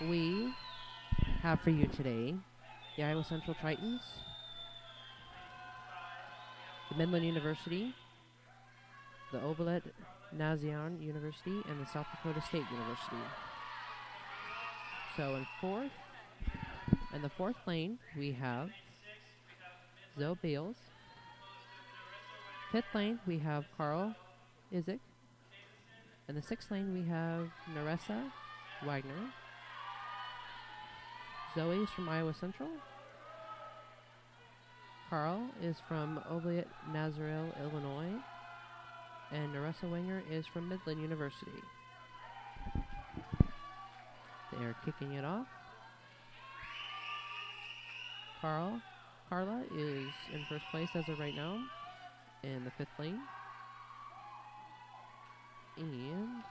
We have for you today the Iowa Central Tritons, the Midland University, the Oberlet Nazian University, and the South Dakota State University. So in the fourth lane, we have Zoe Beals. Fifth lane, we have Carl Izik. In the sixth lane, we have Naressa Wagner. Zoe is from Iowa Central. Carl is from Obliat Nazareth, Illinois. And Naressa Wenger is from Midland University. They are kicking it off. Carla is in first place as of right now in the fifth lane. And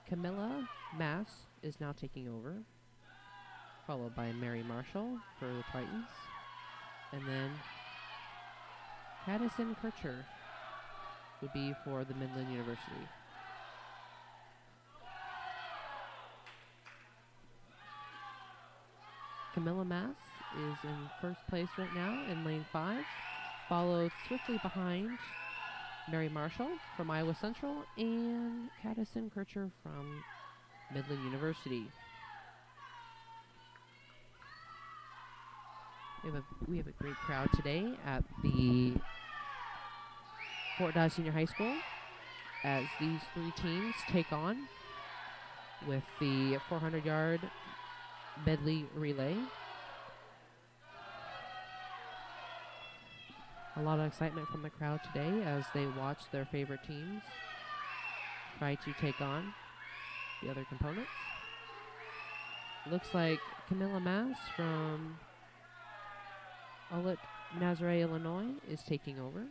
Camilla Mass is now taking over, followed by Mary Marshall for the Tritons. And then Addison Kircher would be for the Midland University. Camilla Mass is in first place right now in lane 5, followed swiftly behind Mary Marshall from Iowa Central and Addison Kircher from Midland University. We have a great crowd today at the Fort Dodge Senior High School as these three teams take on with the 400-yard medley relay. A lot of excitement from the crowd today as they watch their favorite teams try to take on the other components. Looks like Camilla Mass from Olet Nazareth, Illinois is taking over.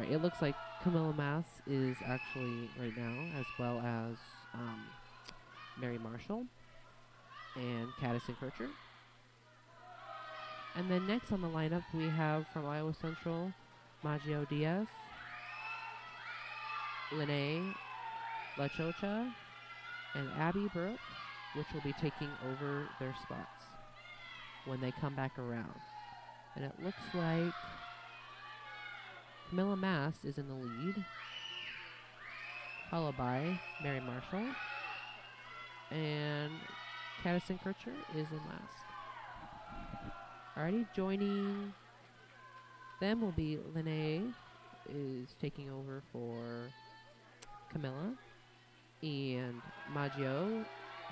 It looks like Camilla Mass is actually right now, as well as Mary Marshall and Addison Kircher. And then next on the lineup, we have from Iowa Central, Maggio Diaz, Lene Lachocha, and Abby Brooke, which will be taking over their spots when they come back around. And it looks like Camilla Mass is in the lead, followed by Mary Marshall, and Addison Kircher is in last. Alrighty, joining them will be Lene is taking over for Camilla, and Maggio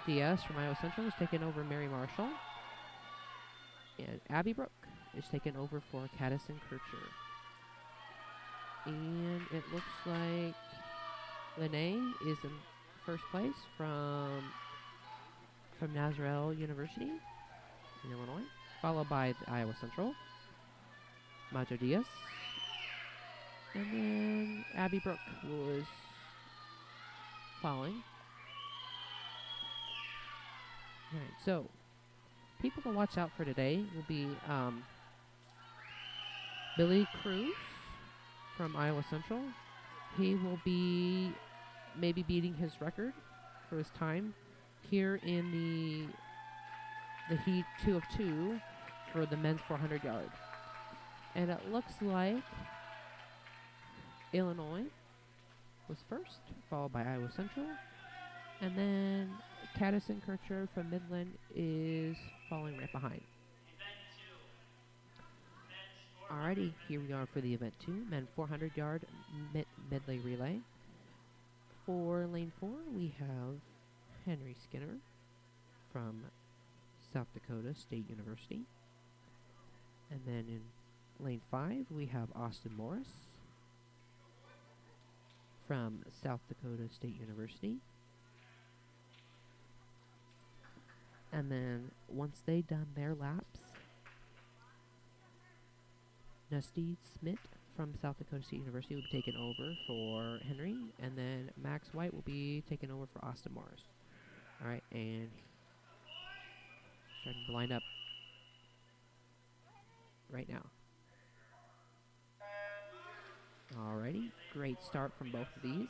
Diaz from Iowa Central is taking over Mary Marshall, and Abby Brooke is taking over for Addison Kircher. And it looks like Lene is in first place from Nazareth University in Illinois, followed by Iowa Central, Maggio Diaz, and then Abby Brooke was following. All right, so people to watch out for today will be Billy Cruz from Iowa Central. He will be maybe beating his record for his time here in the heat 2 of 2 for the men's 400 yard. And it looks like Illinois was first, followed by Iowa Central. And then Addison Kircher from Midland is following right behind. Alrighty, here we are for the event 2, men 400-yard medley relay. For lane 4, we have Henry Skinner from South Dakota State University. And then in lane 5, we have Austin Morris from South Dakota State University. And then once they done their laps, Nasty Smith from South Dakota State University will be taking over for Henry, and then Max White will be taking over for Austin Morris. All right, and starting to line up right now. Alrighty, great start from both of these.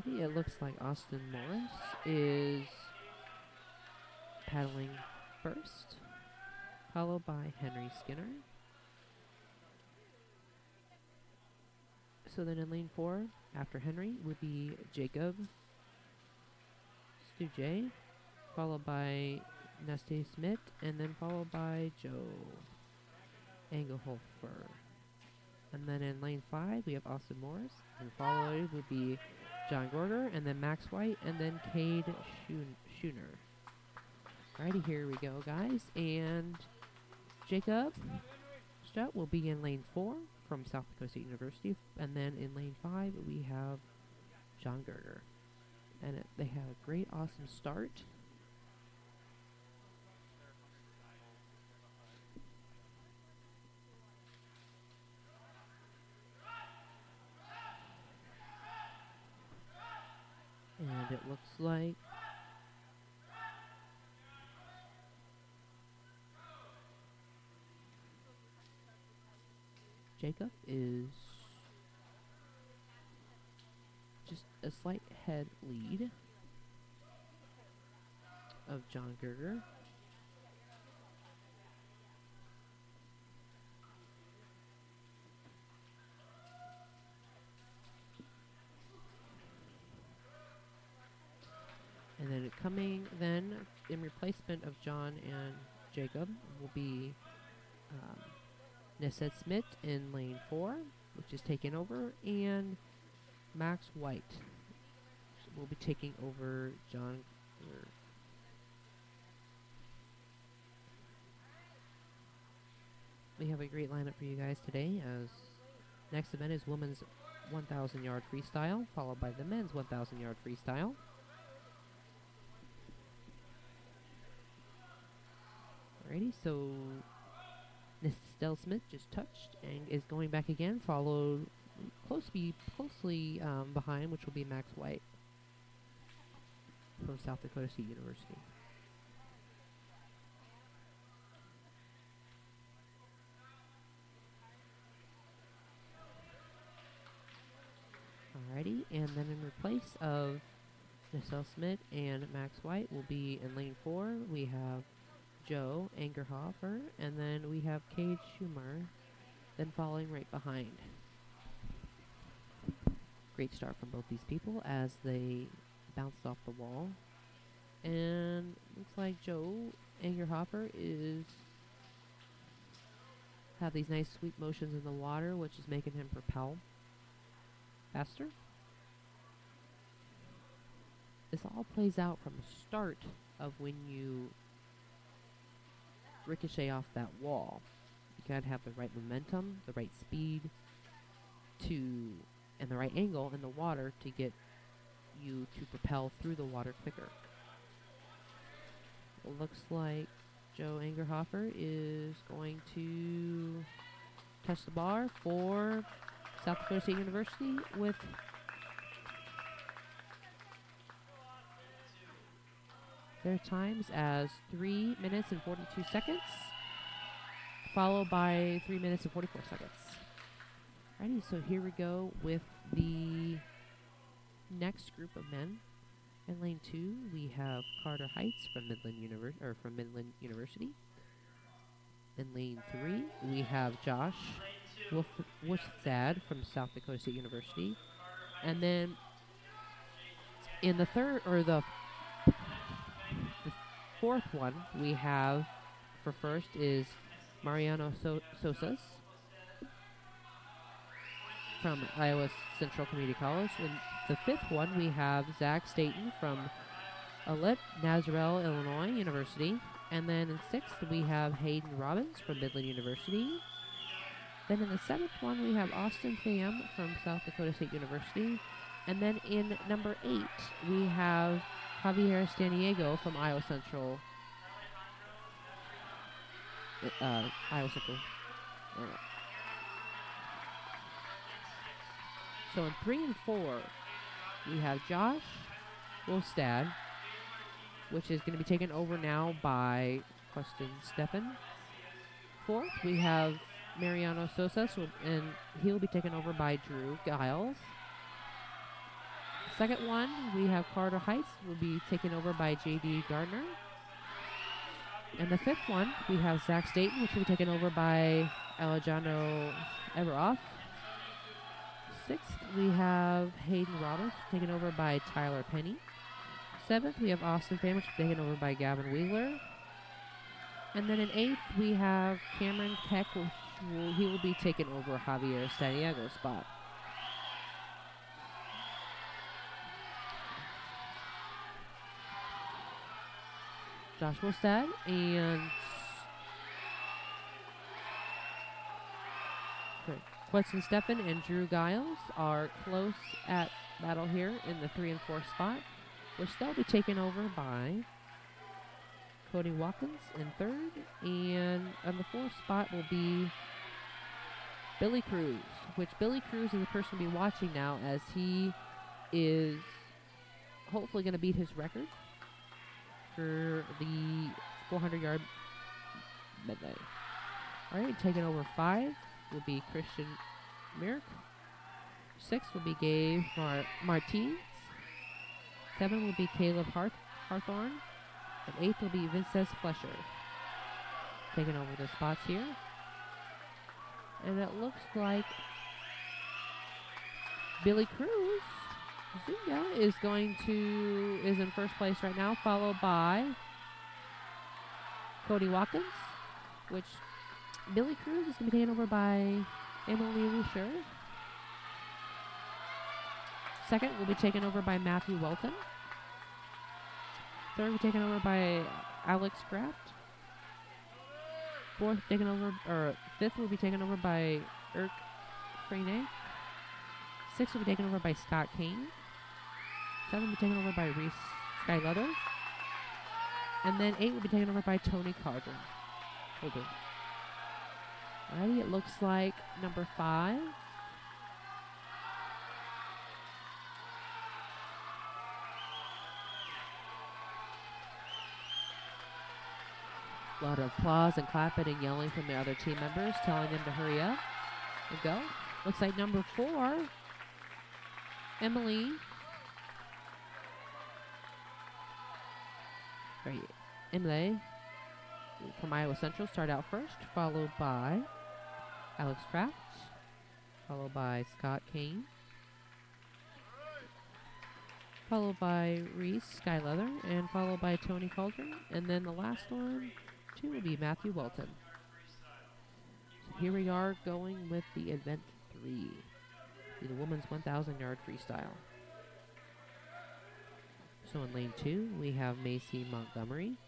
Alrighty, it looks like Austin Morris is paddling first, followed by Henry Skinner. So then in lane 4, after Henry, would be Jacob Stujay, followed by Nesty Smith, and then followed by Joe Engelhofer. And then in lane 5, we have Austin Morris, and followed would be John Gorger, and then Max White, and then Cade Schooner. Alrighty, here we go, guys. And Jacob Strutt will be in lane 4 from South Dakota State University. And then in lane 5, we have John Gorger. And they had a great, awesome start. And it looks like Jacob is just a slight head lead of John Gerger. And then coming then in replacement of John and Jacob will be Nesset Smith in lane 4, which is taking over, and Max White will be taking over John. We have a great lineup for you guys today, as next event is women's 1,000 yard freestyle, followed by the men's 1,000 yard freestyle. Alrighty, so Nestel Smith just touched and is going back again, followed closely behind, which will be Max White from South Dakota State University. Alrighty, and then in replace of Nestel Smith and Max White will be in lane 4, we have Joe Angerhofer, and then we have Cade Schumer, then following right behind. Great start from both these people as they bounced off the wall. And looks like Joe Angerhofer is have these nice sweep motions in the water, which is making him propel faster. This all plays out from the start of when you ricochet off that wall. You gotta have the right momentum, the right speed and the right angle in the water to get you to propel through the water quicker. It looks like Joe Angerhofer is going to touch the bar for South Dakota State University with their times as 3 minutes and 42 seconds, followed by 3 minutes and 44 seconds. Alrighty, so here we go with the next group of men. In lane 2, we have Carter Heights from Midland University. In lane 3, we have Josh Wustad from South Dakota State University. And then in the fourth one we have for first is Mariano Sosas from Iowa Central Community College. In the fifth one we have Zach Staten from Alet Nazareth, Illinois University. And then in sixth we have Hayden Robbins from Midland University. Then in the 7th one, we have Austin Pham from South Dakota State University. And then in number 8, we have Javier Staniego from Iowa Central. Iowa Central. So in 3 and 4, we have Josh Wolstad, which is going to be taken over now by Queston Steffen. 4th, we have Mariano Sosa, and he'll be taken over by Drew Giles. 2nd one, we have Carter Heights, will be taken over by J.D. Gardner. And the 5th one, we have Zach Staten, which will be taken over by Alejandro Everoff. 6th, we have Hayden Roberts, taken over by Tyler Penny. 7th, we have Austin Pham, which will be taken over by Gavin Wheeler. And then in 8th, we have Cameron Keck, he will be taking over Javier Staniego's spot. Josh Wolstad and Queston Steffen and Drew Giles are close at battle here in the 3 and 4 spot, which they'll be taken over by Cody Watkins in 3rd, and on the 4th spot will be Billy Cruz, which Billy Cruz is the person to be watching now, as he is hopefully going to beat his record for the 400-yard medley. All right, taking over 5 will be Christian Merrick. 6 will be Gabe Martins. 7 will be Caleb Harthorn. And 8th will be Vinces Flesher. Taking over the spots here. And it looks like Billy Cruz Zunga is in first place right now, followed by Cody Watkins, which Billy Cruz is going to be taken over by Emily Rusher. 2nd will be taken over by Matthew Welton. 3rd will be taken over by Alex Kraft. 5th will be taken over by Irk Freyne. 6th will be taken over by Scott Kane. 7th will be taken over by Reese Skyleather. And then 8 will be taken over by Tony Cardin. Alrighty, it looks like number 5. A lot of applause and clapping and yelling from the other team members, telling them to hurry up and go. Looks like number 4, Emily from Iowa Central start out first, followed by Alex Kraft, followed by Scott Kane, followed by Reese Skyleather, and followed by Tony Cauldron. And then the last one, 2, will be Matthew Welton. So here we are going with the event 3, the women's 1,000-yard freestyle. So in lane 2, we have Macy Montgomery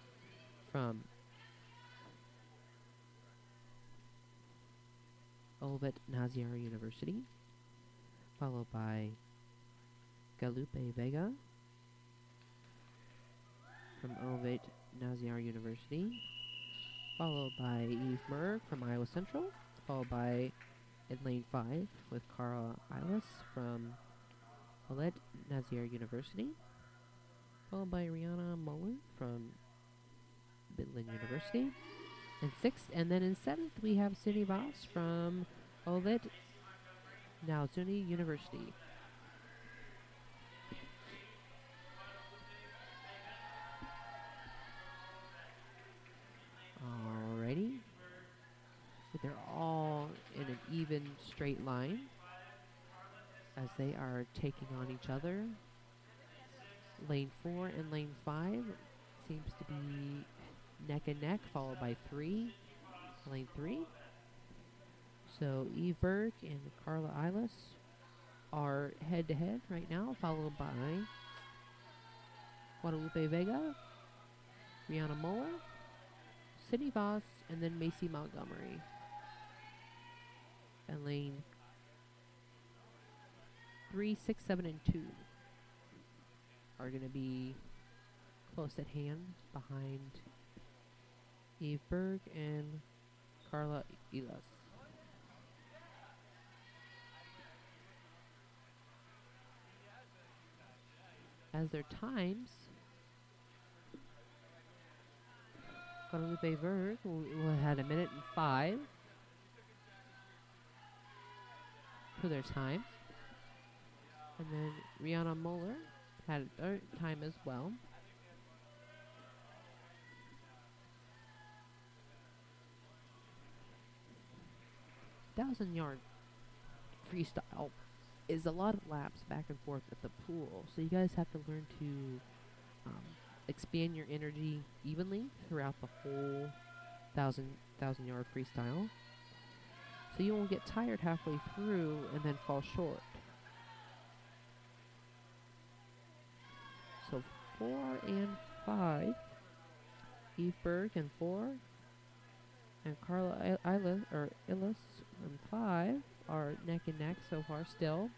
from Ovid Naziar University, followed by Galupe Vega from Ovid Naziar University, followed by Eve Murr from Iowa Central, followed by in lane 5 with Cara Eilis from Ovid Naziar University, followed by Rihanna Mullen from Midland University. In 6th, and then in 7th, we have Cindy Voss from Ovid Nalzuni University. Alrighty. So they're all in an even straight line as they are taking on each other. Lane 4 and lane 5 seems to be neck and neck, followed by 3, lane 3. So Eve Berg and Carla Eilis are head-to-head right now, followed by Guadalupe Vega, Rihanna Muller, Sydney Voss, and then Macy Montgomery. and lane 3, 6, 7, and 2 are going to be close at hand behind Eve Berg and Carla Elas. As their times, Guadalupe Berg had 1:05 for their time. And then Rihanna Moeller had their time as well. Thousand-yard freestyle is a lot of laps back and forth at the pool, so you guys have to learn to expand your energy evenly throughout the whole thousand-yard freestyle, so you won't get tired halfway through and then fall short. So 4 and 5, Eve Berg and 4, and Carla Illis and 5 are neck and neck so far still.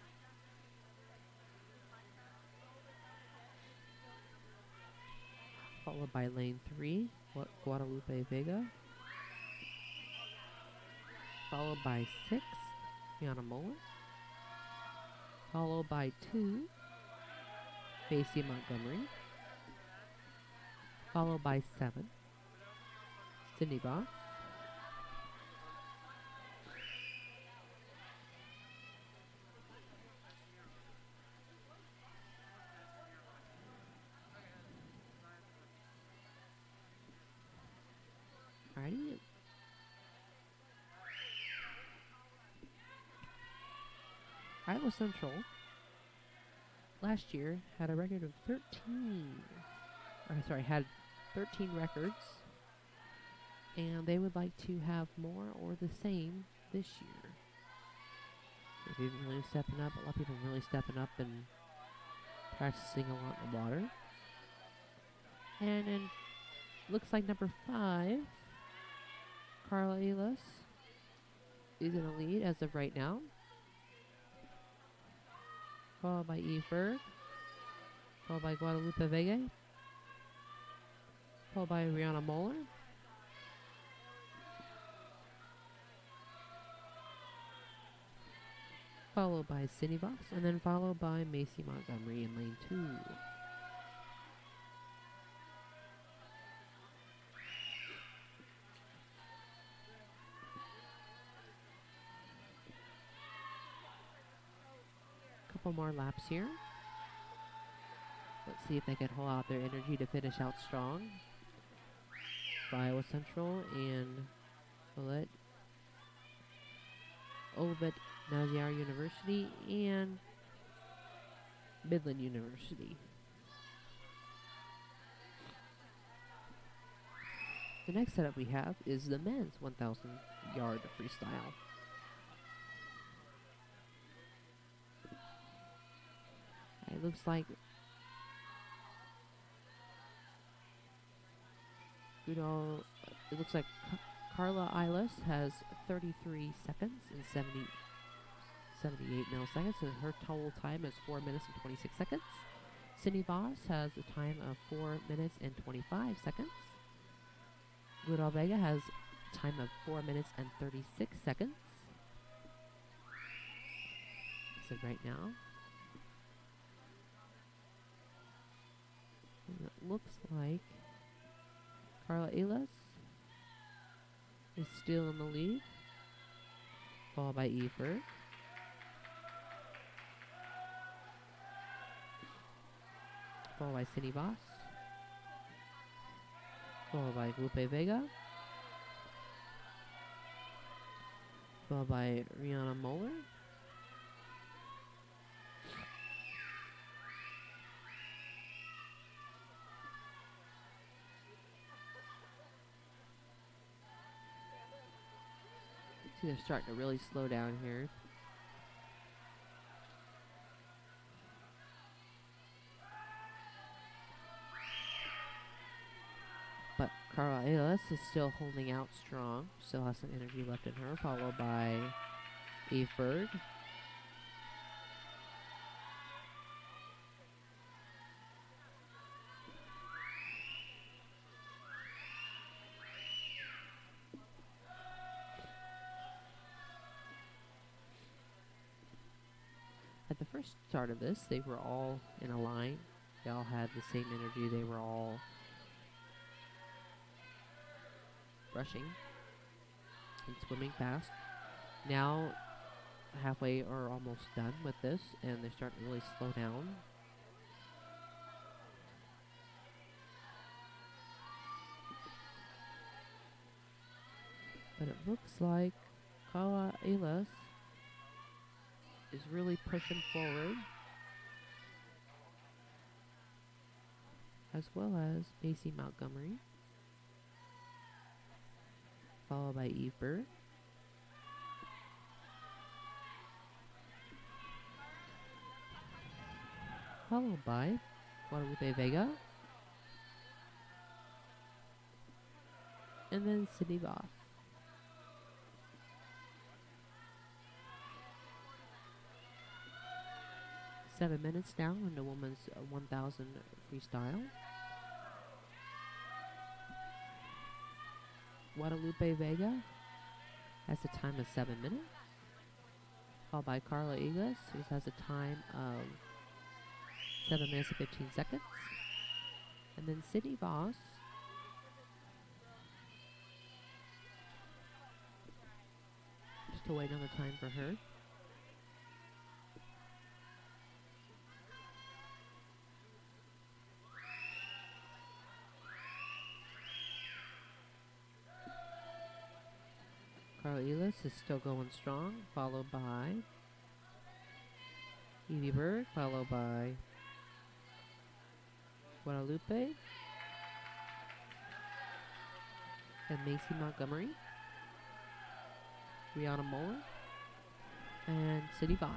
Followed by lane 3, Guadalupe Vega. Followed by 6, Rihanna Moeller. Followed by 2, Macy Montgomery. Followed by 7, Cindy Boss. Alrighty. Iowa Central last year had a record of 13 records, and they would like to have more or the same this year. They've been really stepping up. A lot of people really stepping up and practicing a lot in the water. And then looks like number 5, Carla Elas, is in the lead as of right now. Followed by Eve Berg. Followed by Guadalupe Vega. Followed by Rihanna Moeller. Followed by Cindy Boss. And then followed by Macy Montgomery in lane 2. Couple more laps here. Let's see if they can hold out their energy to finish out strong. Iowa Central and Obed Naziar University and Midland University. The next setup we have is the men's 1,000-yard freestyle. It looks like Carla Elas has 33 seconds and 78 milliseconds, and her total time is 4 minutes and 26 seconds. Cindy Voss has a time of 4 minutes and 25 seconds. Guadalupe Vega has a time of 4 minutes and 36 seconds. So right now, and it looks like Carla Elas is still in the lead, followed by Eve Berg. Followed by Cindy Voss. Followed by Guadalupe Vega. Followed by Rihanna Moeller. See, they're starting to really slow down here. But Carla Elas is still holding out strong. Still has some energy left in her. Followed by Eve Berg. At the first start of this, they were all in a line. They all had the same energy. They were all rushing and swimming fast. Now, halfway or almost done with this, and they're starting to really slow down. But it looks like Carla Elas is really pushing forward, as well as Macy Montgomery, followed by Eve Berg. Followed by Guadalupe Vega, and then Sydney Voss. Seven minutes now in the women's 1,000 freestyle. Guadalupe Vega has a time of 7 minutes, followed by Carla Egas, who has a time of 7 minutes and 15 seconds. And then Sydney Voss just to wait on the time for her. Carla Elas is still going strong, followed by Evie Berg, followed by Guadalupe and Macy Montgomery, Rihanna Moeller, and Sydney Voss.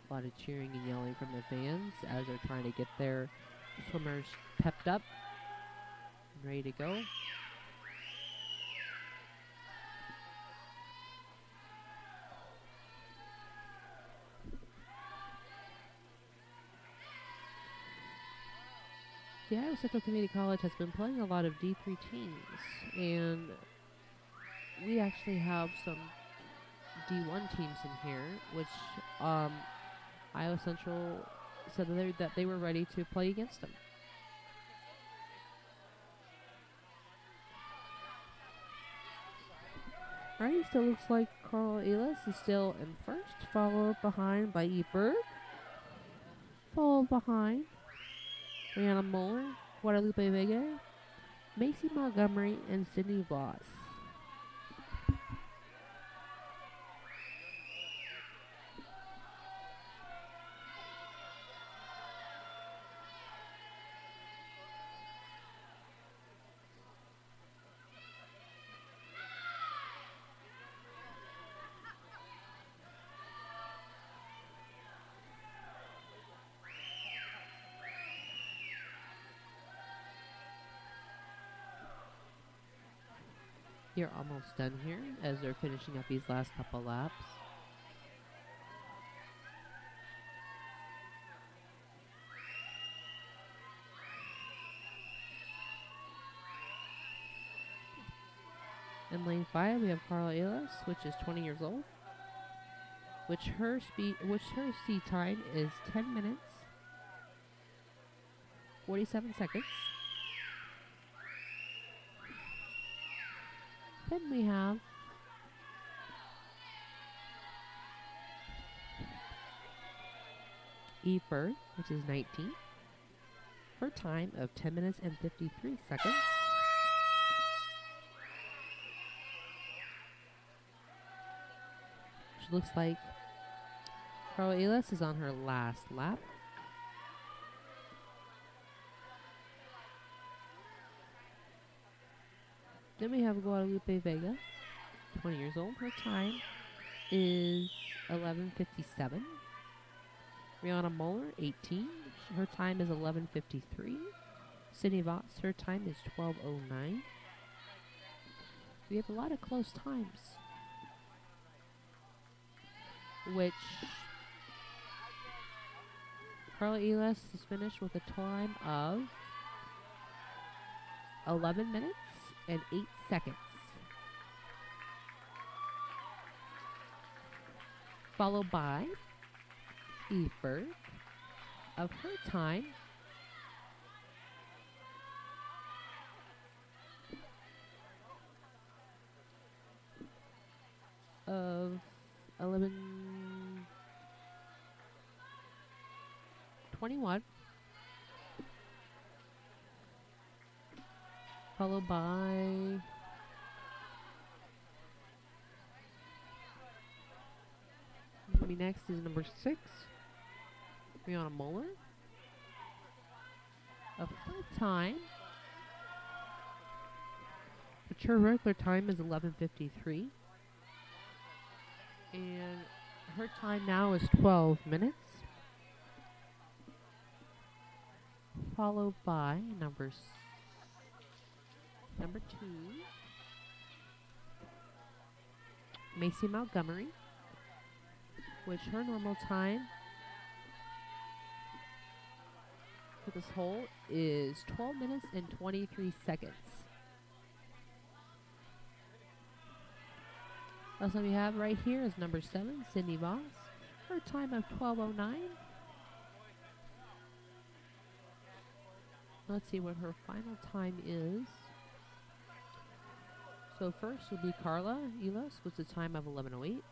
A lot of cheering and yelling from the fans as they're trying to get their swimmers pepped up and ready to go. The Iowa Central Community College has been playing a lot of D3 teams, and we actually have some D1 teams in here, which Iowa Central said that they were ready to play against them. Alright, still looks like Carl Elas is still in first, followed behind by Eve Berg, followed behind Rihanna Moeller, Guadalupe Vega, Macy Montgomery, and Sydney Voss. You're almost done here as they're finishing up these last couple laps. In lane 5, we have Carla Elas, which is 20 years old, which her seat time is 10 minutes, 47 seconds. Then we have Eve Berg, which is 19. Her time of 10 minutes and 53 seconds. Which looks like Carla Elas is on her last lap. Then we have Guadalupe Vega, 20 years old. Her time is 11:57. Rihanna Moeller, 18. Her time is 11:53. Sydney Voss, her time is 12:09. We have a lot of close times, which Carla Elas is finished with a time of 11 minutes and 8 seconds. Followed by Eve Berg of her time of 11:21. Followed by next is number 6, Rihanna Moeller. Of her time, which her regular time is 11:53. And her time now is 12 minutes. Followed by number 2, Macy Montgomery, which her normal time for this hole is 12 minutes and 23 seconds. Last one we have right here is number 7, Sydney Voss. Her time of 12:09. Let's see what her final time is. So first will be Carla Elas with a time of 11:08.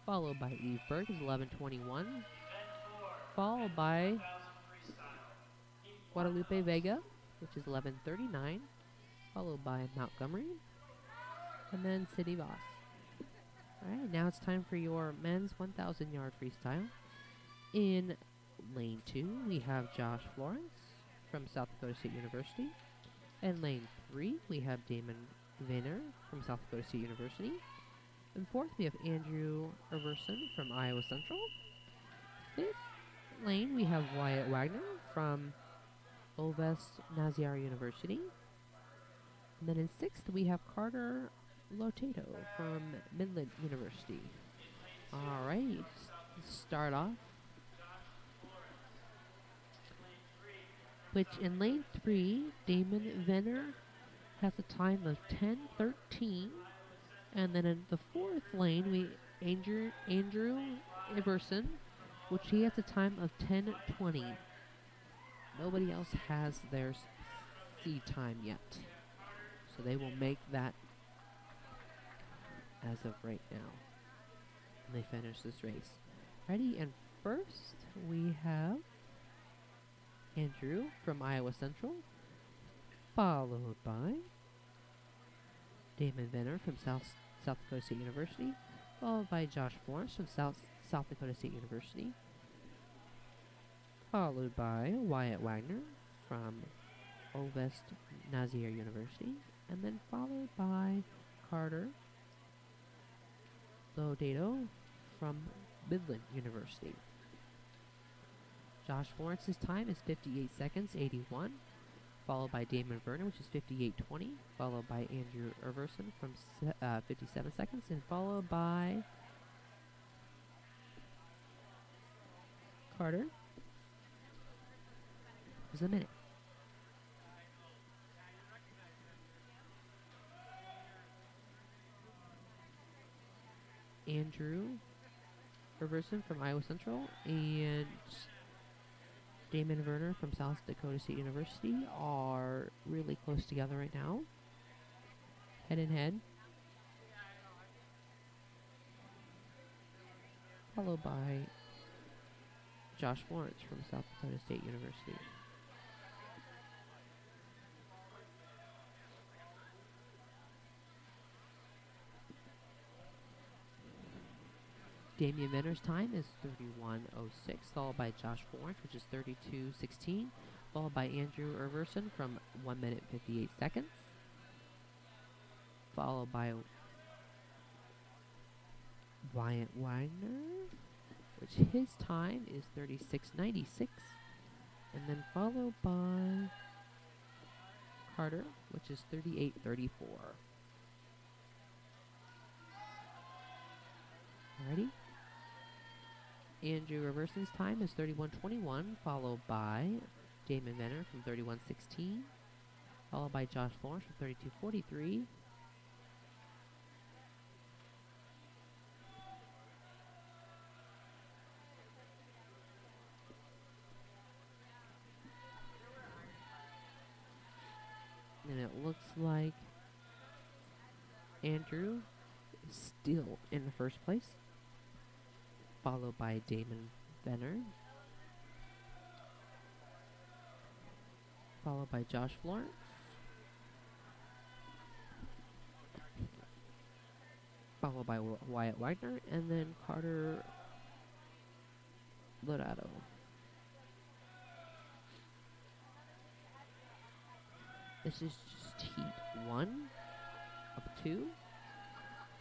Followed by Eve Berg is 11:21. Followed by Guadalupe Vega, which is 11:39. Followed by Montgomery. And then Sydney Voss. Alright, now it's time for your men's 1,000-yard freestyle. In lane 2, we have Josh Florence from South Dakota State University. In lane 3, we have Damon Vayner from South Dakota State University. In 4th, we have Andrew Everson from Iowa Central. 5th lane, we have Wyatt Wagner from Ovest Naziar University. And then in 6th, we have Carter Lotato from Midland University. All right, start off. Which in lane 3, Damon Venner has a time of 10:13, and then in the 4th lane, we Andrew Everson, which he has a time of 10:20. Nobody else has their C time yet, so they will make that as of right now when they finish this race. Ready? And first we have Andrew from Iowa Central, followed by Damon Venner from South Dakota State University, followed by Josh Florence from South Dakota State University, followed by Wyatt Wagner from Ovest Naziar University, and then followed by Carter Lotato from Midland University. Josh Florence's time is 58 seconds, 81, followed by Damon Vernon, which is 58:20, followed by Andrew Everson from 57 seconds, and followed by Carter. There's a minute. Andrew Everson from Iowa Central and Damon Verner from South Dakota State University are really close together right now. Head in head. Followed by Josh Florence from South Dakota State University. Damian Venner's time is 31:06, followed by Josh Florence, which is 32:16, followed by Andrew Everson from 1 minute 58 seconds. followed by Wyatt Wagner, which his time is 36.96, and then followed by Carter, which is 38.34. Alrighty. Andrew Reverson's time is 31.21, followed by Damon Venner from 31.16, followed by Josh Florence from 32.43. And it looks like Andrew is still in the first place, followed by Damon Venner, followed by Josh Florence, followed by Wyatt Wagner, and then Carter Lodato. This is just heat 1 of 2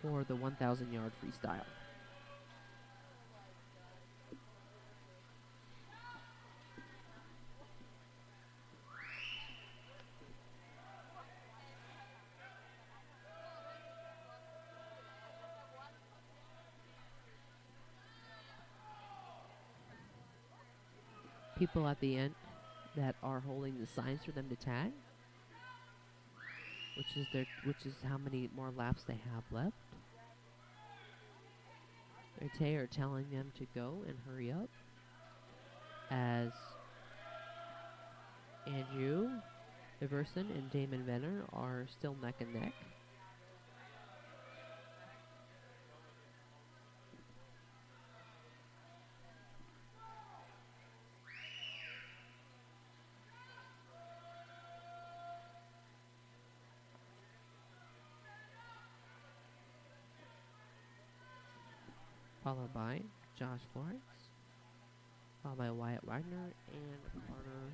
for the 1,000-yard freestyle. People at the end that are holding the signs for them to tag, which is how many more laps they have left. They are telling them to go and hurry up, as Andrew Iverson and Damon Venner are still neck and neck. Followed by Josh Florence, followed by Wyatt Wagner and Carter.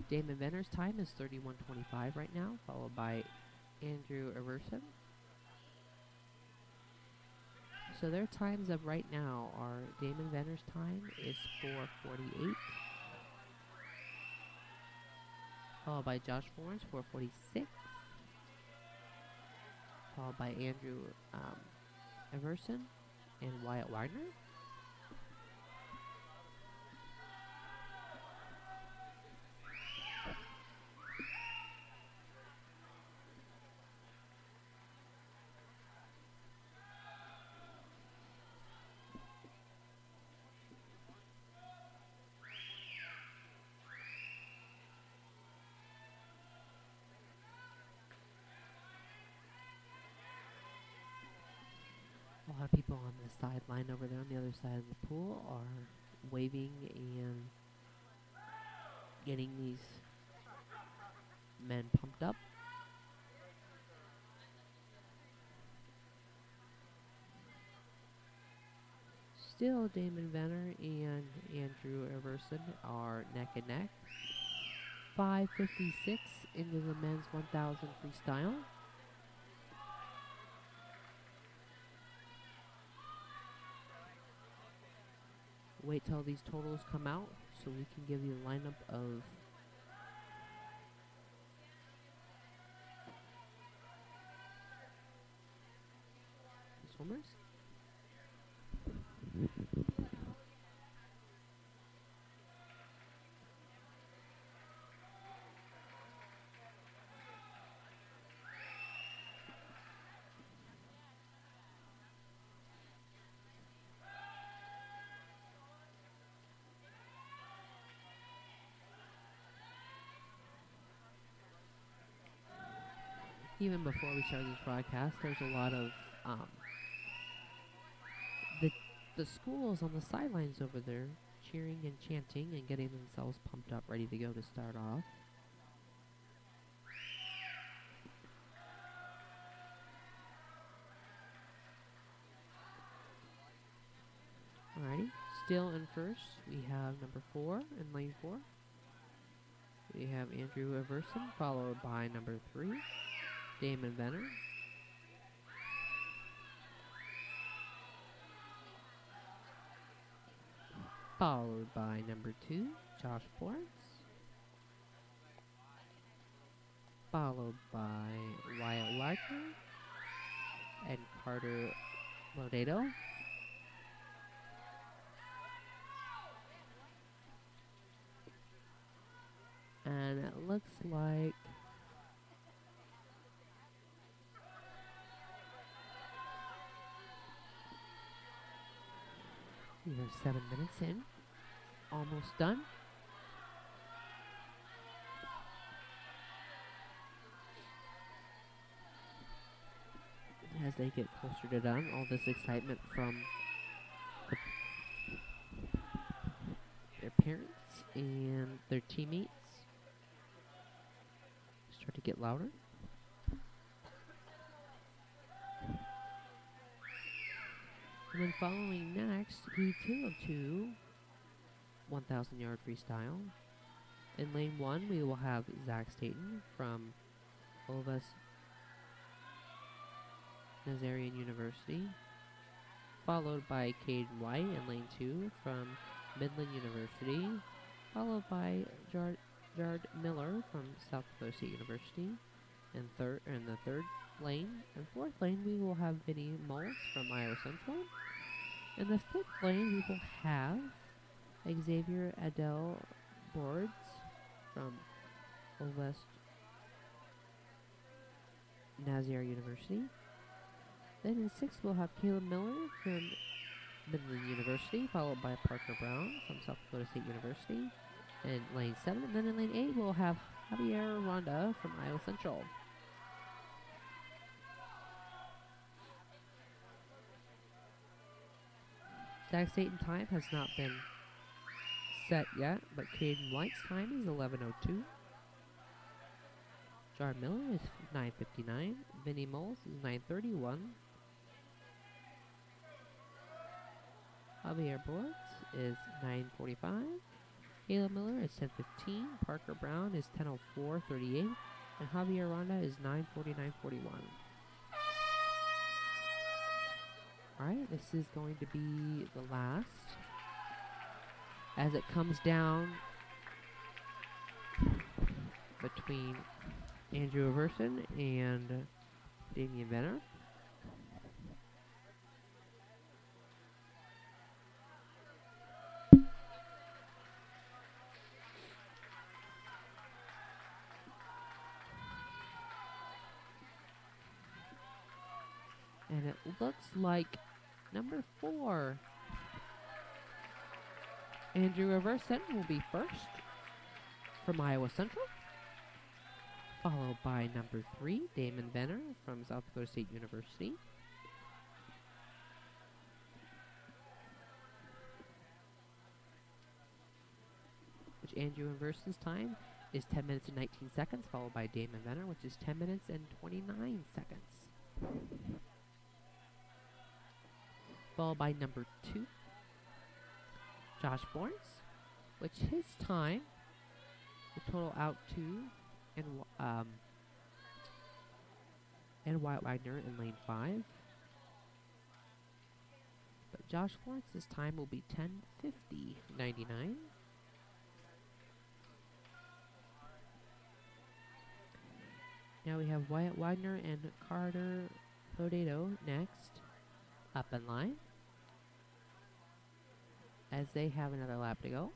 Damon Venner's time is 31.25 right now, followed by Andrew Iverson. So their times of right now are Damon Venner's time is 4:48, followed by Josh Florence 4:46. Followed by Andrew Iverson and Wyatt Wagner. A lot of people on the sideline over there on the other side of the pool are waving and getting these men pumped up. Still, Damon Venner and Andrew Iverson are neck and neck. 5:56 into the men's 1,000 freestyle. Wait till these totals come out so we can give you a lineup of the swimmers. Even before we started this broadcast, there's a lot of the schools on the sidelines over there cheering and chanting and getting themselves pumped up, ready to go to start off. Alrighty, still in first, we have number 4 in lane 4. We have Andrew Everson, followed by number 3, Damon Venner. Followed by number 2, Josh Florence. Followed by Wyatt Wagner and Carter Lodeto. And it looks like we are 7 minutes in. Almost done. As they get closer to done, all this excitement from their parents and their teammates start to get louder. And then following next, heat 2 of 2, 1,000-yard freestyle. In lane 1, we will have Zach Staten from Olvas Nazarian University, followed by Caden White in lane 2 from Midland University, followed by Jared Miller from South Dakota State University. In the third lane and fourth lane, we will have Vinny Moles from Iowa Central. In the fifth lane, we will have Xavier Adele Boards from Olvas Nazir University. Then in sixth, we'll have Caleb Miller from Midland University, followed by Parker Brown from South Dakota State University in lane 7. And then in lane 8, we'll have Javier Ronda from Iowa Central. Zach Staten time has not been set yet, but Caden White's time is 11:02. Jared Miller is 9:59. Vinny Moles is 9:31. Javier Boards is 9:45. Caleb Miller is 10:15. Parker Brown is 10:04:38. And Javier Ronda is 9:49:41. Alright, this is going to be the last. As it comes down between Andrew Everson and Damian Venner. And it looks like number 4, Andrew Everson, will be first from Iowa Central, followed by number 3, Damon Venner from South Dakota State University. Which Andrew Everson's time is 10 minutes and 19 seconds, followed by Damon Venner, which is 10 minutes and 29 seconds. Followed by number 2, Josh Florence, which his time will total out to, and Wyatt Wagner in lane 5. But Josh Florence's time will be 10:50:99. Now we have Wyatt Wagner and Carter Lodeto next, up in line, as they have another lap to go.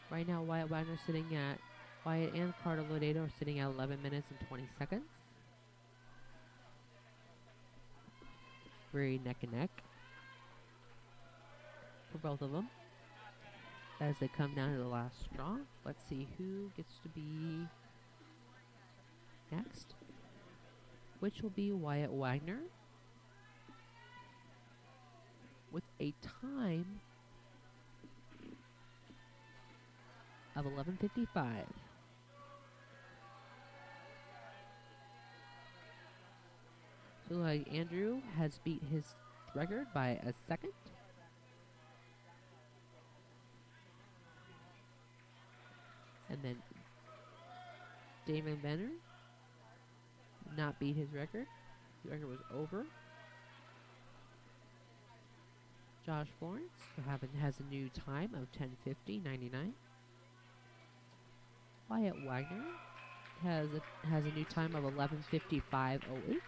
Right now, Wyatt and Carter Lodeto are sitting at 11 minutes and 20 seconds. Very neck and neck for both of them. As they come down to the last straw, let's see who gets to be next, which will be Wyatt Wagner with a time of 11:55. So Looks like Andrew has beat his record by a second. And then Damon Benner did not beat his record. The record was over. Josh Florence has a new time of 10:50.99. Wyatt Wagner has a new time of 11:55.08.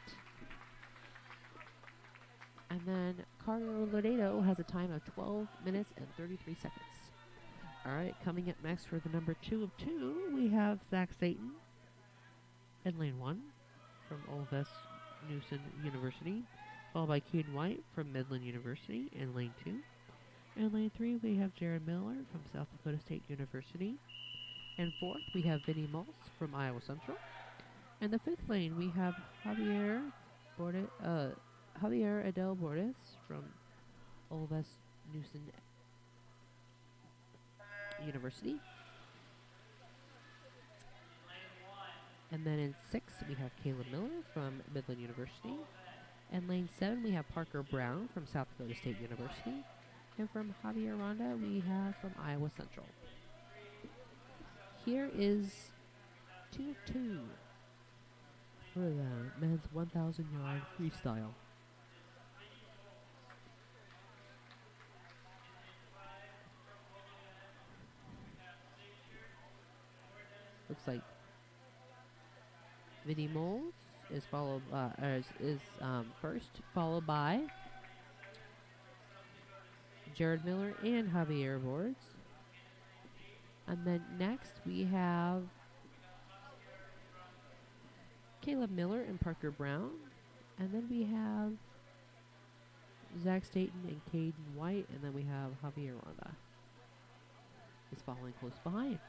And then Carter Lodedo has a time of 12 minutes and 33 seconds. All right, coming up next for the number 2 of 2, we have Zach Satan in lane 1 from Ole West Newson University, followed by Caden White from Midland University in lane 2. In lane 3, we have Jared Miller from South Dakota State University. In 4th, we have Vinny Maltz from Iowa Central. In the 5th lane, we have Javier Adel Bordes from Ole West Newson University. And then in 6th, we have Caleb Miller from Midland University. In lane 7, we have Parker Brown from South Dakota State University. And from Javier Ronda, we have from Iowa Central. Here is 2 of 2 for the men's 1,000-yard freestyle. Looks like Vinny Moles is first, followed by Jared Miller and Javier Bordes. And then next we have Caleb Miller and Parker Brown. And then we have Zach Staten and Caden White. And then we have Javier Ronda is following close behind.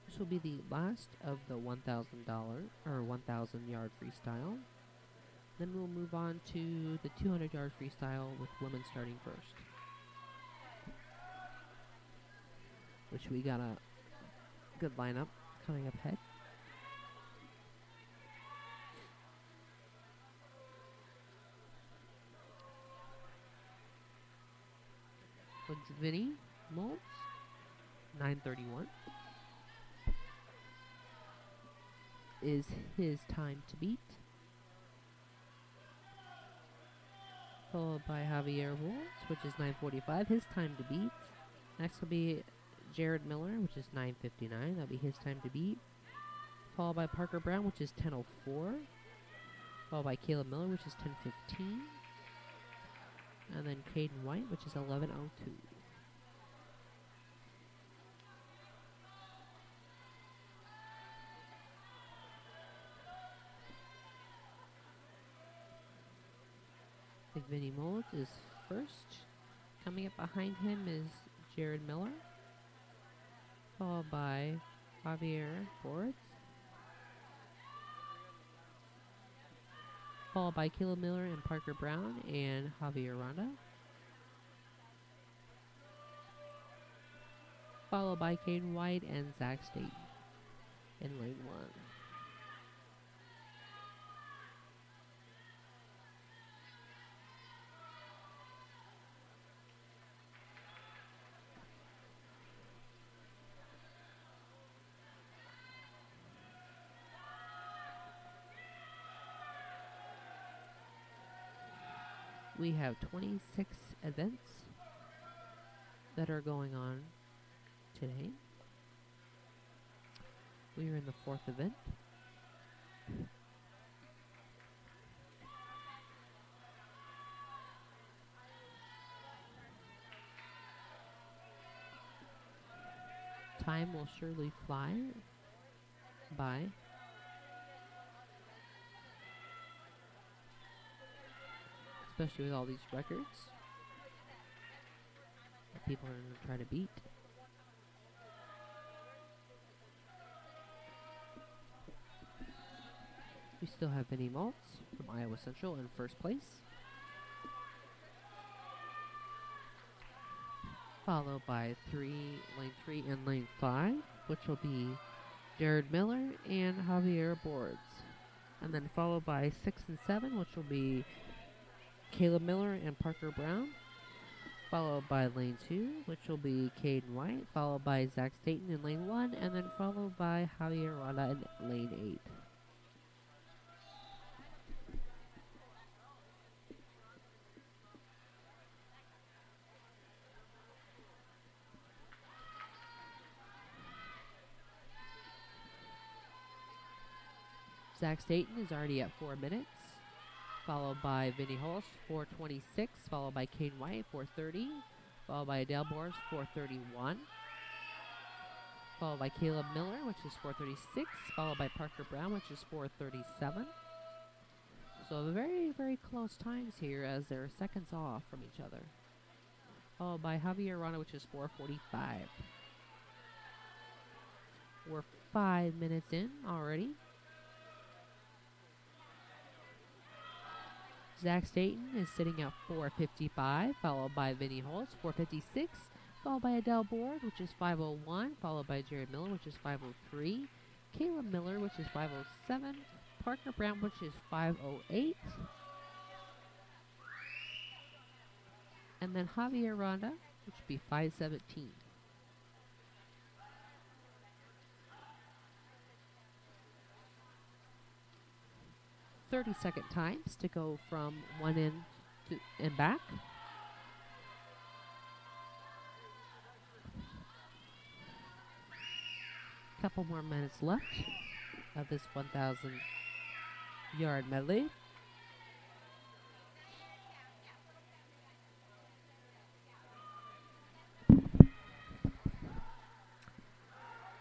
This will be the last of the $1,000 or 1,000-yard freestyle. Then we'll move on to the 200-yard freestyle with women starting first, which we got a good lineup coming up ahead. Looks Vinny Maltz, 9:31. Is his time to beat, followed by Javier Wolves, which is 9:45, his time to beat. Next will be Jared Miller, which is 9:59, that'll be his time to beat, followed by Parker Brown, which is 10:04, followed by Caleb Miller, which is 10:15, and then Caden White, which is 11:02. I think Vinny Moles is first. Coming up behind him is Jared Miller, followed by Javier Bordes, followed by Caleb Miller and Parker Brown and Javier Ronda, followed by Caden White and Zach Staten in lane 1. We have 26 events that are going on today. We are in the 4th event. Time will surely fly by. Especially with all these records that people are going to try to beat. We still have Vinny Maltz from Iowa Central in first place, followed by lane 3 and lane 5, which will be Jared Miller and Javier Boards. And then followed by 6 and 7, which will be Caleb Miller and Parker Brown. Followed by lane 2, which will be Caden White. Followed by Zach Staten in lane 1. And then followed by Javier Rada in lane 8. Zach Staten is already at 4 minutes, followed by Vinny Holst, 4:26, followed by Kane White, 4:30, followed by Adele Boers, 4:31, followed by Caleb Miller, which is 4:36, followed by Parker Brown, which is 4:37. So very, very close times here as they're seconds off from each other. Followed by Javier Rana, which is 4:45. We're 5 minutes in already. Zach Staten is sitting at 4:55, followed by Vinny Holtz, 4:56, followed by Adele Board, which is 5:01, followed by Jared Miller, which is 5:03, Caleb Miller, which is 5:07, Parker Brown, which is 5:08, and then Javier Ronda, which would be 5:17. 30-second times to go from one end to and back. Couple more minutes left of this 1,000-yard medley.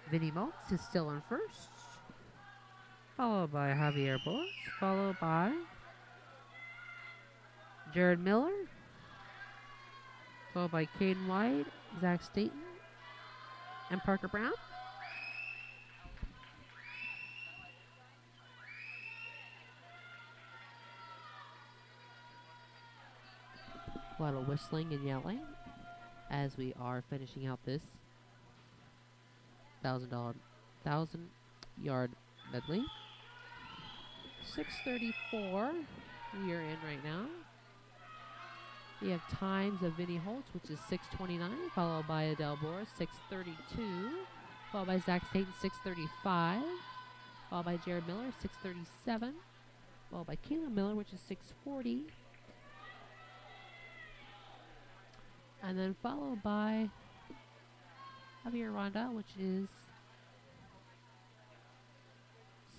Vinny Maltz is still in first, followed by Javier Boas, followed by Jared Miller, followed by Caden White, Zach Staten, and Parker Brown. A lot of whistling and yelling as we are finishing out this 1,000-yard medley. 6:34 we are in right now. We have times of Vinny Holtz, which is 6:29, followed by Adele Boer, 6:32, followed by Zach Staten, 6:35, followed by Jared Miller, 6:37, followed by Caleb Miller, which is 6:40, and then followed by Javier Ronda, which is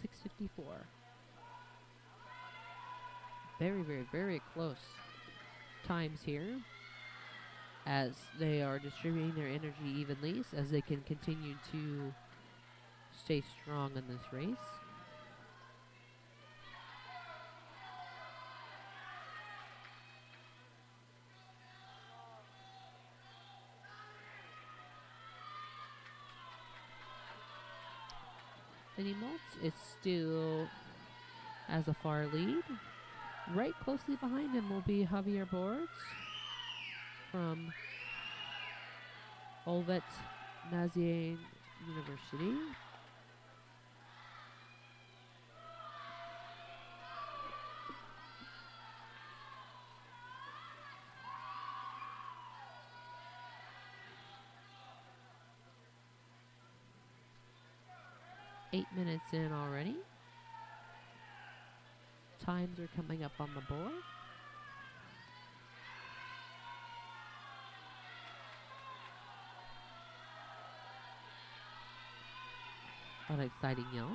6:54. Very, very, very close times here as they are distributing their energy evenly as they can continue to stay strong in this race. Vinny Maltz is still as a far lead. Right closely behind him will be Javier Boards from Olvet Nazien University. Eight minutes in already. Times are coming up on the board. A lot of exciting yells.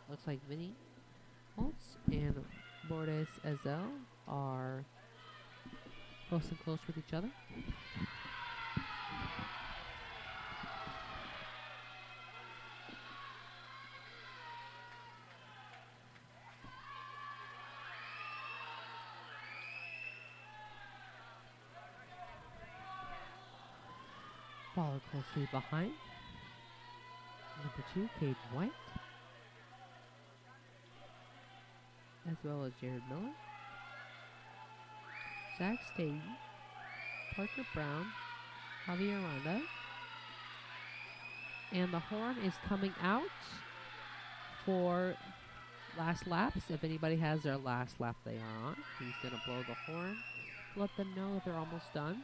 Looks like Vinny Holtz and Bordes Ezel are close and close with each other. Follow closely behind. Number 2, Caden White, as well as Jared Miller, Zach Staten, Parker Brown, Javier Ronda, and the horn is coming out for last laps. If anybody has their last lap they are on, he's going to blow the horn, let them know that they're almost done.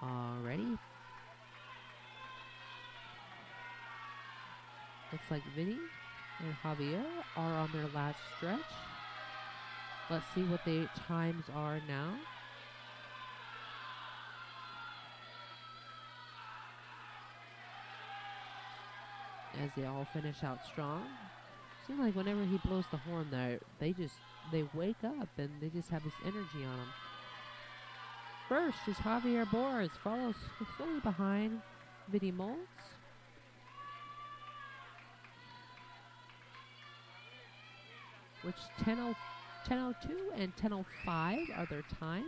Alrighty. Looks like Vinny and Javier are on their last stretch. Let's see what the times are now. As they all finish out strong. Seems like whenever he blows the horn there, they wake up and they just have this energy on them. First is Javier Boras, follows slowly behind Vinny Moltz. Which 10:02 and 10:05 are their times.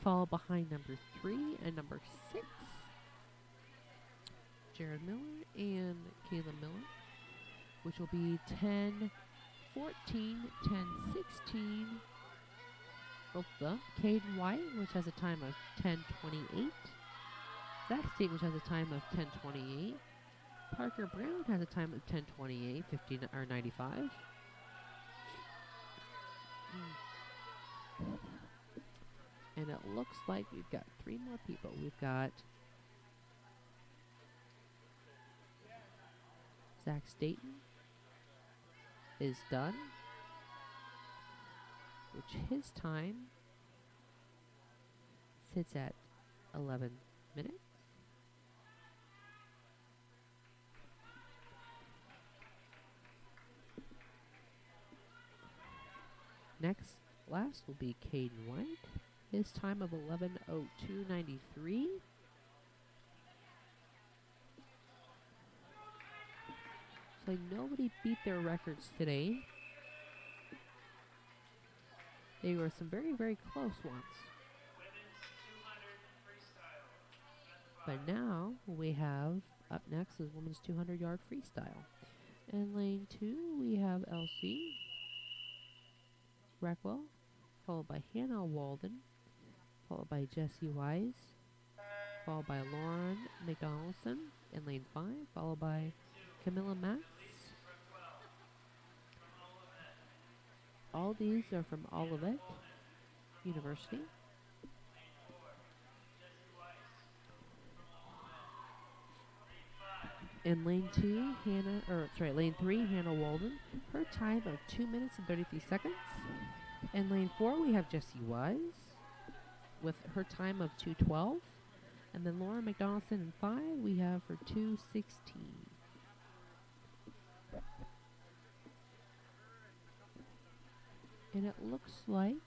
Followed behind number 3 and number 6. Jared Miller and Caleb Miller, which will be 10:14, 10:16. Both of them. Caden White, which has a time of 10:28. Zach State, which has a time of 10:28. Parker Brown has a time of 10:28, 95. And it looks like we've got 3 more people. We've got Zach Staten is done, which his time sits at 11 minutes. Last will be Caden White. His time of 11:02.93. So nobody beat their records today. They were some very, very close ones. But now we have, up next is women's 200-yard freestyle. In lane 2, we have Elsie Reckwell, followed by Hannah Walden, followed by Jessie Wise, followed by Lauren McDonaldson in lane 5, followed by Camilla Matz. All these are from Olivet University. In lane 3, Hannah Walden. Her time of 2 minutes and 33 seconds. In lane 4, we have Jessie Wise with her time of 2:12. And then Lauren McDonaldson in 5, we have her 2:16. And it looks like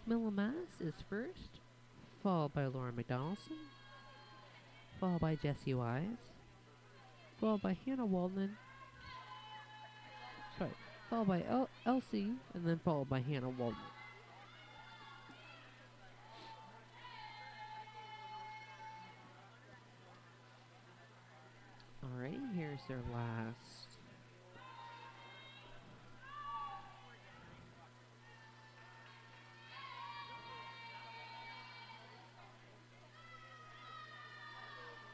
Camilla Mass is first, followed by Lauren McDonaldson, followed by Jessie Wise, followed by Hannah Walden, followed by Elsie, and then followed by Hannah Walden. Alright, here's their last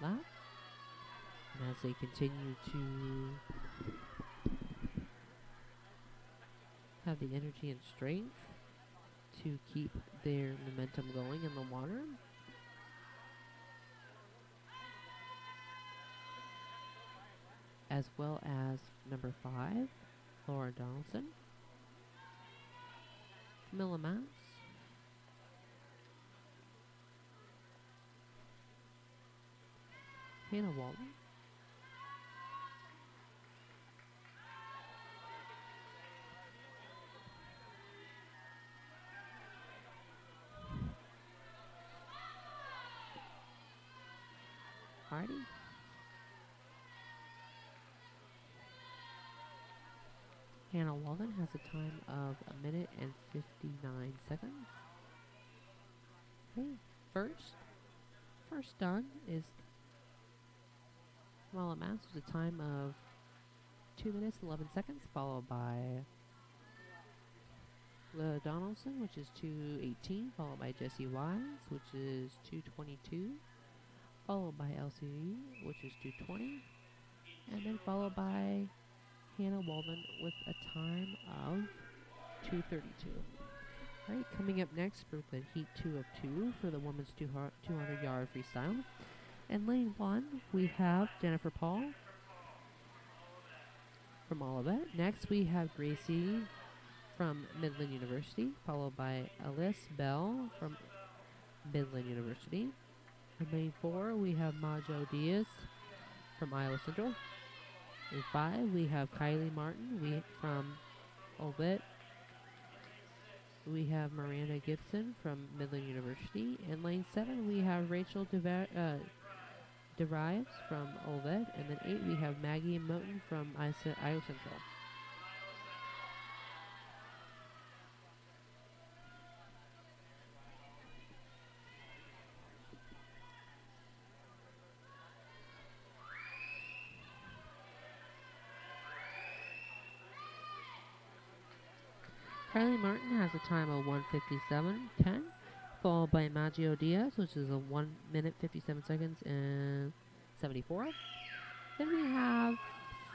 lap. And as they continue to have the energy and strength to keep their momentum going in the water. As well as number 5, Laura Donaldson, Camilla Mass, Hannah Walton, Alrighty, Hannah Walden has a time of 1 minute and 59 seconds. Okay, first done is Kamala Mass with a time of 2 minutes and 11 seconds, followed by Leah Donaldson, which is 2:18, followed by Jessie Wise, which is 2:22, followed by LCE, which is 2:20, and then followed by Hannah Walden with a time of 2:32. All right, coming up next for the Heat 2 of 2 for the women's 200-yard freestyle. In lane 1, we have Jennifer Paul from Olivet. Next, we have Gracie from Midland University, followed by Alice Bell from Midland University. In lane 4, we have Majo Diaz from Iowa Central. In 5, we have Kylie Martin from Olivet. We have Miranda Gibson from Midland University. In lane 7, we have Rachel Derives from Olivet. And then 8, we have Maggie Moten from Iowa Central. Kylie Martin has a time of 1:57.10, followed by Maggio Diaz, which is a 1 minute 57 seconds and 74. Then we have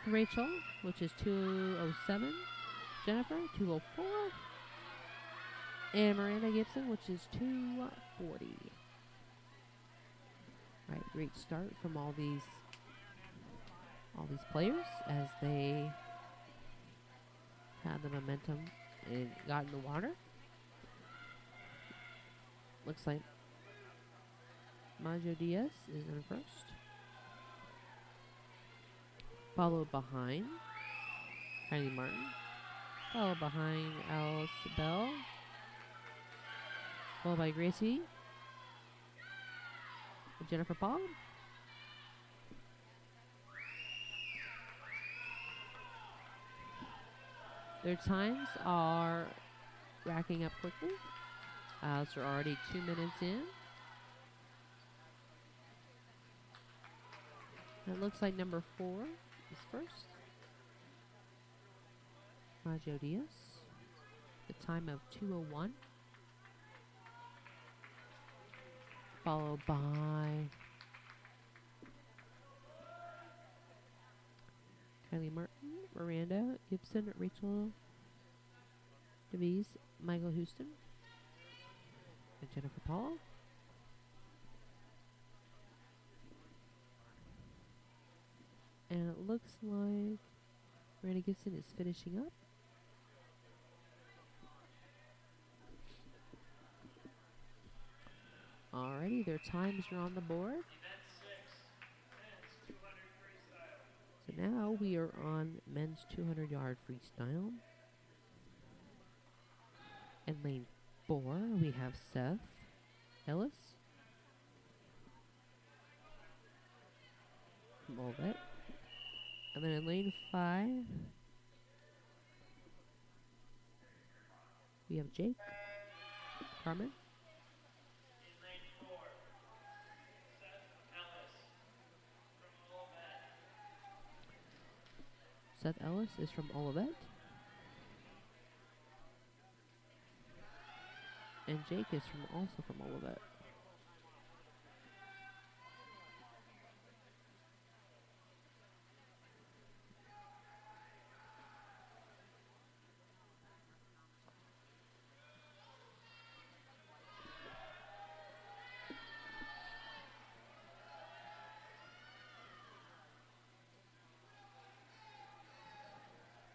Rachel, which is 2:07. Jennifer, 2:04. And Miranda Gibson, which is 2:40. All right, great start from all these players as they had the momentum and got in the water. Looks like Majo Diaz is in first, followed behind Kylie Martin, followed behind Alice Bell, followed by Gracie and Jennifer Paul. Their times are racking up quickly. So we're already 2 minutes in. It looks like number 4 is first. Majo Diaz. The time of 2:01. Followed by Kylie Martin, Miranda Gibson, Rachel DeVries, Michael Houston, and Jennifer Paul. And it looks like Miranda Gibson is finishing up. Alrighty, their times are on the board. So now we are on men's 200-yard freestyle. In lane 4, we have Seth Ellis from Olivet. And then in lane 5, we have Jake Carmen. Seth Ellis is from Olivet. And Jake is also from Olivet.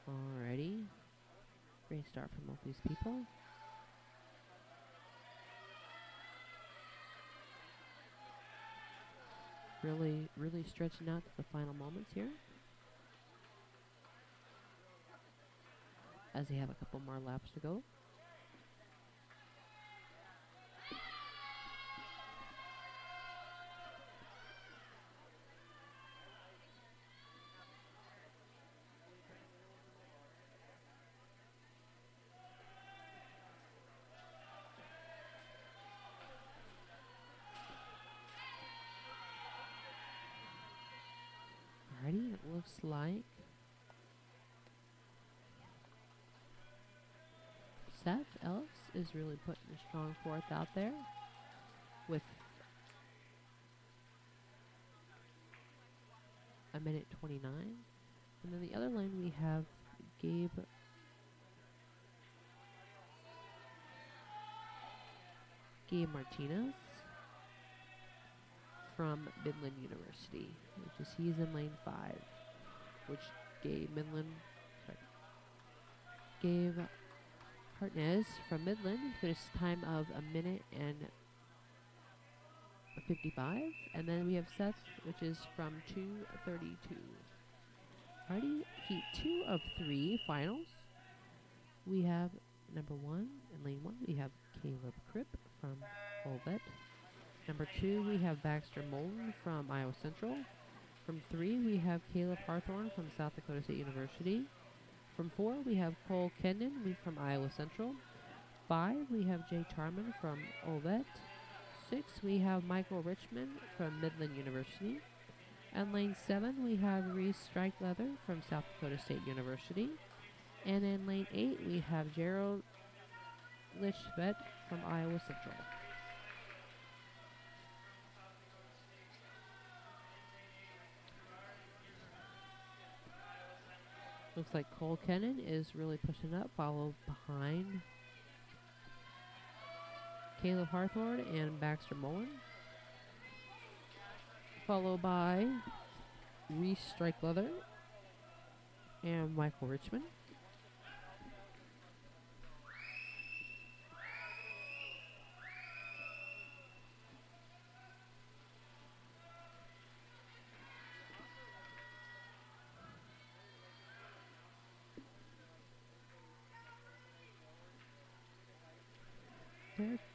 Alrighty. Great start from both these people. Really stretching out to the final moments here, as they have a couple more laps to go. it looks like Seth Ellis is really putting a strong fourth out there with a minute 29. And then the other lane we have Gabe Martinez from Midland University, which is he's in lane 5, which Gabe Martinez from Midland finished a time of a minute and 55, and then we have Seth, which is from 2:32. Alrighty, heat 2 of 3 finals. We have number 1 in lane 1. We have Caleb Cripp from Olivet. Number 2, we have Baxter Moulton from Iowa Central. From 3, we have Caleb Harthorne from South Dakota State University. From 4, we have Cole Kendon from Iowa Central. 5, we have Jay Charman from Olivet. 6, we have Michael Richmond from Midland University. And lane 7, we have Reese Strikeleather from South Dakota State University. And in lane 8, we have Gerald Lichvet from Iowa Central. Looks like Cole Kennan is really pushing up, followed behind Caleb Harthorne and Baxter Mullen, followed by Reese Strikeleather and Michael Richmond.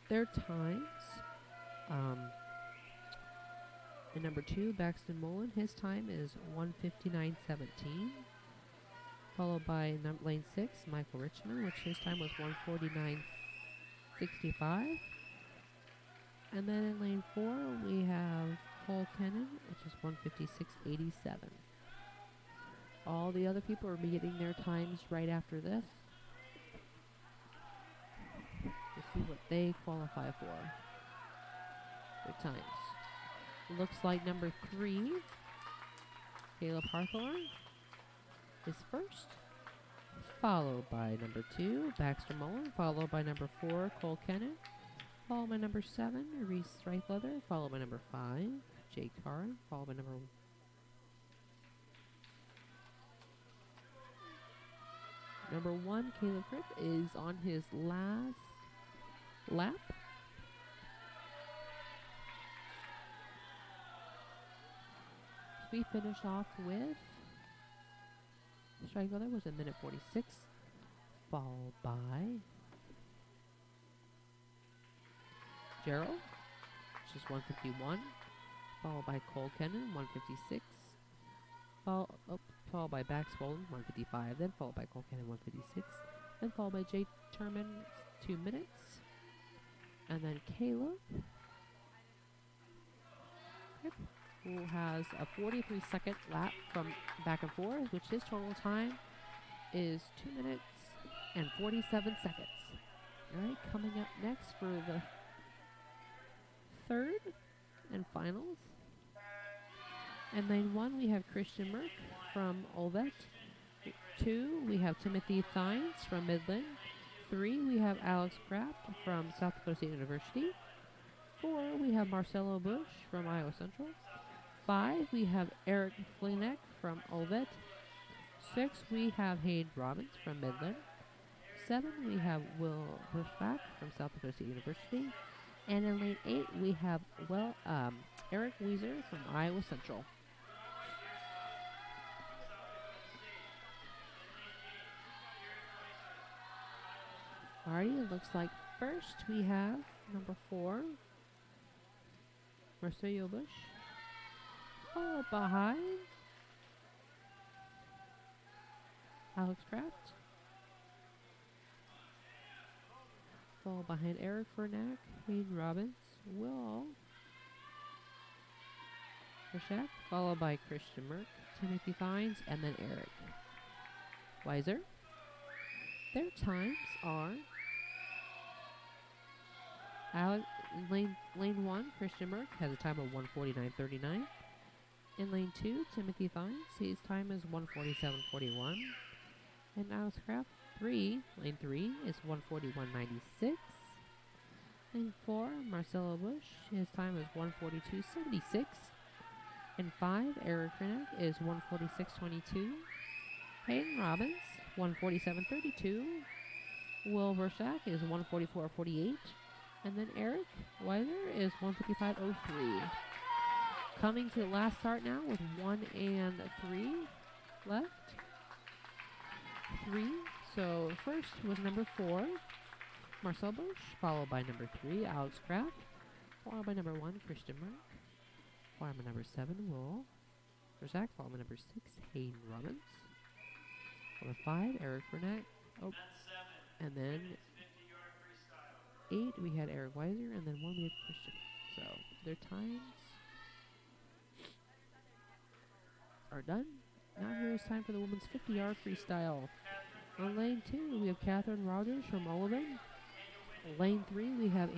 Their times. And number 2, Baxton Mullen, his time is 1:59:17. Followed by lane 6, Michael Richmond, which his time was 1:49:65. And then in lane 4, we have Cole Kennan, which is 1:56:87. All the other people are getting their times right after this. Let's see what they qualify for. Their times. Looks like number 3, Caleb Harthorne, is first, followed by number 2, Baxter Mullen, followed by number 4, Cole Kennan, followed by number 7, Reese Strikeleather, followed by number 5, Jake Tarr, followed by number 1, Caleb Cripp, is on his last lap. We finish off with Strikeleather was a minute 46, followed by Gerald, which is 1:51, followed by Cole Kennan, 1:56, followed by Bax Bolden, 1:55, then followed by Cole Kennan, 1:56, then followed by Jay Terman, 2 minutes, and then Caleb Cripp, who has a 43-second lap from back and forth, which his total time is 2 minutes and 47 seconds. All right, coming up next for the third and finals. And lane 1, we have Christian Merck from Olivet. 2, we have Timothy Thines from Midland. 3, we have Alex Kraft from South Dakota State University. 4, we have Marcelo Bush from Iowa Central. 5, we have Eric Flinek from Olivet. 6, we have Hayden Robbins from Midland. 7, we have Will Bushback from South Dakota State University. And in lane 8, we have Eric Weiser from Iowa Central. Alrighty, it looks like first we have number 4, Marcelo Bush. Followed behind Alex Kraft. Followed behind Eric Furnack, Hayden Robbins, Will Rashak, followed by Christian Merck, Timothy Fines, and then Eric Weiser. Their times are lane 1, Christian Merck has a time of 1:49.39. In lane 2, Timothy Fines, his time is 1:47.41. And Alex Kraft 3, lane 3 is 1:41.96. Lane 4, Marcelo Bush, his time is 1:42.76. In 5, Eric Renek is 1:46.22. Hayden Robbins, 1:47.32. Will Burshak is 1:44.48. And then Eric Weiser is 1:55.03. Coming to the last start now with 1 and 3 left. 3. So first was number 4, Marcel Bush, followed by number 3, Alex Kraft, followed by number 1, Christian Merck, followed by number 7, Will Burshak, followed by number 6, Hayden Robbins, number 5, Eric Burnett, and then 8 we had Eric Weiser, and then 1 we had Christian. So their times are done. Now here's time for the women's 50-yard freestyle. On lane 2 we have Catherine Rogers from Olivan. Lane 3 we have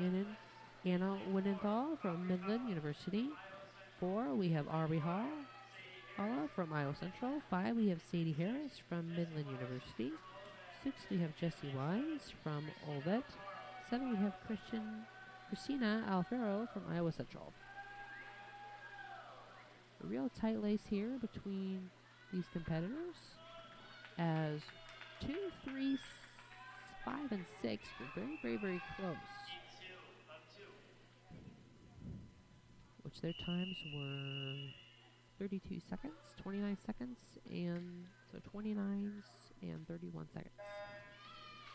Anna Winenthal from Midland University. 4 we have Arby Halla from Iowa Central. 5 we have Sadie Harris from Midland University. 6 we have Jessie Wise from Olvet. 7 we have Christina Alfaro from Iowa Central. A real tight lace here between these competitors, as 2, 3, 5, and 6 were very, very, very close, which their times were 32 seconds, 29 seconds, and so 29s and 31 seconds.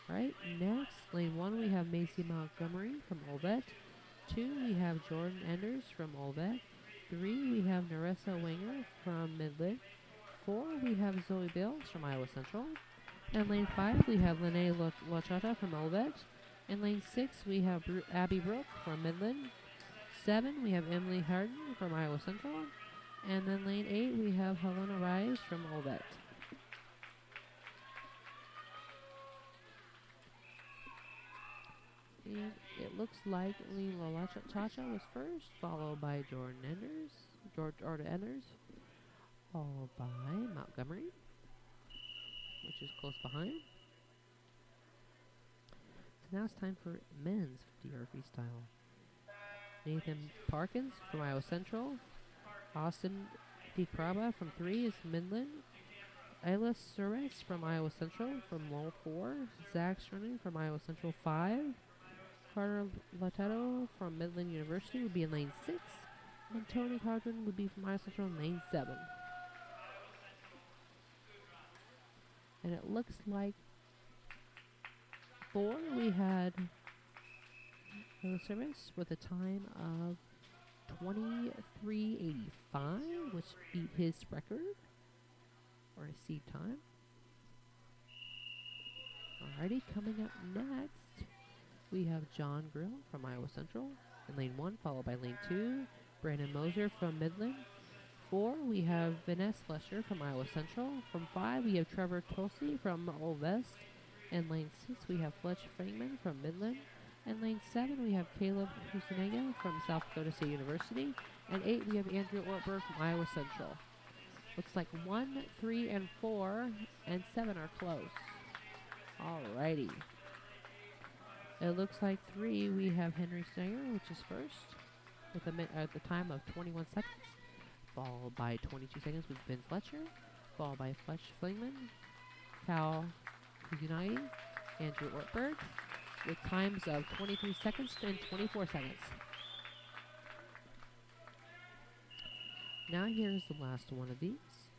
Alright, next, lane 1 we have Macy Montgomery from Olvet. 2 we have Jordan Enders from Olvet. 3 we have Narissa Wenger from Midland. 4 we have Zoe Bills from Iowa Central. And lane 5 we have Lene Lochata from Olvet. In lane 6 we have Abby Brooke from Midland. 7 we have Emily Harden from Iowa Central. And then lane 8 we have Helena Rise from Olvet. And it looks like Lila Chacha was first, followed by Jordan Enders, followed by Montgomery, which is close behind. So now it's time for men's 50-yard freestyle. Nathan Parkins from Iowa Central. Austin DiCraba from 3 is Midland. Ayla Suarez from Iowa Central from Lowell 4. Zach Sterling from Iowa Central 5. Carter Lotado from Midland University would be in lane 6. And Tony Cardin would be from Iowa Central in lane 7. And it looks like 4 we had Ayla Service with a time of 23:85, which beat his record, or his seed time. Alrighty, coming up next, we have John Grill from Iowa Central in lane 1, followed by lane 2, Brandon Moser from Midland. 4, we have Vanessa Lesher from Iowa Central. From 5, we have Trevor Tulsi from Old West. In lane 6, we have Fletch Fangman from Midland. In lane 7, we have Caleb Husinega from South Dakota State University. And 8, we have Andrew Ortberg from Iowa Central. Looks like 1, 3, and 4, and 7 are close. Alrighty. It looks like 3, we have Henry Stenger, which is first, with at the time of 21 seconds. Followed by 22 seconds with Ben Fletcher. Followed by Fletch Flingman, Cal Kuzinagi, Andrew Ortberg, with times of 23 seconds and 24 seconds. Now here's the last one of these.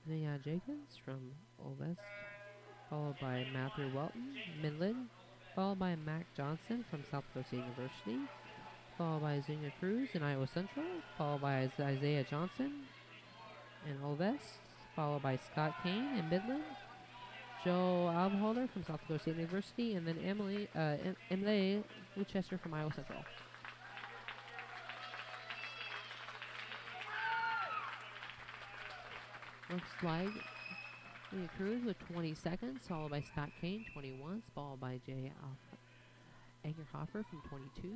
Nia Jenkins from Old West, followed by Matthew Welton, Midland, followed by Mac Johnson from South Dakota State University, followed by Zunga Cruz in Iowa Central, followed by Isaiah Johnson in Old West, followed by Scott Kane in Midland, Joe Alvaholder from South Dakota State University, and then Emily Winchester from Iowa Central. Looks like Leah Cruz with 20 seconds, followed by Scott Kane, 21, followed by Jay Angerhofer from 22,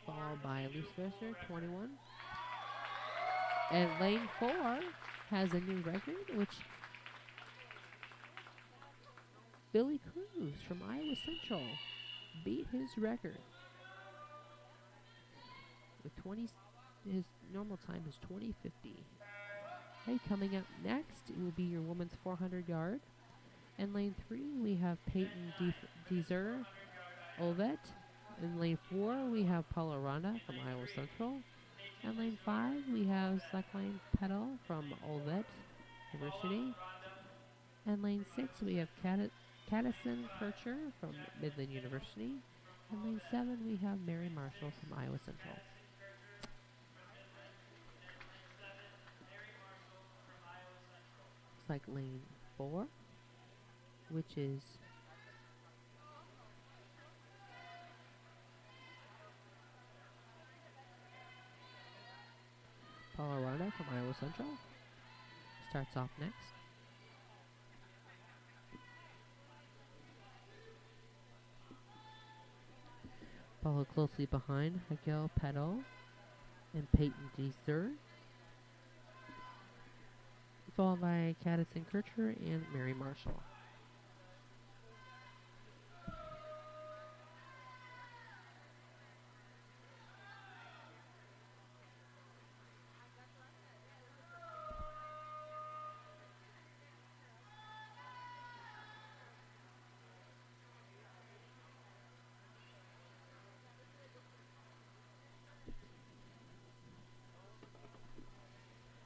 followed by Luce Fisher, 21. And lane 4 has a new record, which Billy Cruz from Iowa Central beat his record with 20. His normal time is 20:50. Okay, coming up next will be your women's 400 yard. In lane 3, we have Peyton Dezer Ovet. In lane 4, we have Paula Rana from Iowa Central. In lane 5, we have Slackline Petal from Ovet University. In lane 6, we have Caddison Kircher from Midland University. In lane 7, we have Mary Marshall from Iowa Central. Looks like lane 4, which is Paula Rana from Iowa Central. Starts off next. Followed closely behind Raquel Petal and Peyton Deezer. Followed by Caddison Kircher and Mary Marshall.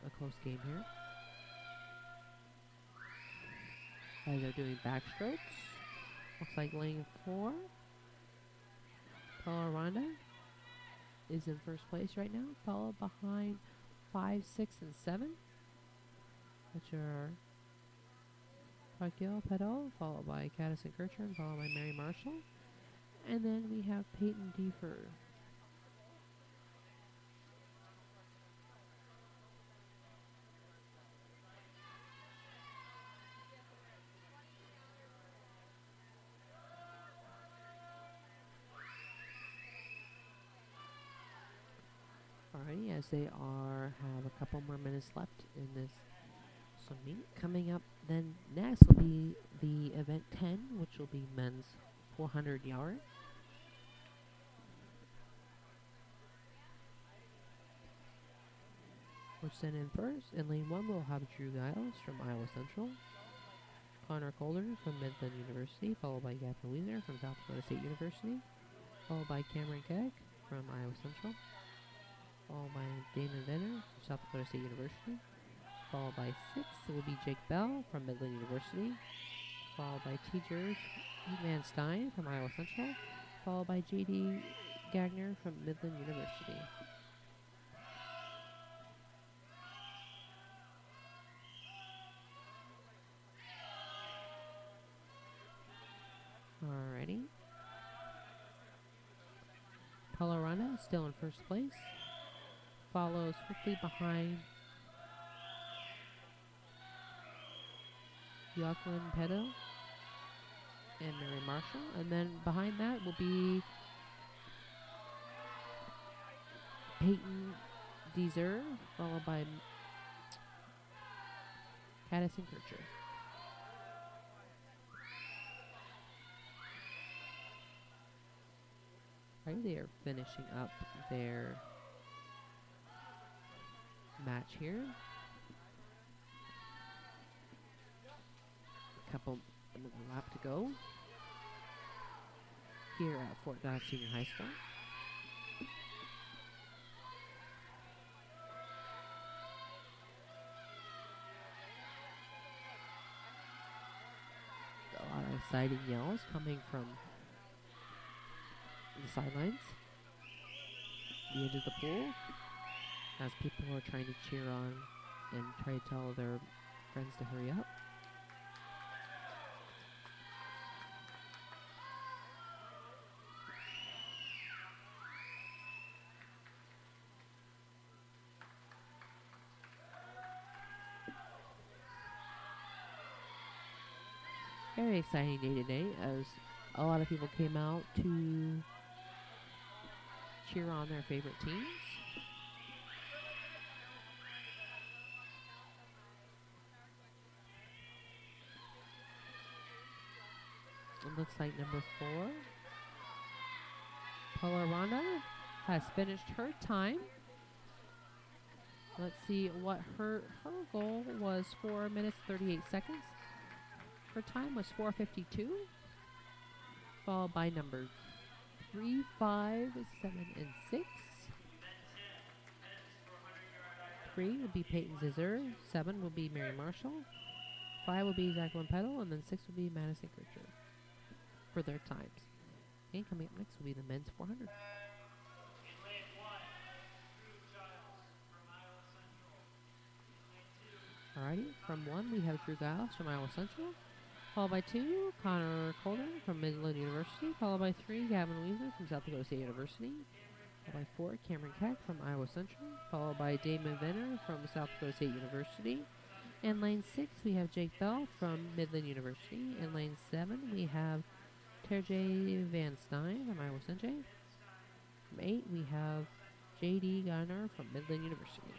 A close game here. As they're doing backstrokes. Looks like lane 4. Paula Rana is in first place right now, followed behind 5, 6, and 7, which are Raquel Petal, followed by Caddison Kircher, and followed by Mary Marshall. And then we have Peyton Deefer. Alrighty, as they have a couple more minutes left in this swimming. Coming up then next will be the event 10, which will be men's 400 yard. Which then in first, in lane 1 we'll have Drew Giles from Iowa Central, Connor Calder from Midland University, followed by Gavin Weezer from South Dakota State University, followed by Cameron Keck from Iowa Central, followed by Damon Venner from South Dakota State University, followed by 6th will be Jake Bell from Midland University, followed by Teachers Van Stein from Iowa Central, followed by J.D. Gagner from Midland University. Alrighty. Paula Rana still in first place. Follows quickly behind Joaquin Pedo and Mary Marshall. And then behind that will be Peyton Deezer, followed by Caddison Kircher. Right, they are finishing up their match here. A couple lap to go here at Fort Dodge Senior High School. A lot of exciting yells coming from the sidelines, the edge of the pool, as people are trying to cheer on and try to tell their friends to hurry up. Very exciting day today as a lot of people came out to cheer on their favorite teams. It looks like number 4, Paula Ronda, has finished her time. Let's see what her goal was. 4 minutes 38 seconds. Her time was 4:52, followed by numbers 3, 5, 7, and 6. 3 would be Peyton Zizzer, 7 would be Mary Marshall, 5 would be Jacqueline Peddle, and then 6 would be Madison Kircher for their times. And coming up next will be the men's 400. Alrighty, from 1 we have Drew Giles from Iowa Central, followed by 2, Connor Colden from Midland University, followed by 3, Gavin Weaver from South Dakota State University, followed by 4, Cameron Keck from Iowa Central, followed by Damon Venner from South Dakota State University. In lane 6, we have Jake Bell from Midland University. In lane 7, we have Terje Van Stein from Iowa Central. From 8, we have J.D. Garner from Midland University.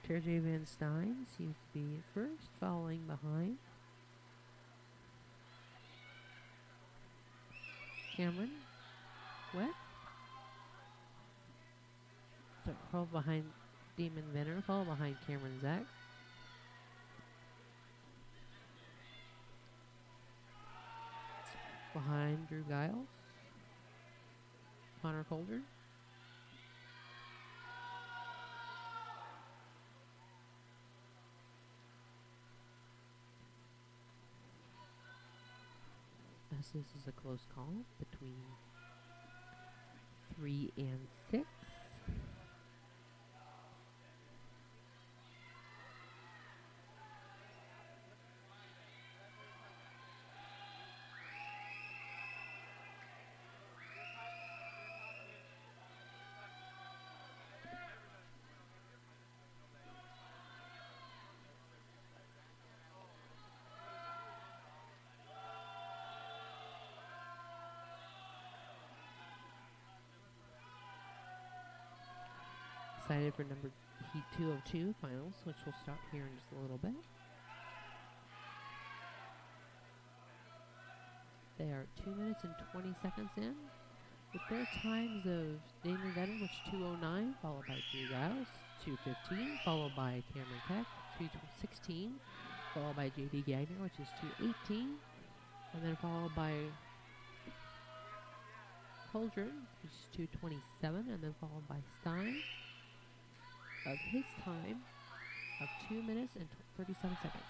Terje Van Stein seems to be first, following behind Cameron Wet. So followed behind Damon Venner, followed behind Cameron Zach. Behind Drew Giles, Connor Colder. As this is a close call between 3 and 6. Excited for number Heat 2 of 2 finals, which will start here in just a little bit. They are 2 minutes and 20 seconds in, with their times of Damon Venner, which is 2:09, followed by Drew Giles, 2:15, followed by Cameron Keck, 2:16, followed by J.D. Gagner, which is 2:18, and then followed by Coldren, which is 2:27, and then followed by Stein of his time of 2 minutes and 37 seconds.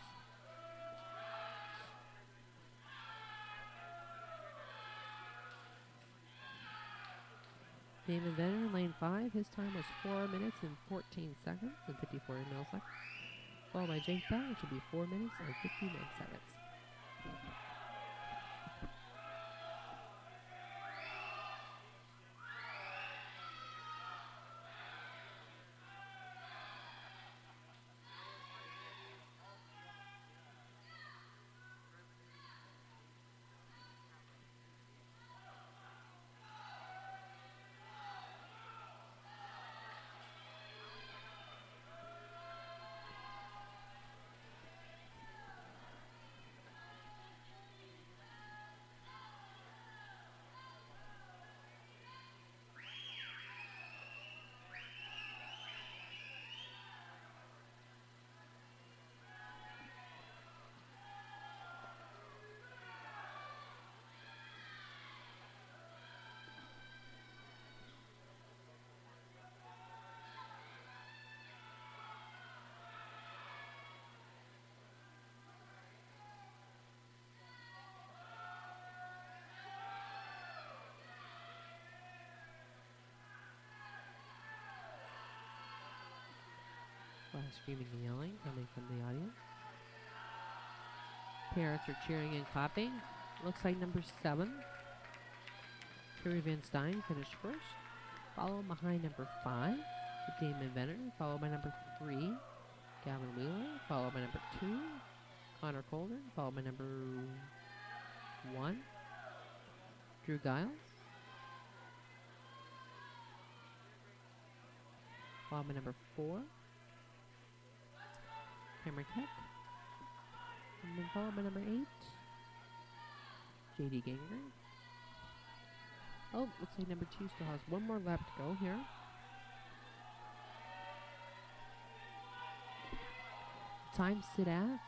Damon Venner in lane 5, his time was 4 minutes and 14 seconds and 54 milliseconds, followed by Jake Bell, which will be 4 minutes and 51 seconds. screaming and yelling coming from the audience. Parents are cheering and clapping. Looks like number 7, Kerry Van Stein, finished first. Followed behind number 5, Damon Venner. Followed by number 3, Gavin Wheeler. Followed by number 2, Connor Colden. Followed by number 1, Drew Giles. Followed by number 4, Cameron Keck. And then followed by number 8, JD Ganger. Oh, looks like number 2 still has one more lap to go here. Time sit at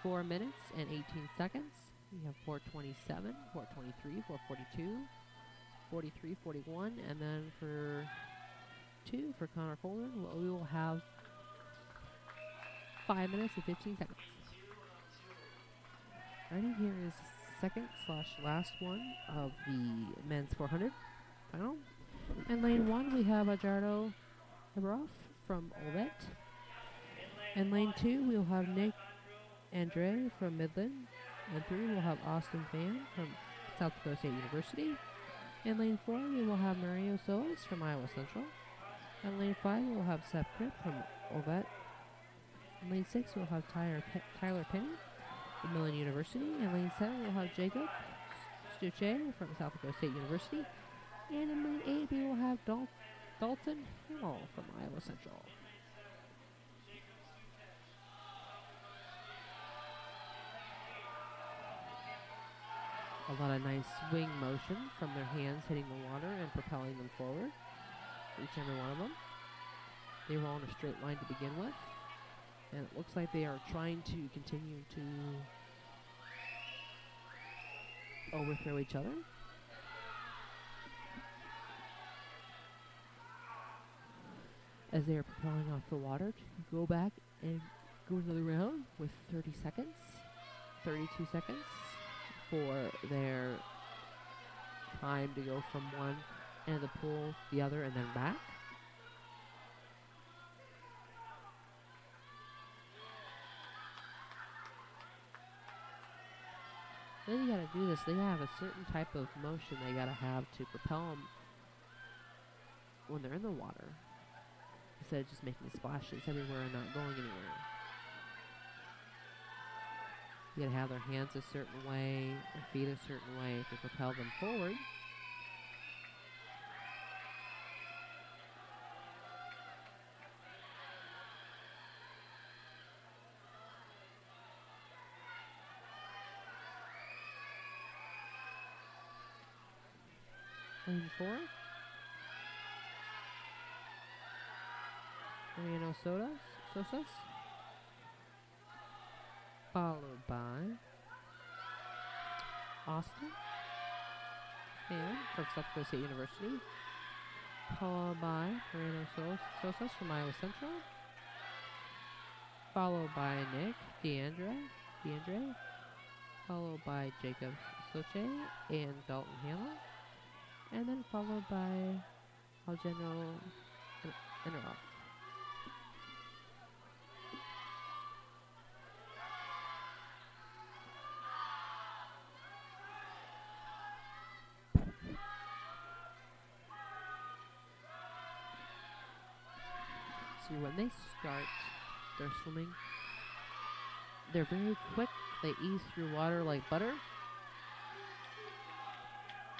4 minutes and 18 seconds. We have 4:27, 4:23, 4:42, 43, 41, and then for 2 for Connor Colden, we will have 5 minutes and 15 seconds. Alrighty, here is second/last one of the men's 400 final. In lane 1, we have Ajardo Hebroff from Olvet. In lane 2, we'll have Nick Andre from Midland. In 3, we'll have Austin Fan from South Dakota State University. In lane 4, we will have Mario Solis from Iowa Central. In lane 5, we'll have Seth Cripp from Olvet. In lane 6, we'll have Tyler Penny from Millen University. In lane 7, we'll have Jacob Stuche from South Dakota State University. And in lane 8, we will have Dalton Hill from Iowa Central. A lot of nice swing motion from their hands hitting the water and propelling them forward, each and every one of them. They were on a straight line to begin with, and it looks like they are trying to continue to overthrow each other. As they are propelling off the water to go back and go another round with 30 seconds, 32 seconds for their time to go from one end of the pool to the other and then back. Then you gotta do this. They have a certain type of motion they gotta have to propel them when they're in the water, instead of just making splashes everywhere and not going anywhere. You gotta have their hands a certain way, their feet a certain way to propel them forward. Lane 4. Mariano Sosas. Followed by Austin Fan from South Dakota State University. Followed by Mariano Sosas from Iowa Central. Followed by Nick DeAndre. Followed by Jacob Soche and Dalton Hammer. And then followed by Algeno Enteroff. See, when they start their swimming, they're very quick. They ease through water like butter.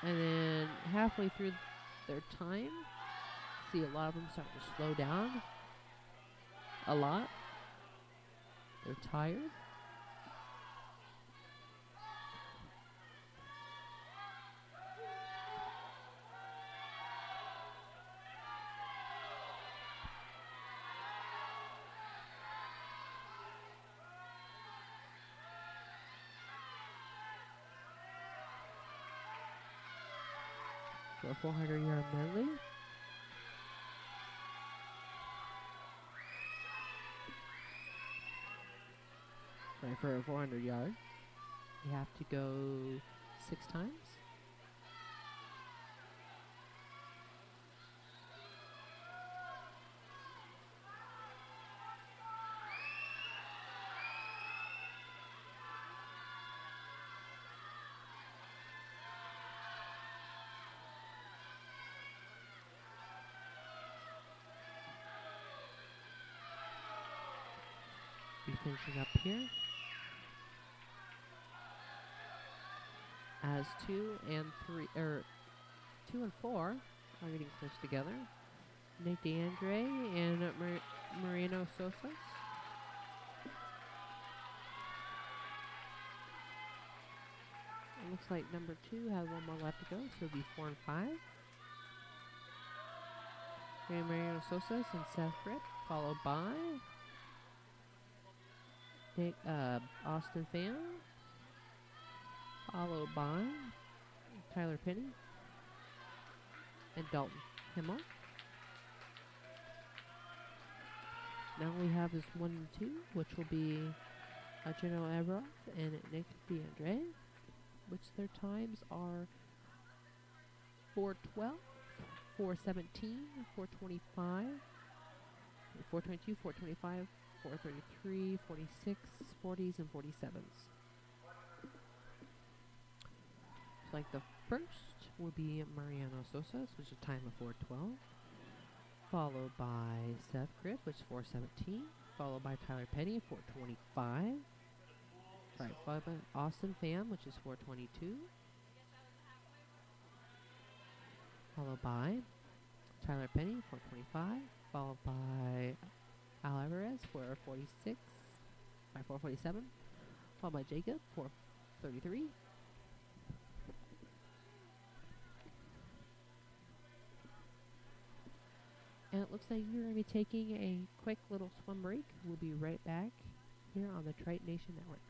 And then halfway through their time, see a lot of them start to slow down a lot. They're tired. For a 400-yard medley. Right, for a 400-yard, you have to go 6 times. finishing up here. As 2 and 4 are getting close together. Nick DeAndre and Mariano Sosa. It looks like number 2 has one more left to go, so it'll be 4 and 5. And Mariano Sosa and Seth Grip, followed by Austin Fan, followed by Tyler Penny and Dalton Himmel. Now we have this 1 and 2, which will be General Evroth and Nick DeAndre, which their times are 4:12, 4:17, 4:25, 4:22, 4:25, 4:33, 46, 40s, and 47s. So like the first will be Mariano Sosa, which is a time of 4:12, followed by Seth Grip, which is 4:17, followed by Tyler Penny, 4:25. Sorry, followed by Austin Pham, which is 4:22, followed by Tyler Penny, 4:25, followed by Al Alvarez, 4:46, 4:47, followed by Jacob, 4:33. And it looks like you're going to be taking a quick little swim break. We'll be right back here on the Triton Nation Network.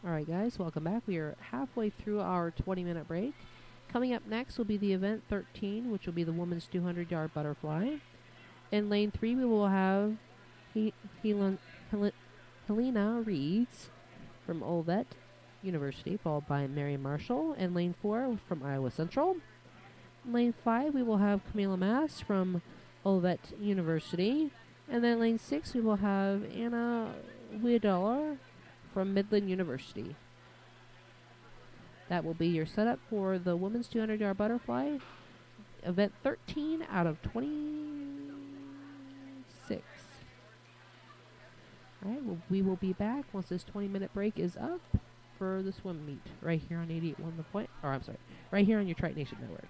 Alright guys, welcome back. We are halfway through our 20-minute break. Coming up next will be the event 13, which will be the women's 200-yard butterfly. In lane 3, we will have Helena Reeds from Olivet University, followed by Mary Marshall. In lane 4, from Iowa Central. In lane 5, we will have Camila Mass from Olivet University. And then lane 6, we will have Anna Wiedeler from Midland University. That will be your setup for the women's 200-yard butterfly, event 13 out of 26. All right, well, we will be back once this 20-minute break is up for the swim meet right here on 88.1 The Point. Or I'm sorry, right here on your Trite Nation Network.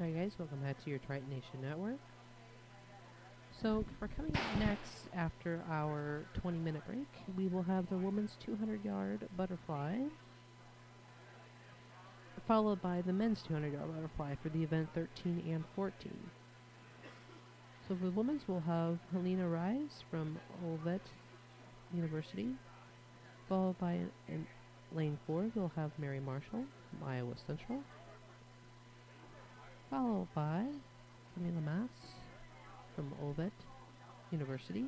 Alright guys, welcome back to your Triton Nation Network. So for coming up next after our 20-minute break, we will have the women's 200-yard butterfly, followed by the men's 200-yard butterfly for the event 13 and 14. So for the women's, we'll have Helena Rise from Olivet University, followed by in lane 4, we'll have Mary Marshall from Iowa Central, followed by Camila Mass from Olivet University.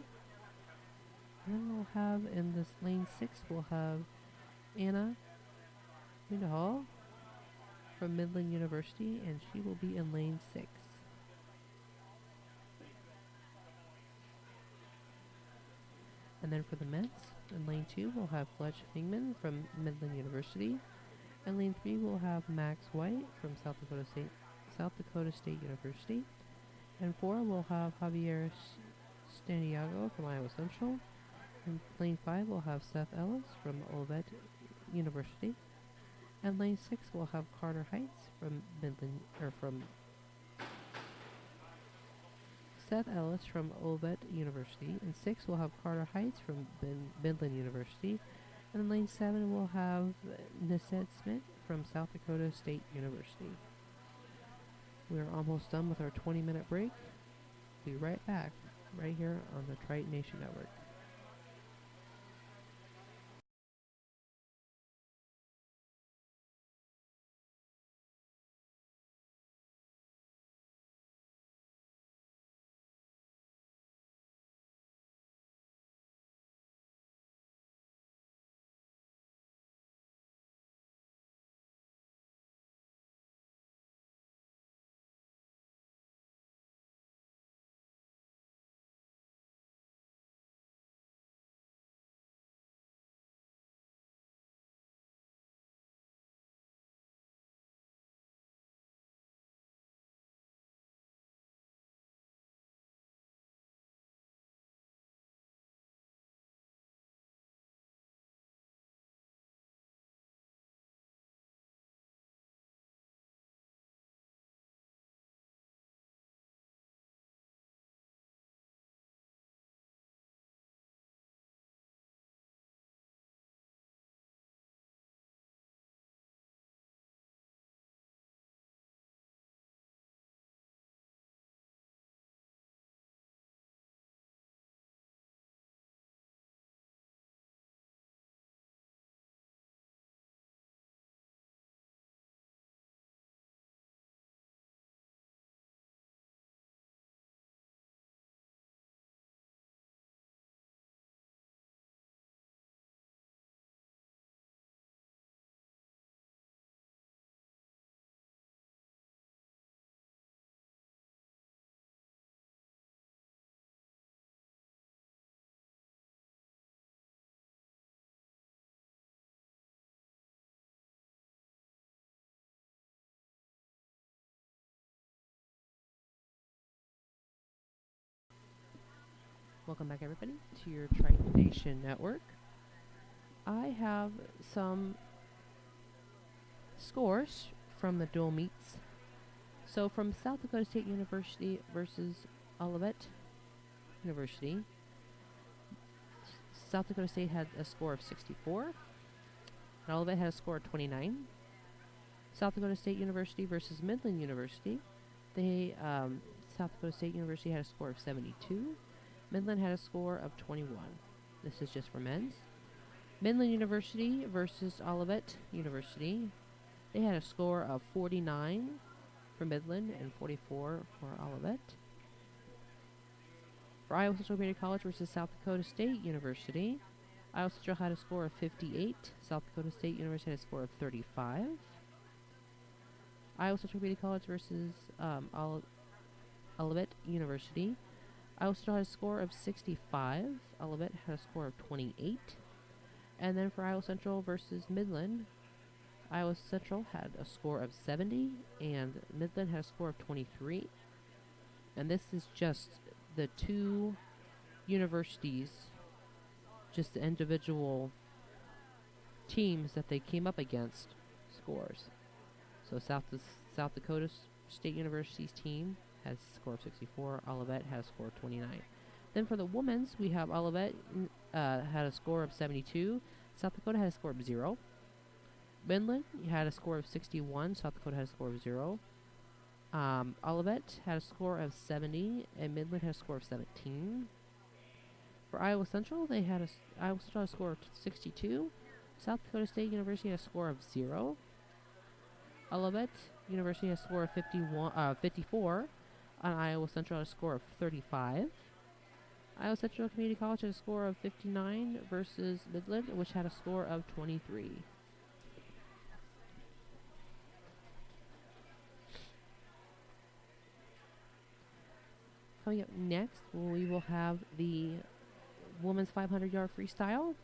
And then we'll have in this lane 6, we'll have Anna Mindahal from Midland University, and she will be in lane 6. And then for the men's, in lane 2, we'll have Fletch Fingman from Midland University. In lane 3, we'll have Max White from South Dakota State University. And 4, we'll have Javier Staniago from Iowa Central. In lane 5, we'll have Seth Ellis from Olivet University. And lane 6, we'll have Carter Heights from Seth Ellis from Olivet University. In 6, we'll have Carter Heights from Midland University. And in lane 7, we'll have Nisette Smith from South Dakota State University. We're almost done with our 20-minute break. Be right back, right here on the Triton Nation Network. Welcome back, everybody, to your Triton Nation Network. I have some scores from the dual meets. So from South Dakota State University versus Olivet University, South Dakota State had a score of 64, and Olivet had a score of 29. South Dakota State University versus Midland University, South Dakota State University had a score of 72. Midland had a score of 21. This is just for men's. Midland University versus Olivet University. They had a score of 49 for Midland and 44 for Olivet. For Iowa Central Community College versus South Dakota State University, Iowa Central had a score of 58. South Dakota State University had a score of 35. Iowa Central Community College versus Olivet University. Iowa Central had a score of 65. Olivet had a score of 28. And then for Iowa Central versus Midland, Iowa Central had a score of 70, and Midland had a score of 23. And this is just the two universities, just the individual teams that they came up against scores. So South Dakota State University's team has a score of 64. Olivet had a score of 29. Then for the women's, we have Olivet had a score of 72. South Dakota had a score of 0. Midland had a score of 61. South Dakota had a score of 0. Olivet had a score of 70, and Midland had a score of 17. For Iowa Central, Iowa Central had a score of 62. South Dakota State University had a score of 0. Olivet University has a score of 54. And Iowa Central had a score of 35. Iowa Central Community College had a score of 59 versus Midland, which had a score of 23. Coming up next, we will have the women's 500-yard freestyle,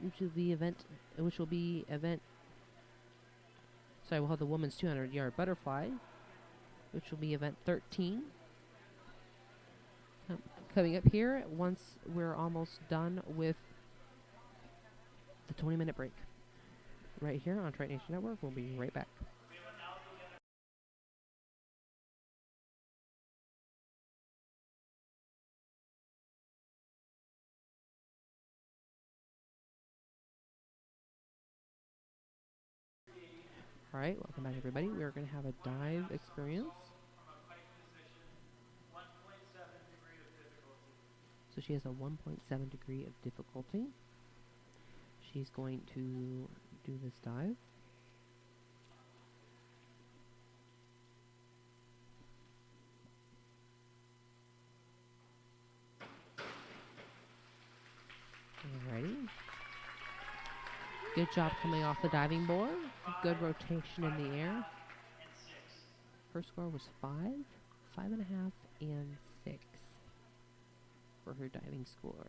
we'll have the women's 200-yard butterfly, which will be event 13. Coming up here, once we're almost done with the 20-minute break. Right here on Triton Nation Network, we'll be right back. All right, welcome back, everybody. We are going to have a dive experience. So she has a 1.7 degree of difficulty. She's going to do this dive. Alrighty. Good job coming off the diving board. Good rotation in the air. Her score was 5, 5.5, and 6 for her diving score.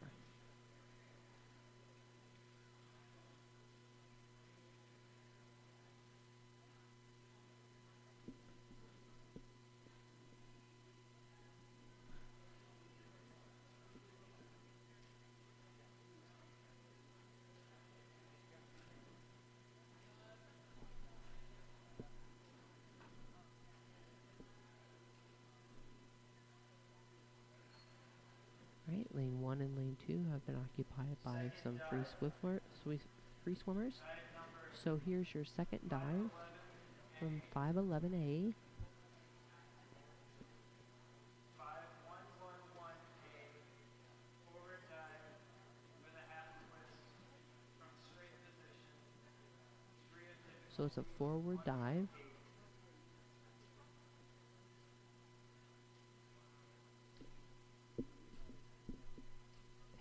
Right, lane 1 and lane 2 have been occupied by some free swimmers. So here's your second dive from 511A. So it's a forward dive.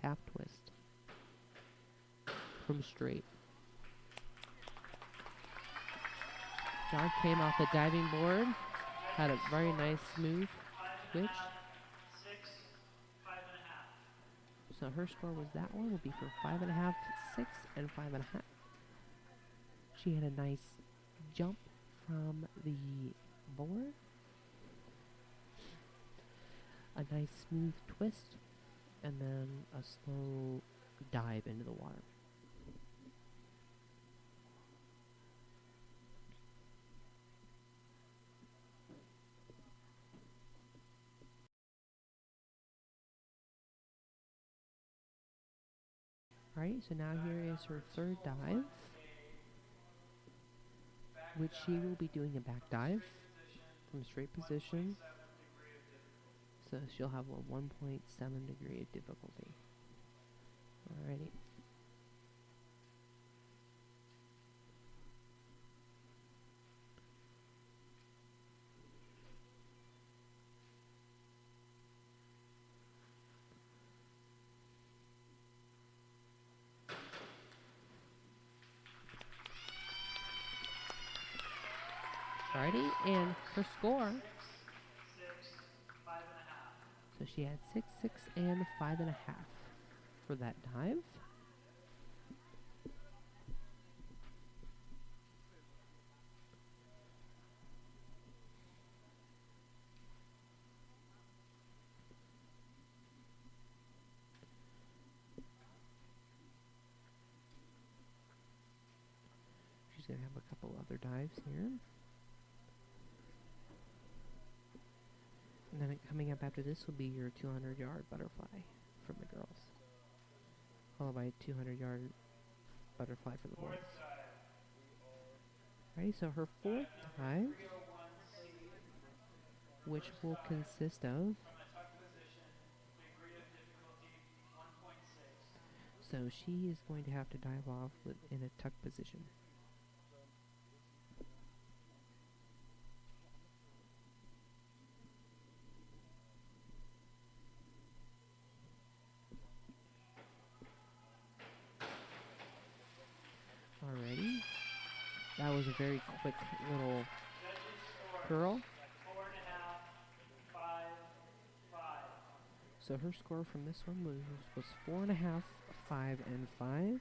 Half twist from straight. John came off the diving board, had a very nice smooth twitch. So her score was that one will be for 5.5, 6, and 5.5. She had a nice jump from the board, a nice smooth twist, and then a slow dive into the water. Alright, so now here is her third dive, which she will be doing a back dive from straight position. So she'll have a 1.7 degree of difficulty. Alrighty. Alrighty, and her score. So she had 6, 6, and 5.5 for that dive. She's going to have a couple other dives here. And then coming up after this will be your 200-yard butterfly for the girls, followed by a 200-yard butterfly for the boys. Alrighty, so her fourth dive, which will consist of, so she is going to have to dive off in a tuck position. Alrighty, that was a very quick little curl. So her score from this one was 4.5, 5, and 5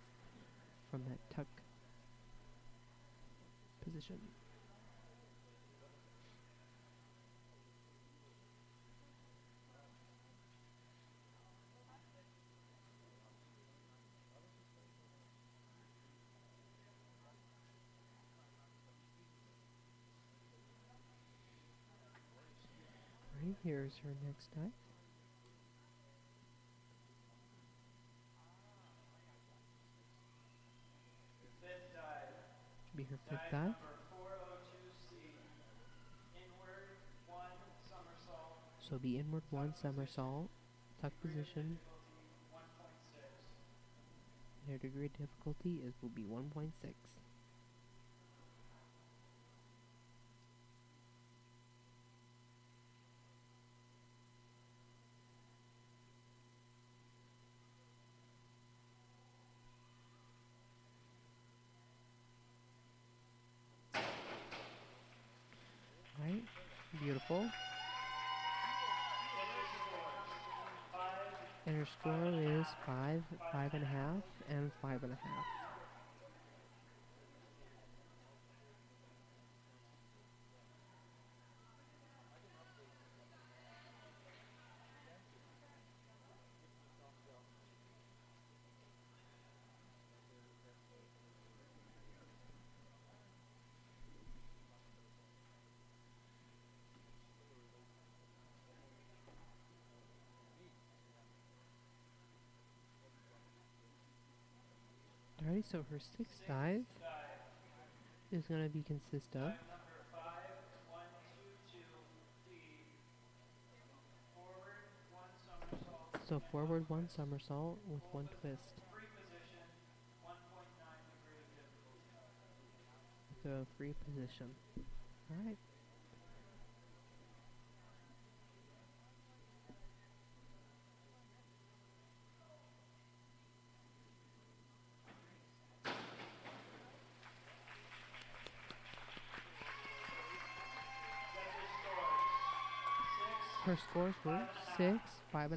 from that tuck position. Alright, here's her next dive. Should be her fifth dive. So be inward 1 somersault, tuck position. Their degree of difficulty will be 1.6. Alright, beautiful. And her score is 5, 5.5, and 5.5. Alright, so her sixth dive is going to be consist of so forward 1 somersault with 1 twist. With a free position. Alright. Her scores were 6, 5.5,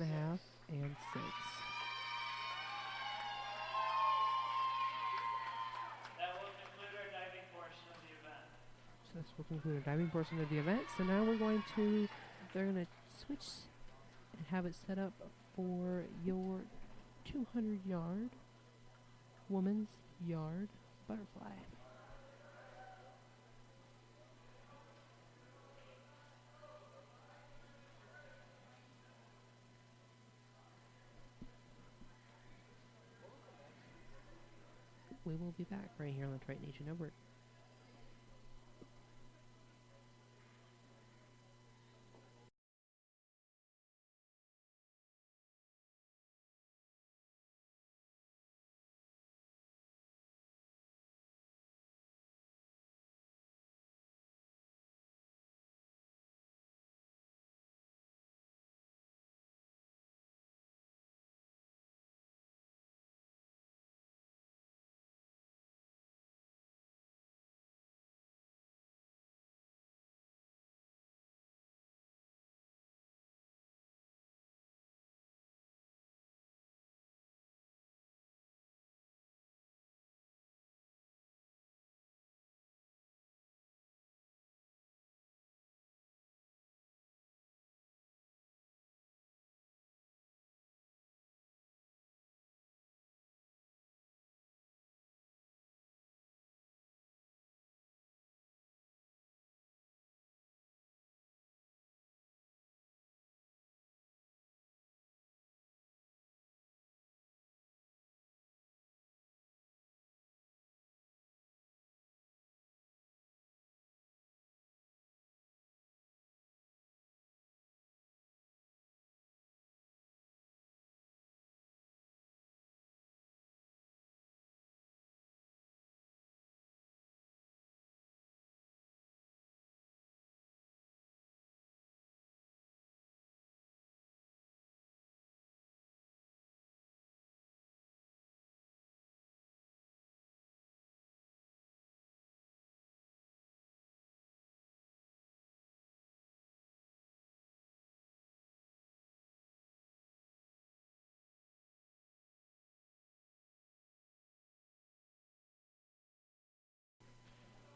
and 6. So this will conclude our diving portion of the event. So now they're going to switch and have it set up for your 200-yard woman's yard butterfly. We will be back right here on the Triton Nation Network.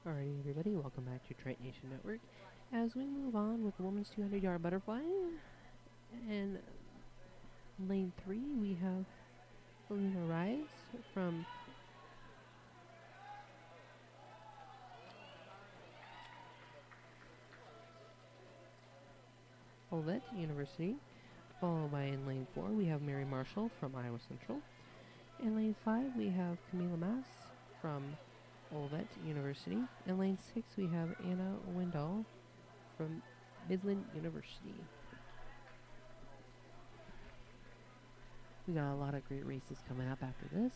Alrighty, everybody, welcome back to Trite Nation Network. As we move on with the women's 200-yard butterfly, in lane 3, we have Helena Rise from Olivet University, followed by in lane 4, we have Mary Marshall from Iowa Central. In lane 5, we have Camila Mass from Olivet University. In lane 6, we have Anna Wendell from Midland University. We got a lot of great races coming up after this.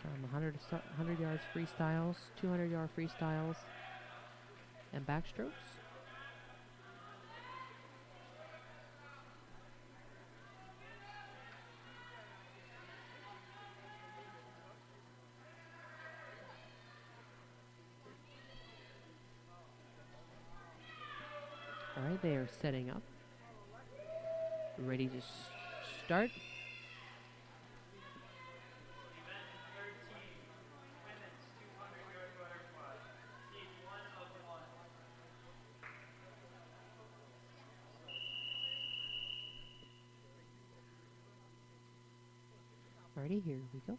Some 100 yards freestyles, 200-yard freestyles, and backstrokes. Alright, they are setting up. Ready to start. Alrighty, here we go.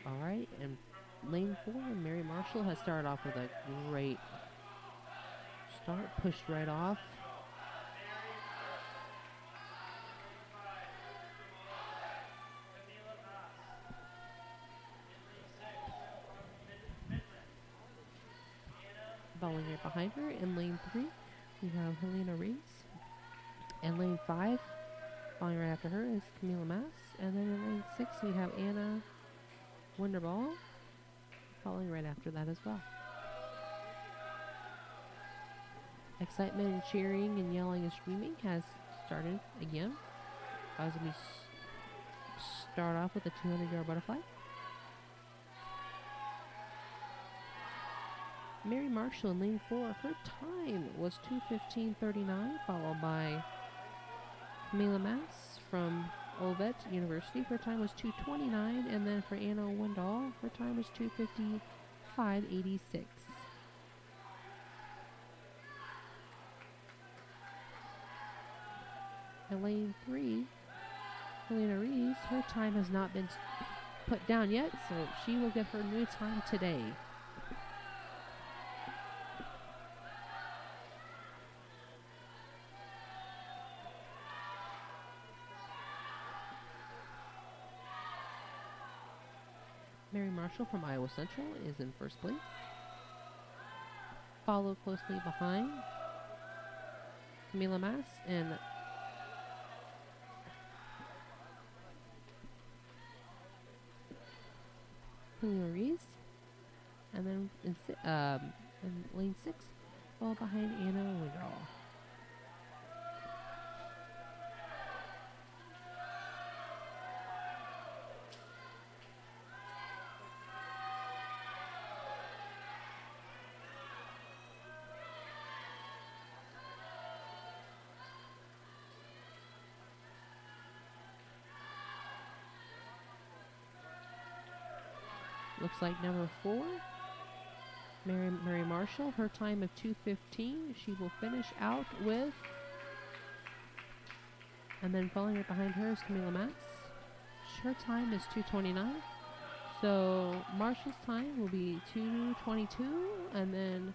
Alright, and lane 4, Mary Marshall has started off with a great start, pushed right off. Following right behind her in lane 3, we have Helena Reese. In lane 5, following right after her is Camila Mass. And then in lane 6, we have Anna Wonderball, following right after that as well. Excitement and cheering and yelling and screaming has started again. I was going to start off with a 200-yard butterfly. Mary Marshall in lane 4, her time was 2:15:39, followed by Camila Mass from Olivet University. Her time was 2:29, and then for Anna Wendell, her time was 2:55:86. In lane 3, Helena Reese, her time has not been put down yet, so she will get her new time today. Mary Marshall from Iowa Central is in first place. Followed closely behind Camila Mass and Helena Reese. And then in lane 6, followed behind Anna Wendell. Looks like number 4, Mary Marshall, her time of 2:15. She will finish out with, and then following right behind her is Camila Mass. Her time is 2:29. So Marshall's time will be 2:22, and then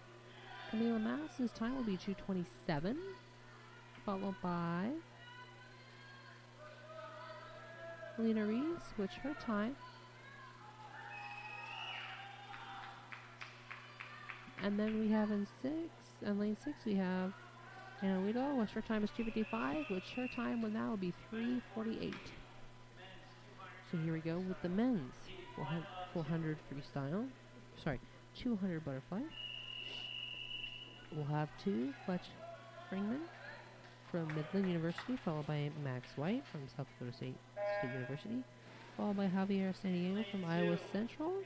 Camila Mass's time will be 2:27, followed by Helena Reese, which her time. And then we have in lane 6, we have Anna Wendell, which her time is 2:55, which her time will now be 3:48. So here we go with the men's 400 freestyle. Sorry, 200 butterfly. We'll have 2 Fletch Fringman from Midland University, followed by Max White from South Dakota State University, followed by Javier San Diego from Iowa Central.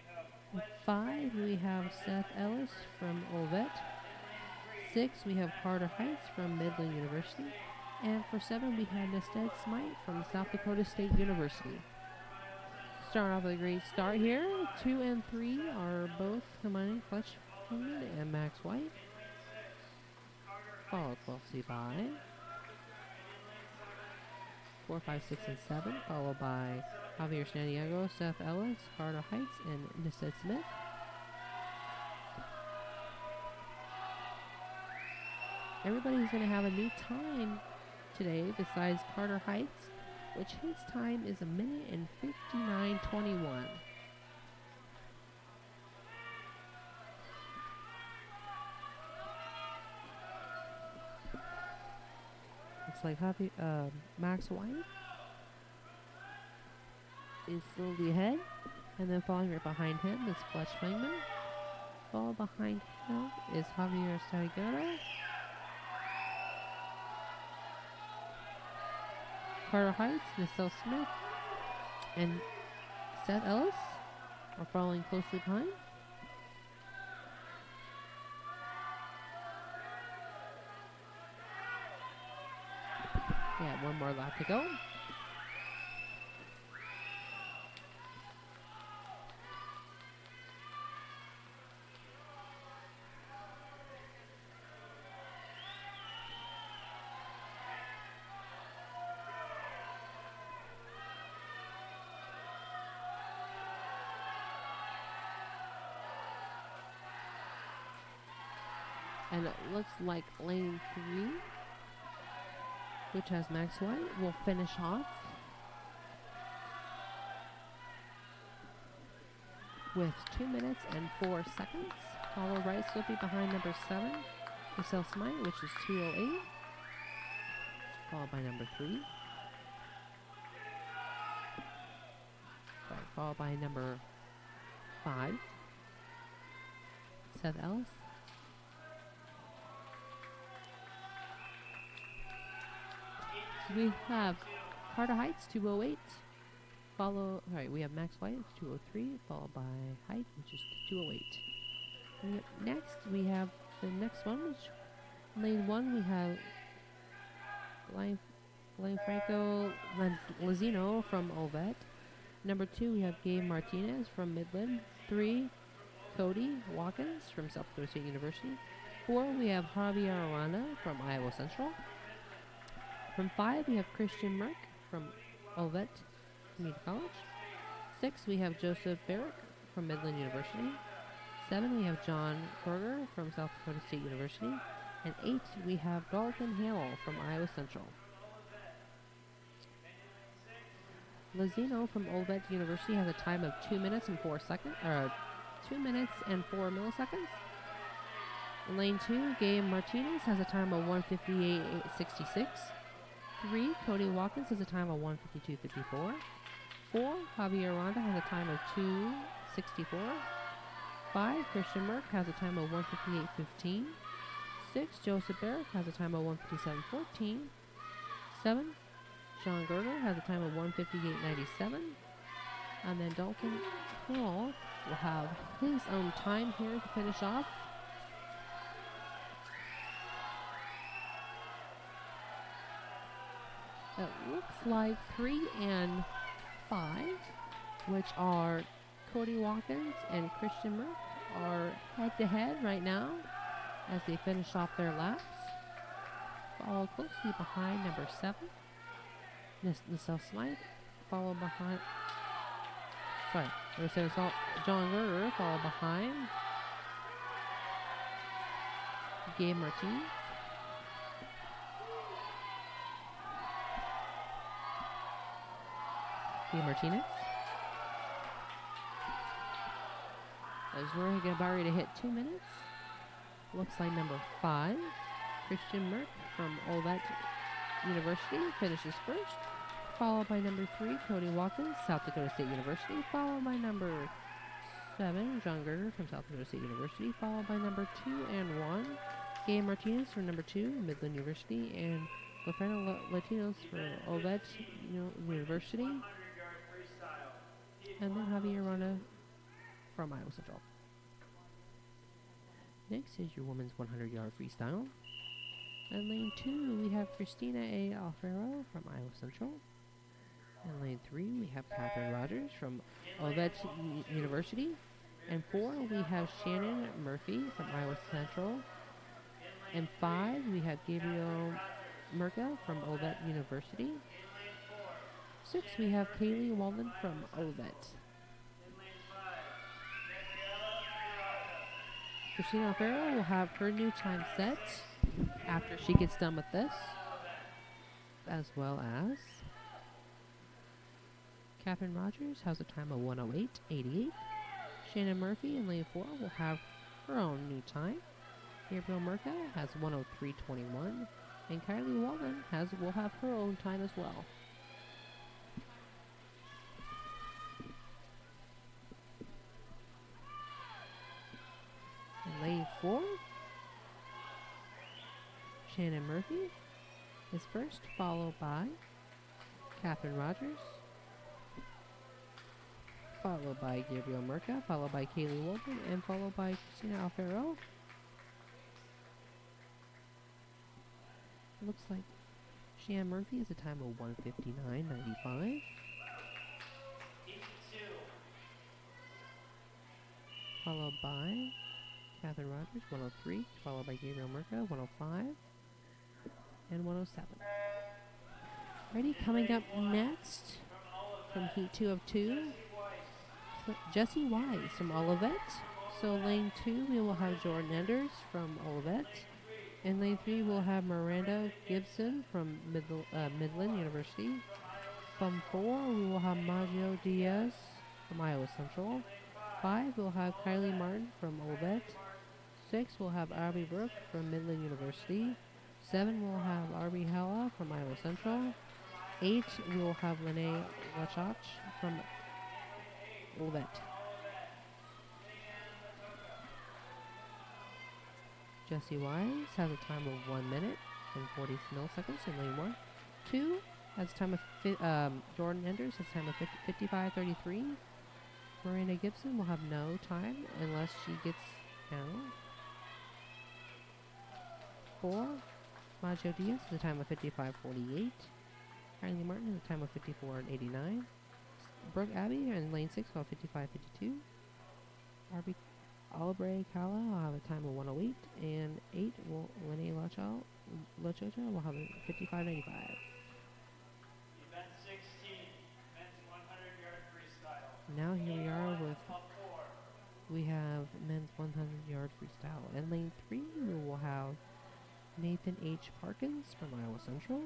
5, we have Seth Ellis from Olivet. 6, we have Carter Heights from Midland University. And for 7, we have Nested Smite from South Dakota State University. Starting off with a great start here. 2 and 3 are both Hermione Fletchman and Max White. Followed closely by 4, 5, 6, and 7, followed by Javier Santiago, Seth Ellis, Carter Heights, and Nested Smith. Everybody's going to have a new time today besides Carter Heights, which his time is 1 minute and 59:21. Looks like Max White is slowly ahead, and then following right behind him is Fletch Flangman. Followed behind him is Javier Starigara. Carter Heights, Nested Smith, and Seth Ellis are following closely behind. Yeah, one more lap to go. And it looks like lane 3, which has Max White, will finish off with 2 minutes and 4 seconds. Followed right swiftly behind number 7, Nested Smite, which is 2:08. Followed by number 3. Followed by number 5, Seth Ellis. We have Carter Heights, 2:08. We have Max White, 2:03, followed by Height, which is 2:08. And next, we have the next one, which lane 1, we have Franco Lazino from Ovet. Number 2, we have Gabe Martinez from Midland. 3, Cody Watkins from South Dakota State University. 4, we have Javier Aranda from Iowa Central. From 5, we have Christian Merck from Ovet Community College. 6, we have Joseph Barrick from Midland University. 7, we have John Berger from South Dakota State University. And 8, we have Dalton Hamill from Iowa Central. Lazino from Ovet University has a time of 2 minutes and 4 seconds, 2 minutes and 4 milliseconds. In lane 2, Gabe Martinez has a time of 1:58.66. 3, Cody Watkins has a time of 1:52.54. 4, Javier Aranda has a time of 2:64. 5, Christian Merck has a time of 1:58.15. 6, Joseph Barrett has a time of 1:57.14. 7, John Gerger has a time of 1:58.97. And then Dalton Hall will have his own time here to finish off. It looks like 3 and 5, which are Cody Watkins and Christian Merck, are head-to-head right now as they finish off their laps. Followed closely behind number 7, Nested Smite, followed behind, John Gerger, followed behind Gabe Martinez. Martinez. As we're about ready to hit 2 minutes. Looks like number 5, Christian Merck from Ovet University, finishes first. Followed by number 3, Cody Watkins, South Dakota State University. Followed by number 7, John Gerger from South Dakota State University. Followed by number 2 and 1, Gabe Martinez from number 2, Midland University. And Lafrena Latinos for Ovet University. And then Javier Aranda from Iowa Central. Next is your women's 100-yard freestyle. In lane 2, we have Christina A. Alfaro from Iowa Central. In lane 3, we have Catherine Rogers from Olivet University. In 4, we have Shannon Murphy from Iowa Central. In 5, we have Gabriel Merca from Olivet University. 6, we have Kaylee Walden from Olivet. Christina Alfaro will have her new time set after she gets done with this, as well as Catherine Rogers has a time of 1:08.88. Shannon Murphy in lane 4 will have her own new time. Gabriel Merca has 1:03.21, and Kylie Walden will have her own time as well. In lane 4, Shannon Murphy is first, followed by Catherine Rogers, followed by Gabriel Merca, followed by Kaylee Walden, and followed by Christina Alfaro. Looks like Shannon Murphy has a time of 1:59.95. Followed by Catherine Rogers, 1:03, followed by Gabriel Merca, 1:05, and 1:07. Ready, coming up next from Heat 2 of 2, Jessie Wise from Olivet. So lane 2, we will have Jordan Enders from Olivet. In lane 3, we'll have Miranda Gibson from Midland University. From 4, we will have Maggio Diaz from Iowa Central. 5, we'll have Kylie Martin from Olivet. 6, we'll have Arby Brooke from Midland University. 7, we'll have Arby Hella from Iowa Central. 8, we will have Lene Lachach from Olivet. Jessie Wise has a time of 1 minute and 40 milliseconds in lane 1. 2 has a time of Jordan Enders has a time of 55:33. Miranda Gibson will have no time unless she gets down. 4, Maggio Diaz has a time of 55:48. Kylie Martin has a time of 54:89. Brooke Abbey in lane 6 will have 55:52. Arby Albre Kala will have a time of 1:08, and 8 will Lene Lachocha will have a 55:95. Event 16, men's 100-yard freestyle. Now here we are we have men's 100-yard freestyle. In lane 3, we will have Nathan H. Parkins from Iowa Central.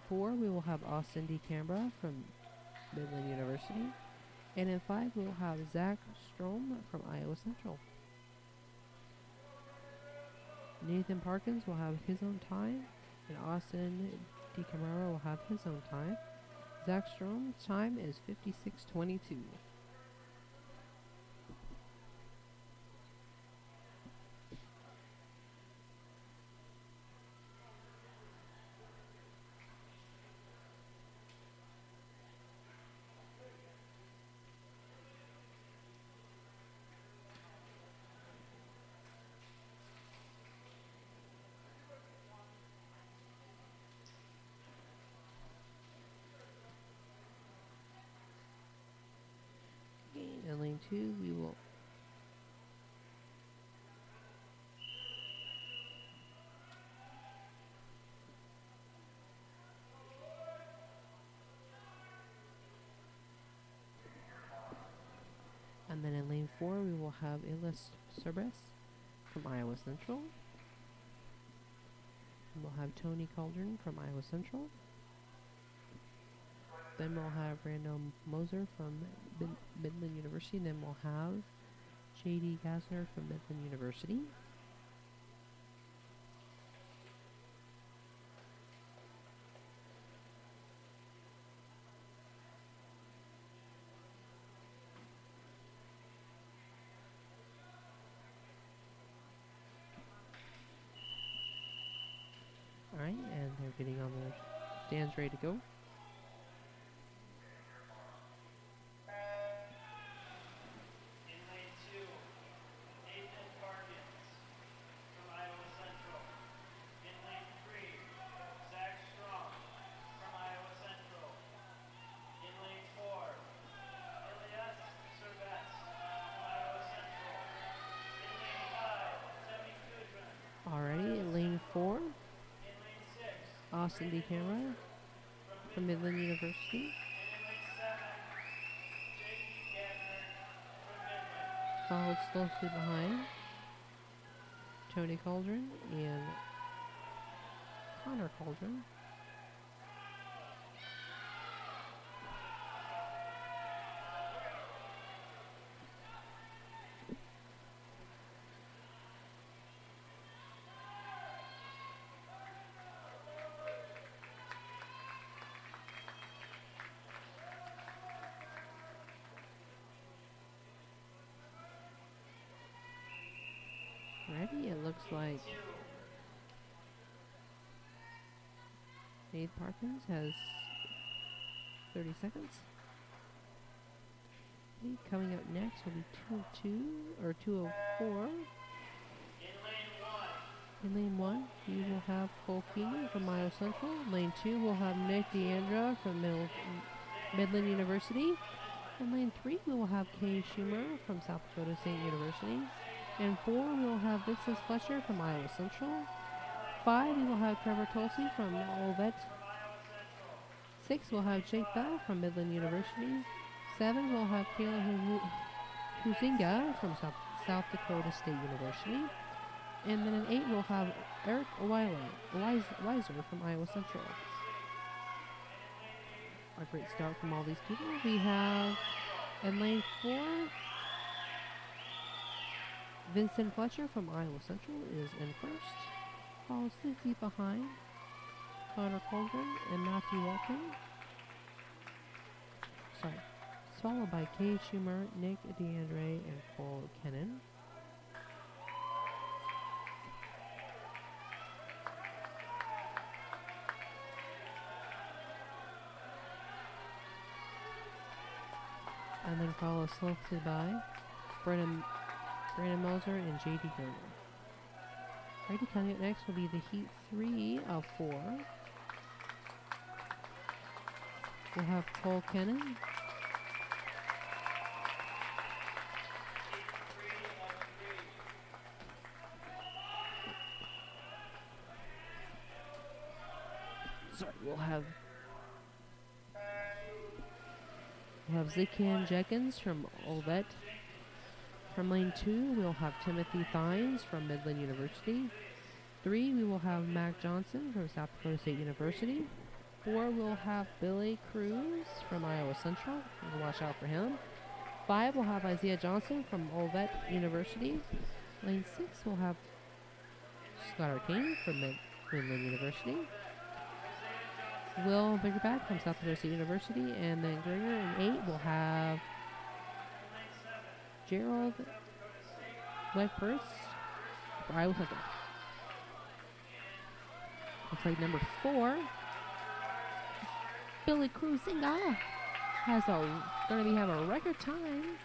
4, we will have Austin D. Canberra from Midland University. And in 5, we will have Zach Strom from Iowa Central. Nathan Parkins will have his own time, and Austin D. Camara will have his own time. Zach Strom's time is 56:22. In lane 2, we will and then in lane 4, we will have Ilis Cerbes from Iowa Central. And we'll have Tony Cauldron from Iowa Central. Then we'll have Randall Moser from Midland University. And then we'll have J.D. Gassner from Midland University. Alright, and they're getting on their stands ready to go. In lane 2, Nathan Parkins. Austin D. Camera from Midland University. Followed closely behind Tony Cauldron and Connor Cauldron. Ready? It looks like Nate Parkins has 30 seconds. Coming up next will be 202 or 204. In lane 1, we will have Cole Keenan from Iowa Central. In lane 2, we'll have Nick DeAndra from Midland University. In lane 3, we will have Kay Schumer from South Dakota State University. In 4, we will have Vincent Fletcher from Iowa Central. 5, we will have Trevor Tulsi from Olivet. 6, we'll have Jake Bell from Midland University. 7, we'll have Kayla Huzinga from South Dakota State University. And then in 8, we'll have Eric Weiser from Iowa Central. A great start from all these people. We have in lane 4, Vincent Fletcher from Iowa Central is in first. Followed 60 behind Connor Cauldron and Matthew Walton. Followed by Kay Schumer, Nick DeAndre, and Cole Kennan. And then followed closely by Brandon Moser and J.D. Gerber. Alrighty, coming up next will be the Heat 3 of 4. We'll have Cole Kennan. We'll have Zikian Jenkins from Olivet. From lane 2, we'll have Timothy Thines from Midland University. 3, we will have Mac Johnson from South Dakota State University. 4, we'll have Billy Cruz from Iowa Central. We'll watch out for him. 5, we'll have Isaiah Johnson from Olivet University. Lane 6, we'll have Scott Arcane from Midland University. Will Biggerback from South Dakota State University. And then Gregor in 8, we'll have Gerald Weckpers for Iowa Central. Looks like number 4, Billy Cruzinga, have a record time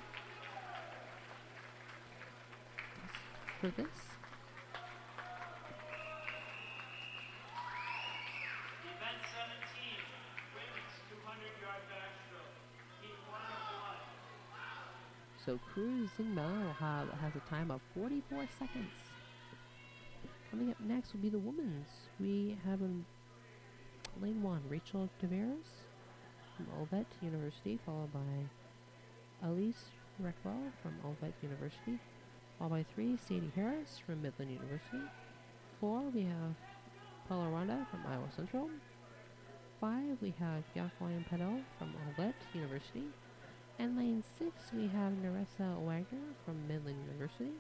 for this. Event 17, women's 200-yard backstroke. Heat 1 of 1. So Cruzinga has a time of 44 seconds. Coming up next will be the women's. We have in lane 1, Rachel Tavares from Olivet University, followed by Elise Reckwell from Olivet University, followed by 3, Sadie Harris from Midland University. 4, we have Paula Ronda from Iowa Central. 5, we have Jacqueline Pedal from Olivet University. And lane 6, we have Nerissa Wagner from Midland University.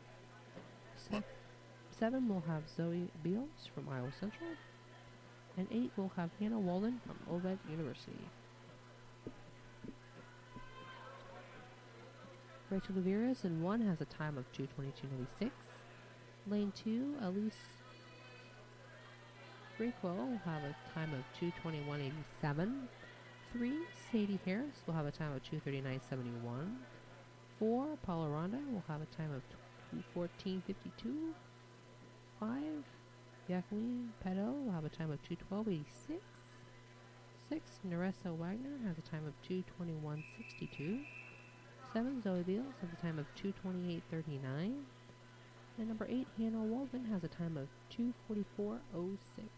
7, we'll have Zoe Beals from Iowa Central. And 8, we'll have Hannah Walden from Olivet University. Rachel Tavares in 1 has a time of 2:22.96. Lane 2, Elise Frequo will have a time of 2:21.87. 3, Sadie Harris will have a time of 2:39.71. 4, Paula Ronda will have a time of 2:14.52. 5, Jacqueline Pedo will have a time of 2:12.86. 6, Nerissa Wagner has a time of 2:21.62. 7, Zoe Beals has a time of 2:28.39. And number 8, Hannah Walden has a time of 2:44.06.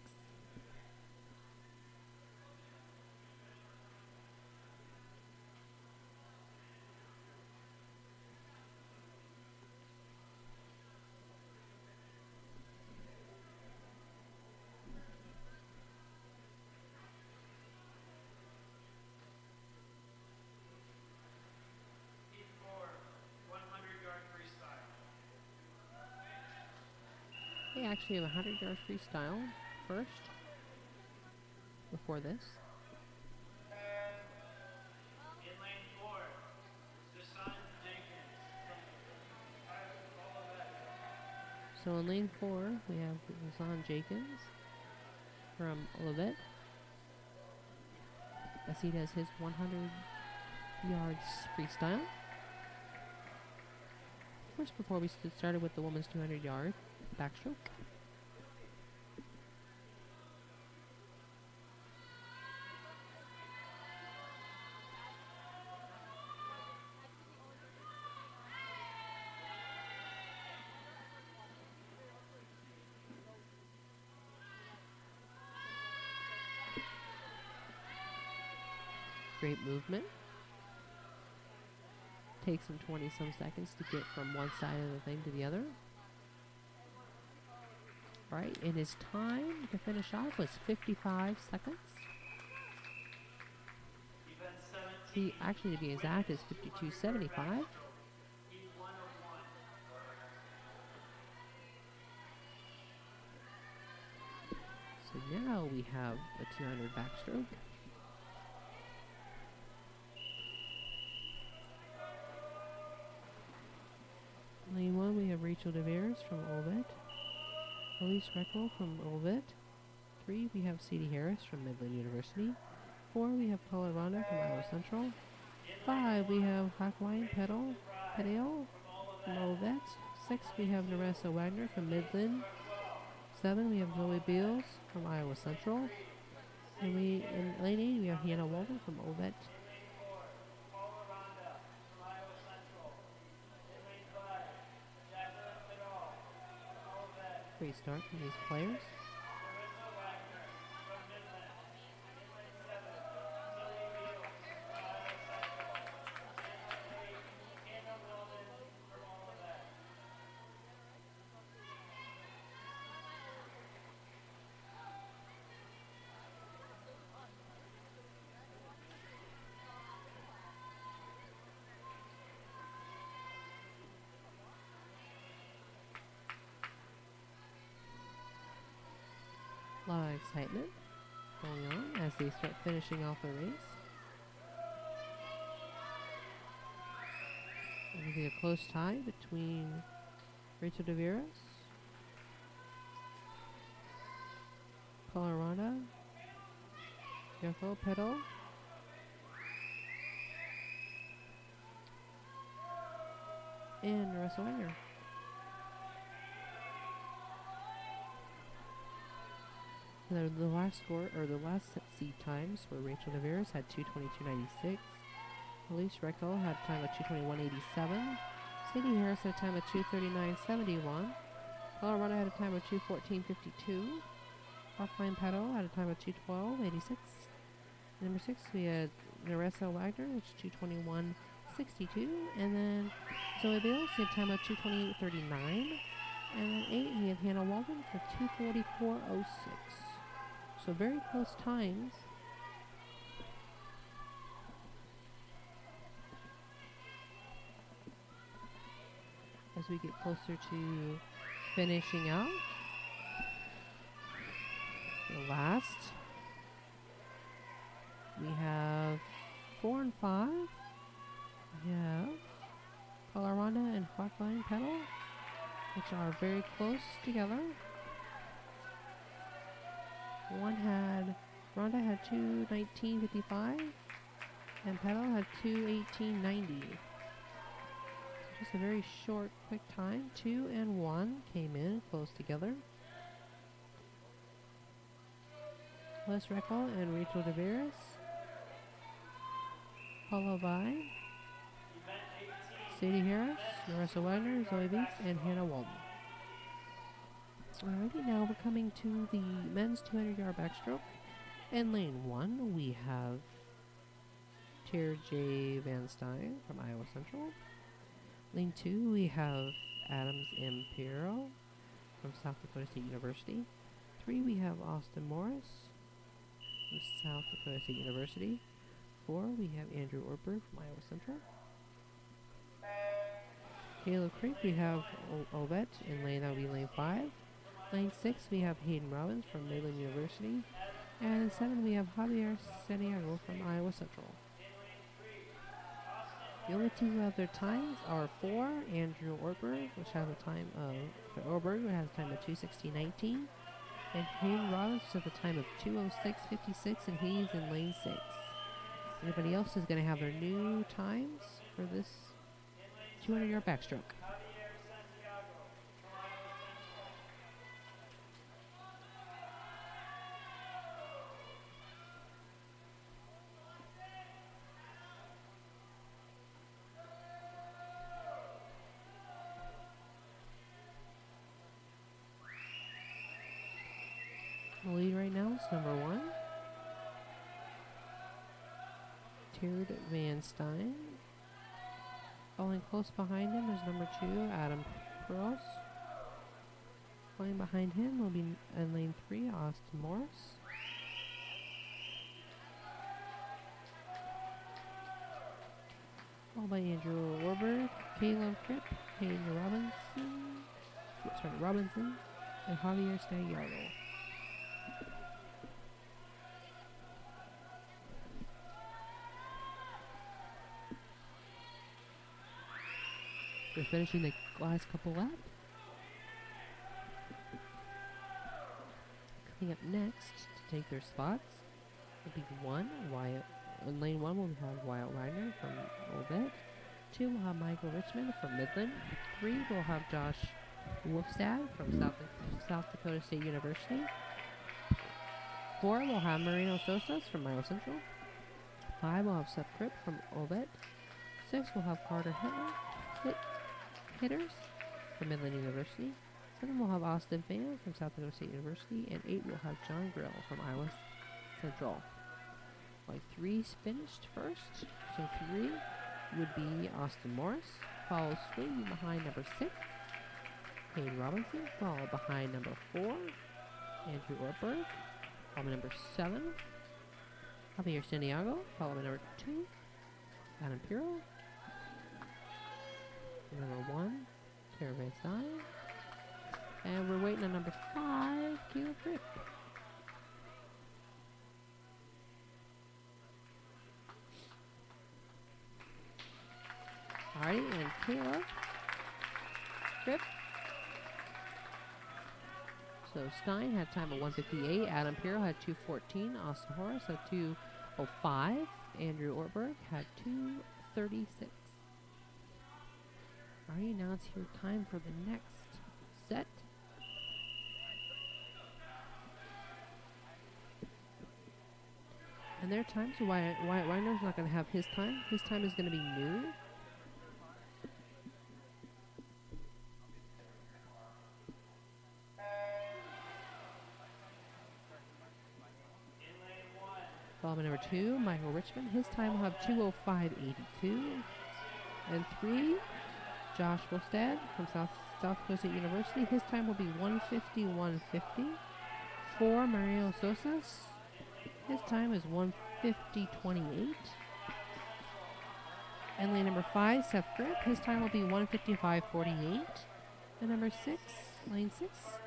actually have a 100-yard freestyle first, before this. In lane 4, Jason Jenkins from Olivet. So in lane 4, we have Zahn Jenkins from Olivet, as he does his 100 yards freestyle. First, before we started with the women's 200-yard backstroke. Great movement. Takes him 20-some seconds to get from one side of the thing to the other. Right, and his time to finish off was 55 seconds. He actually, to be exact, is 52.75. So now we have the 200 backstroke. Lane 1, we have Rachel DeVeres from Olivet. Elise Reckel from Olivet. 3, we have Sadie Harris from Midland University. 4, we have Paula Ronda from Iowa Central. 5, we have Hackline Pedale from Olivet. 6, we have Naressa Wagner from Midland. 7, we have Zoe Beals from Iowa Central. And in lane 8, we have Hannah Walden from Olivet. Great start from these players. A lot of excitement going on as they start finishing off the race. It'll be a close tie between Rachel DeVeres, Paula Ronda, Yoko Pedal, and Naressa Wagner. The last score, or the last seed times for Rachel DeVeres had 2:22.96. Elise Reckel had a time of 2:21.87. Sadie Harris had a time of 2:39.71. Paula Ronda had a time of 2:14.52. Rockline Pedal had a time of 2:12.86. Number 6, we had Naressa Wagner, which is 2:21.62. And then Zoe Bales had a time of 2:28.39. And then 8, we have Hannah Walden for 2:44.06. So very close times. As we get closer to finishing out the last, we have 4 and 5. We have Paula Ronda and Rockline Pedal, which are very close together. Ronda had 2:19.55 and Pedal had 2:18.90. So just a very short, quick time. 2 and 1 came in close together. Les Reckel and Rachel DeVeres, followed by Sadie Harris, Naressa Wagner, Zoe Beeks, and Hannah Walden. Alrighty, now we're coming to the men's 200-yard backstroke. In lane 1, we have Tier J. Van Stein from Iowa Central. Lane 2, we have Adams M. Piero from South Dakota State University. 3, we have Austin Morris from South Dakota State University. 4, we have Andrew Orper from Iowa Central. Taylor Creek, we have Ovet in lane, that would be lane 5. Lane 6, we have Hayden Robbins from Maryland University. And in 7, we have Javier Santiago from Iowa Central. The only two who have their times are 4, Andrew Ortberg, which has a time of, Ortberg has a time of 2:16.19, and Hayden Robbins has a time of 2:06.56, and he's in lane 6. Anybody else is going to have their new times for this 200-yard backstroke. The lead right now is number 1, Tiered Van Stein. Following close behind him is number 2, Adam Pearls. Following behind him will be in lane 3, Austin Morris. Followed by Andrew Warburg, Caleb Kripp, Hayden Robinson, and Javier Santiago. They're finishing the last couple laps. Coming up next to take their spots will be 1, Wyatt. In lane 1 we'll have Wyatt Wagner from Ovet. 2 we'll have Michael Richmond from Midland. 3 we'll have Josh Wolfstad from South Dakota State University. 4 we'll have Marino Sosas from Iowa Central. 5 we'll have Seth Kripp from Ovet. 6 we'll have Carter Hitters from Midland University. 7 we'll have Austin Fan from South Dakota State University. And 8 we'll have John Grill from Iowa Central. Like 3's finished first. So 3 would be Austin Morris, followed swiftly behind number 6, Hayden Robinson, followed behind number 4, Andrew Ortberg, followed by number 7, Javier Santiago, followed by number 2, Adam Piro, number 1, Tara Van Stein, and we're waiting on number 5, Caleb Fripp. Alrighty, and Caleb Fripp. So Stein had time of 1:58. Adam Piro had 2:14. Austin Horace had 2:05. Andrew Ortberg had 2:36. Alright, now it's here time for the next set. And their time, so Wyatt Weiner's not going to have his time. His time is going to be new. Followed by number 2, Michael Richmond. His time will have 2:05.82. And 3, Josh Wolstad from South Dakota State University. His time will be 1:51.50. 4, Mario Sosas. His time is 1:50.28. And lane number 5, Seth Fripp. His time will be 1:55.48. And number 6, lane 6,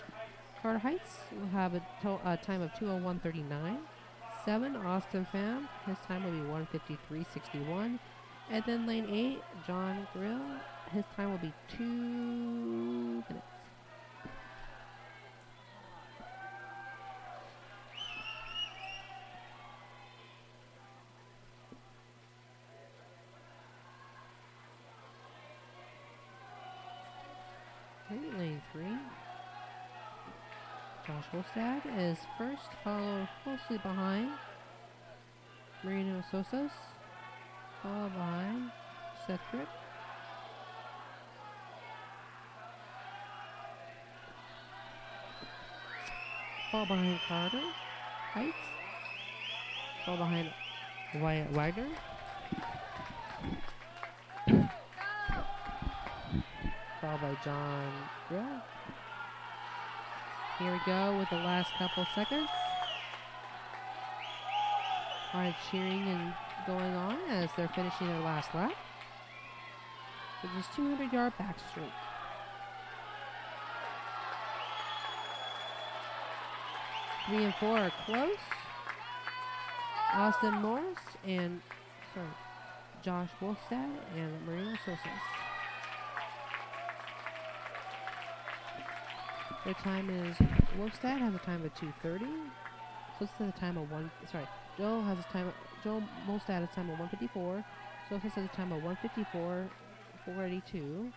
Carter Heights will have a time of 2:01.39. 7, Austin Pham. His time will be 1:53.61. And then lane 8, John Grill. His time will be 2 minutes. Okay, lane 3. Josh Wolstad is first, followed closely behind Marino Sosas, followed behind Seth Fripp, followed behind Carter Heights, followed behind Wyatt Wagner, followed by John Grill. Here we go with the last couple seconds. Alright, cheering and going on as they're finishing their last lap. It is 200-yard backstroke. 3 and 4 are close. Austin Morris and Josh Wolfstad and Marina Sosis. Their time is Wolfstad has a time of 2:30. Sosis has a time of Joe Wolfstad has a time of 1:54. Sosis has a time of 1:54, 482.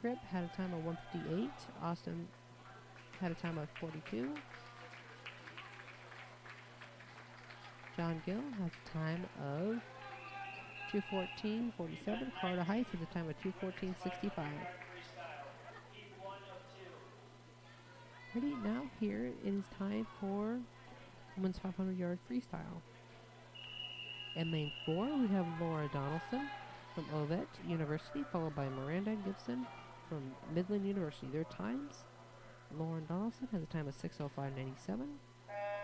Crip had a time of 1:58. Austin had a time of 42. John Gill has a time of 2:14.47. Carter Heights has a time of 2:14.65. Ready, now here it is time for women's 500-yard freestyle. In lane 4, we have Laura Donaldson from Ovet University, followed by Miranda Gibson from Midland University. Their times, Lauren Donaldson has a time of 6:05.97.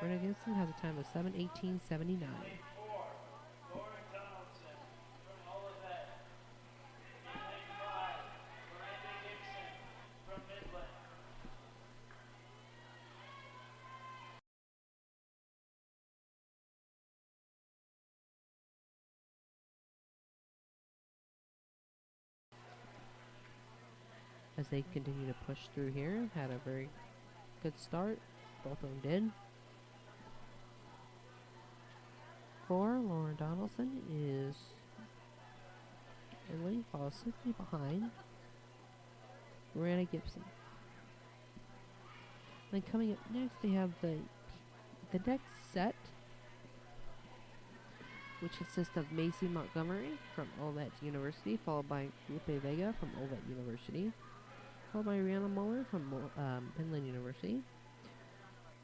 Miranda Gibson has a time of 7:18.79. As they continue to push through here, had a very good start. Both of them did. 4, Lauren Donaldson is in lane, follows slightly behind Miranda Gibson. Then coming up next, they have the next set, which consists of Macy Montgomery from Ovet University, followed by Lupe Vega from Ovet University, followed by Rihanna Muller from Midland University.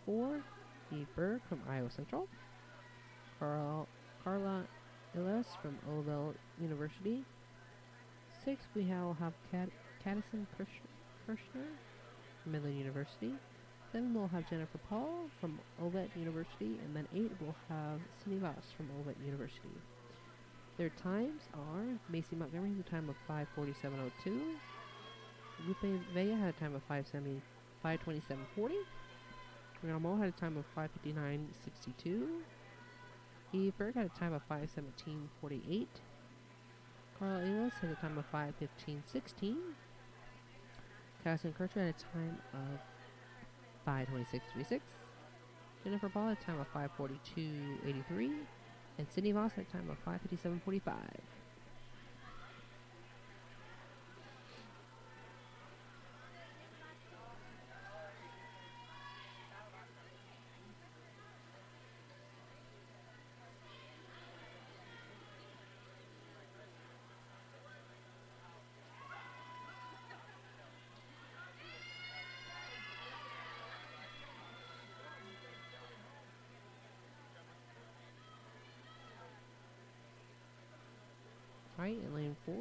4, Eve Berg from Iowa Central. Carla Illes from Ovel University. 6, we will have Caddison Kirshner from Midland University. 7, we'll have Jennifer Paul from Ovet University. And then 8, we'll have Cindy Voss from Ovet University. Their times are Macy Montgomery has a time of 5:47.02. Lupe Vega had a time of 5:27.40. Rihanna Muller had a time of 5:59.62. Eve Berg had a time of 5:17.48. Carla Illes had a time of 5:15.16. Caddison Kircher had a time of 5:26.36. Jennifer Paul had a time of 5:42.83. And Sydney Voss had a time of 5:57.45. Right, in lane 4,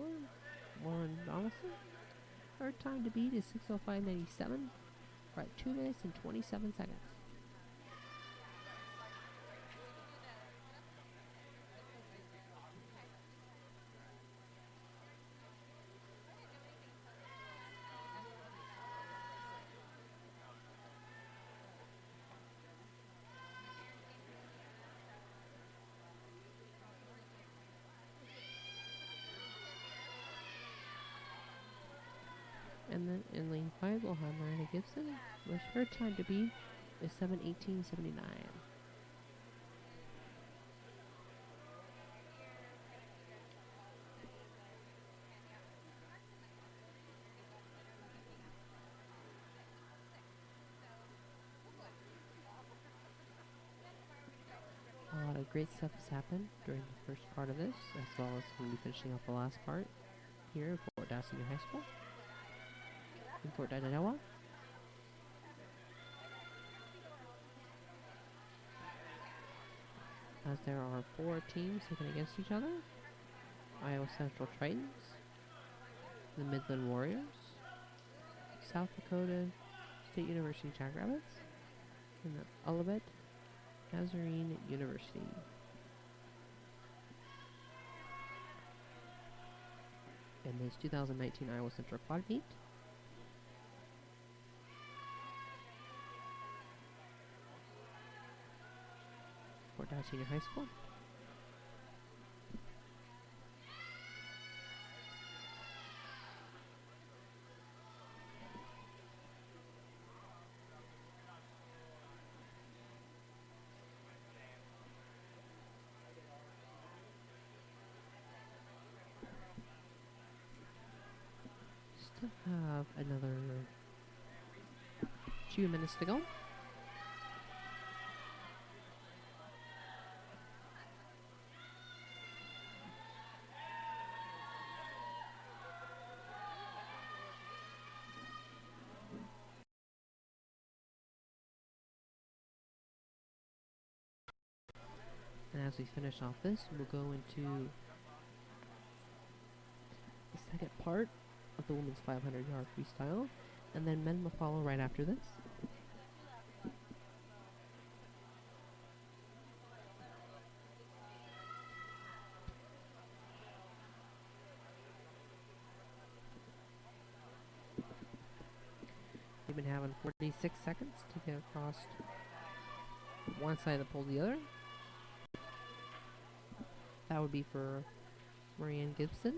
Lauren Donaldson. Her time to beat is 6:05.97. Right, 2 minutes and 27 seconds. And then in lane 5, we'll have Miranda Gibson, which her time to beat is 7:18.79. A lot of great stuff has happened during the first part of this, as well as going to be finishing up the last part here at Fort Dodge Senior High School in Fort Dodge, Iowa. As there are 4 teams looking against each other: Iowa Central Tritons, the Midland Warriors, South Dakota State University Jackrabbits, and the Olivet Nazarene University. In this 2019 Iowa Central Quad Meet, Fort Dodge Senior High School. Still have another 2 minutes to go. And as we finish off this, we'll go into the second part of the women's 500-yard freestyle, and then men will follow right after this. They've been having 46 seconds to get across one side of the pole to the other. That would be for Marianne Gibson.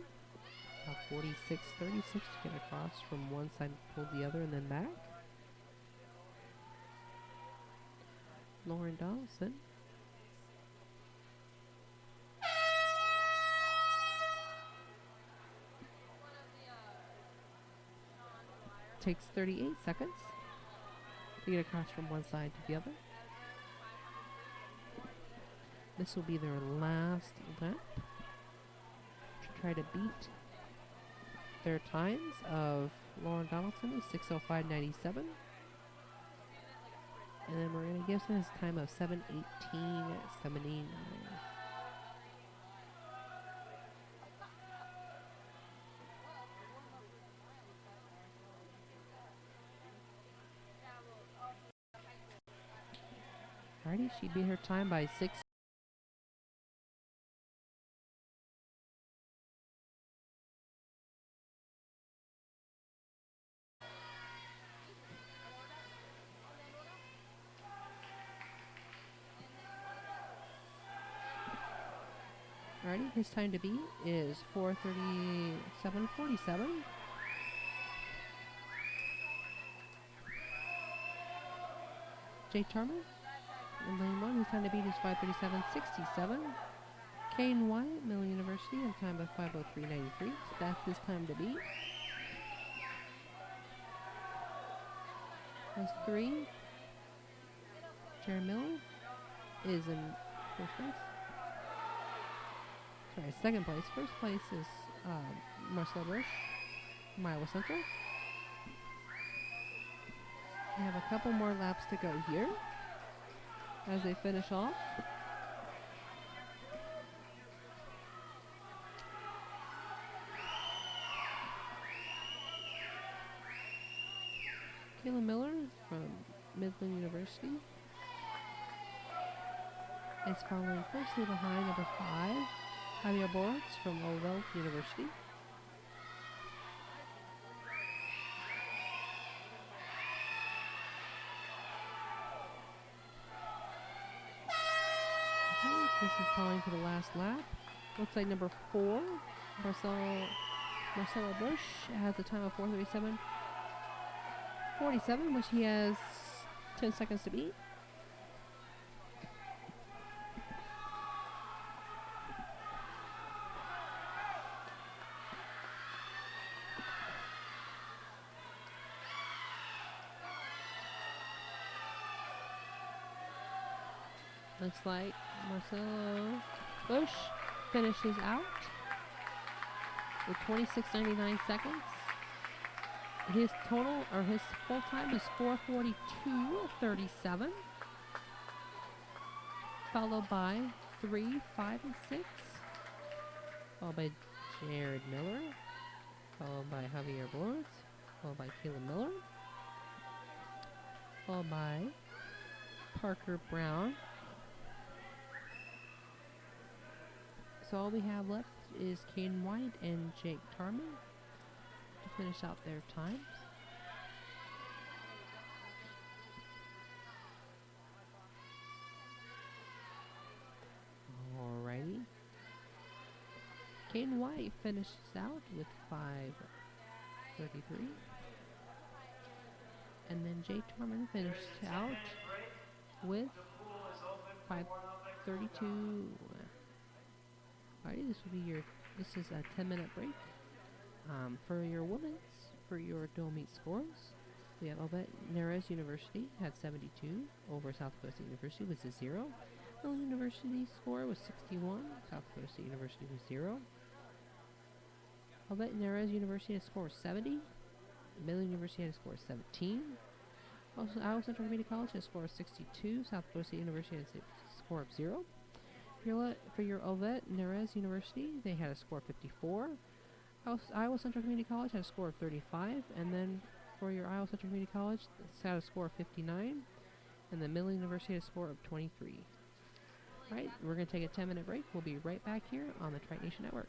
46:36 to get across from one side of the pole to the other and then back. Lauren Donaldson. Takes 38 seconds to get across from one side to the other. This will be their last lap to try to beat their times of Lauren Donaldson is 6:05.97, and then Miranda Gibson has a time of 7:18.79. Alrighty, she beat her time by 6. Alrighty, his time to beat is 4:37.47. Jake Tarman in lane 1, his time to beat is 5:37.67. Kane White, Middle University, in time of 5:03.93. So that's his time to beat. Race 3, Jared Miller is in first place. Sorry, second place. First place is Marcel Bush from Iowa Central. We have a couple more laps to go here as they finish off. Kayla Miller from Midland University is following closely behind number 5, Javier Boritz from Lowell University. Okay, this is calling for the last lap. Looks like number 4, Marcelo Bush, has a time of 4:37.47, which he has 10 seconds to beat. Looks like Marcelo Bush finishes out with 26.99 seconds. His total, or his full time, is 4:42.37, followed by 3, 5, and 6, followed by Jared Miller, followed by Javier Boritz, followed by Kayla Miller, followed by Parker Brown. So all we have left is Caden White and Jake Tarman to finish out their times. Caden White finishes out with 5:33. And then Jay Torman finished out with 5:32. Alrighty, this is a 10-minute break. For your women's, for your dual meet scores, we have Obet Neres University had 72 over South Dakota State University was a 0. Mill University score was 61. South Dakota State University was 0. Obet Neres University had a score of 70. Mill University had a score of 17. Also, Iowa Central Community College had a score of 62. South Dakota State University had a score of 0. For your Ovet Neres University, they had a score of 54. Iowa Central Community College had a score of 35. And then for your Iowa Central Community College, it's had a score of 59. And the Mill University had a score of 23. Alright, we're going to take a 10-minute break. We'll be right back here on the Trike Nation Network.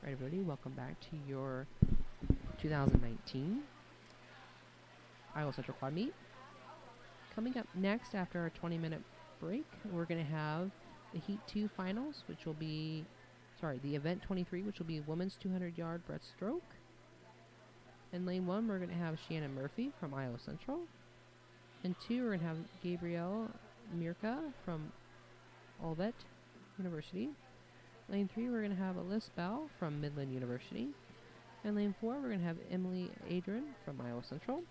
Alright, everybody, welcome back to your 2019 Iowa Central Quad Meet. Coming up next after our 20-minute break, we're going to have the Heat 2 finals, which will be, the Event 23, which will be women's 200-yard breaststroke. In lane 1, we're going to have Shannon Murphy from Iowa Central. In 2, we're going to have Gabrielle Mirka from Olivet University. Lane 3, we're going to have Alyssa Bell from Midland University. In lane 4, we're going to have Emily Adrian from Iowa Central.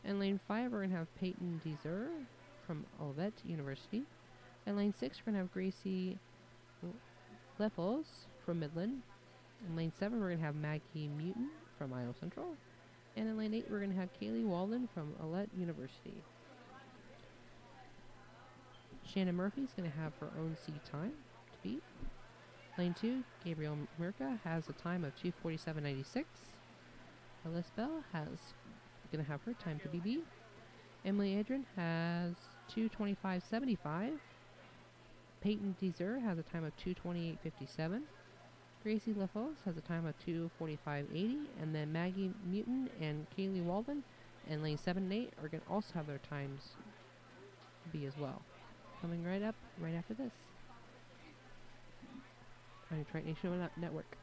In lane 5, we're going to have Peyton Dezer from Olivet University. In lane 6, we're going to have Gracie Leffels from Midland. In lane 7, we're going to have Maggie Mutin from Iowa Central. And in lane 8, we're going to have Kaylee Walden from Olivet University. Shannon Murphy's going to have her own seed time to beat. Lane 2, Gabrielle Mirka has a time of 2:47.96. Alyssa Bell going to have her time to be beat. Emily Adrian has 2:25.75. Peyton Dezer has a time of 2:28.57. Gracie Leffels has a time of 2:45.80. And then Maggie Mutin and Kaylee Walden in lane 7 and 8 are going to also have their times be as well. Coming right up right after this on Detroit Nation Network.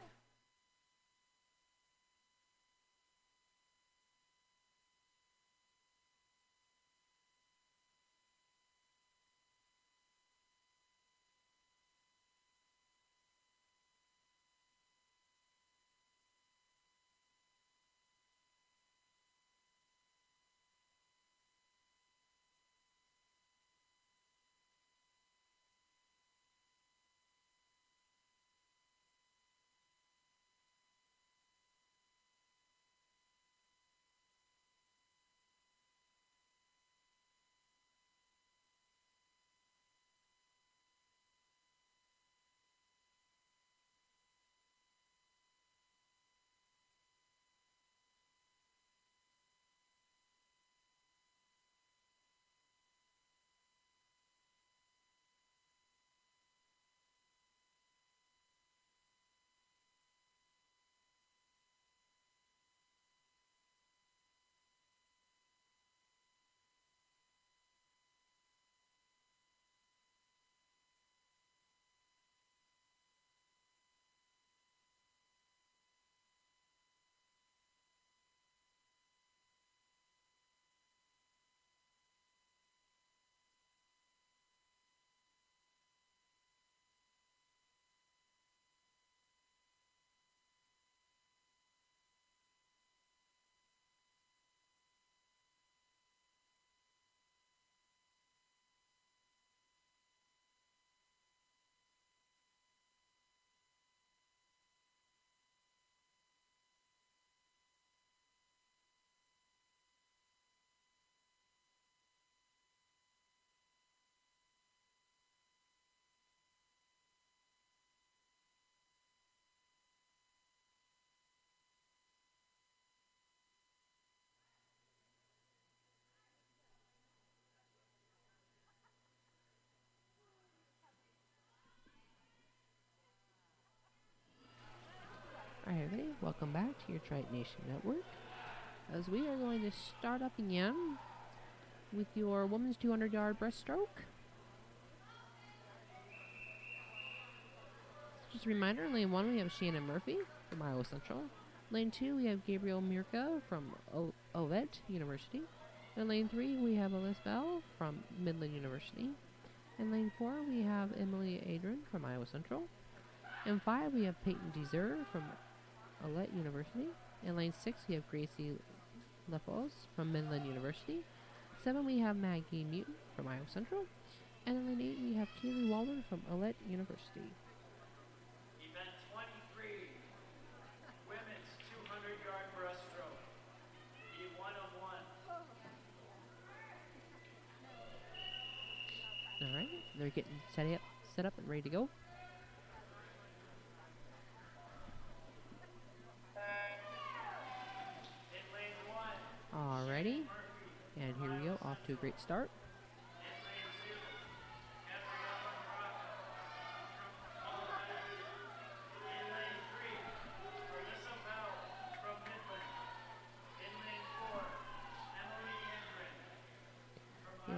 Alright, everybody, welcome back to your Detroit Nation Network. As we are going to start up again with your women's 200-yard breaststroke. Just a reminder, in lane 1 we have Shannon Murphy from Iowa Central. Lane 2 we have Gabrielle Mirka from Olivet University. In lane 3 we have Alyssa Bell from Midland University. In lane 4 we have Emily Adrian from Iowa Central. In 5 we have Peyton Dezer from Olivet University. In lane 6 we have Gracie Leffels from Midland University. 7 we have Maggie Mutin from Iowa Central. And in lane 8 we have Kaylee Walden from Olivet University. Event 23, women's 200-yard breaststroke. E1 of 1. Alright, they're getting set up and ready to go. Alrighty, and here we go, off to a great start.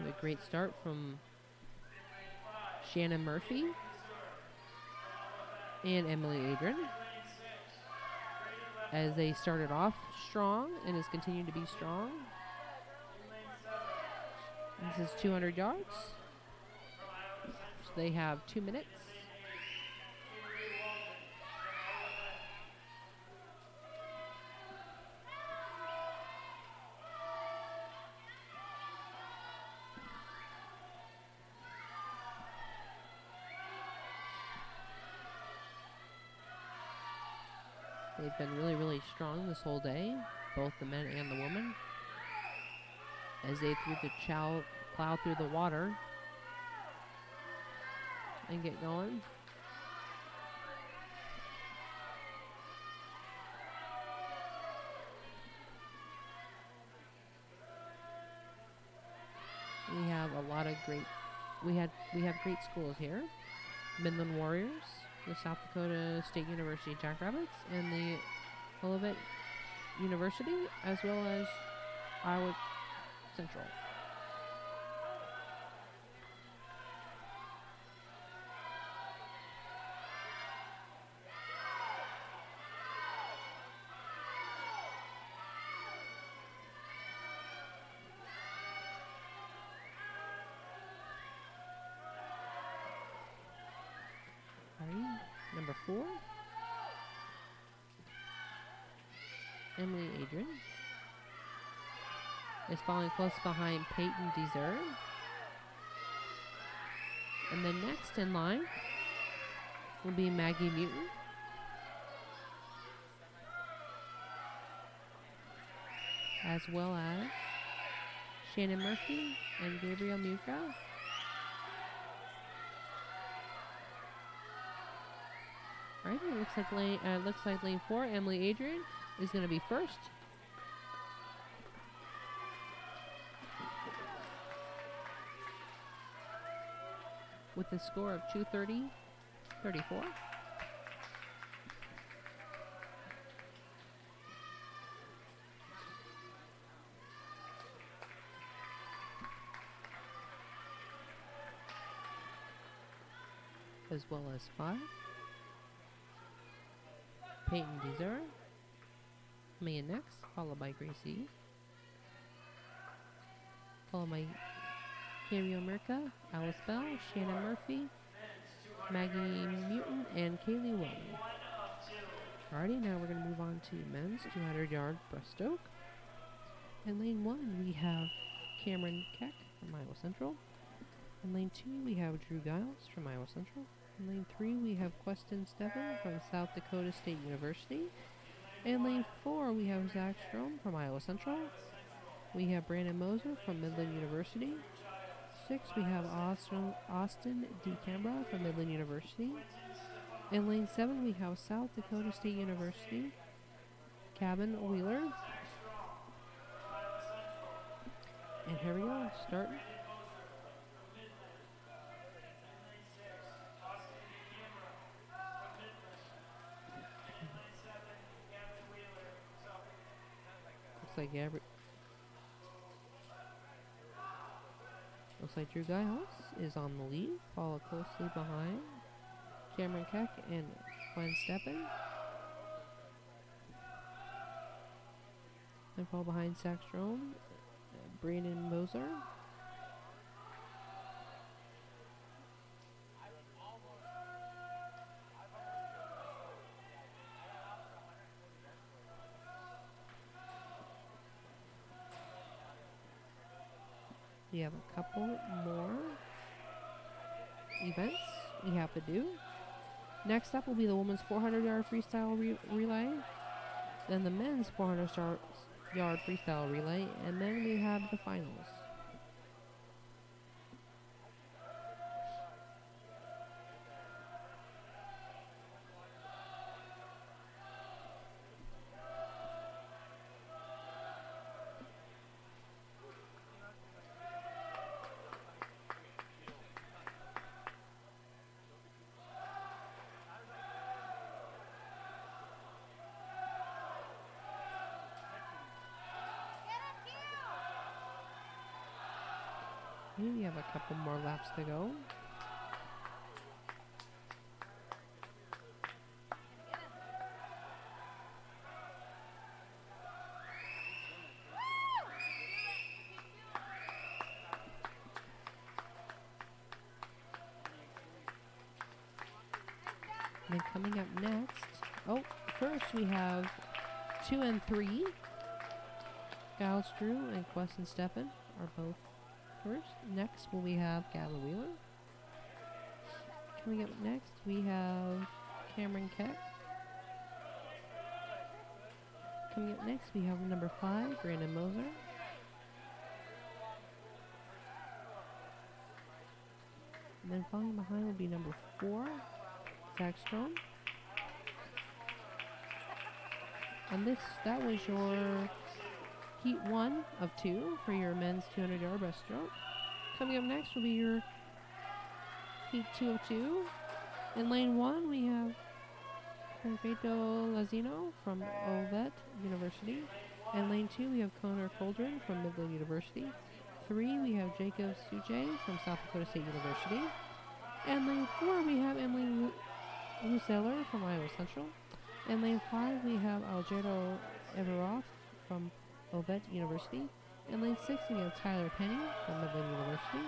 a great start from Shannon Murphy and Emily Adrian, as they started off strong and has continued to be strong. This is 200 yards. So they have 2 minutes. They've been really, really strong this whole day, both the men and the women, as they plow through the water and get going. We have a lot of we have great schools here. Midland Warriors, the South Dakota State University Jackrabbits, and the Olivet University, as well as Iowa Central. Number 4, Emily Adrian is following close behind Peyton Deserve. And then next in line will be Maggie Muton. As well as Shannon Murphy and Gabriel Muka. Alright, it looks like lane 4, Emily Adrian, is going to be first. With a score of 2:30.34. As well as 5. Peyton Deser, coming in next, followed by Gracie, followed by Gabriel Mirka, Alice Bell, Shannon Murphy, Maggie Muton, and Kaylee Wellman. Alrighty, now we're going to move on to men's 200-yard breaststroke. In lane 1, we have Cameron Keck from Iowa Central. In lane 2, we have Drew Giles from Iowa Central. In lane 3, we have Queston Steffen from South Dakota State University. In lane 4, we have Zach Strom from Iowa Central. We have Brandon Moser from Midland University. 6, we have Austin DeCambra from Midland University. In lane 7, we have South Dakota State University, Cabin Wheeler. And here we go, starting. Looks like Drew Giles is on the lead, followed closely behind Cameron Keck and Glenn Steppen. And fall behind Zach Strom, Brandon Moser. We have a couple more events we have to do. Next up will be the women's 400-yard freestyle relay, then the men's 400-yard freestyle relay, and then we have the finals. Okay, we have a couple more laps to go. And then coming up next, first we have 2 and 3. Giles Drew and Queston Stefan are both first. Next we have Gavin Wheeler. Coming up next we have Cameron Keck. Coming up next we have number 5, Brandon Moser. And then following behind will be number 4, Zach Strom. And that was your heat 1 of 2 for your men's 200-yard breaststroke. Coming up next will be your heat 2 of 2. In lane 1, we have Perfeito Lazino from Ovet University. In lane 2, we have Connor Coldren from Midland University. 3, we have Jacob Suche from South Dakota State University. And lane 4, we have Emily Luceller from Iowa Central. In lane 5, we have Algerto Everoff from Ovet University. In lane 6, we have Tyler Penny from Midland University.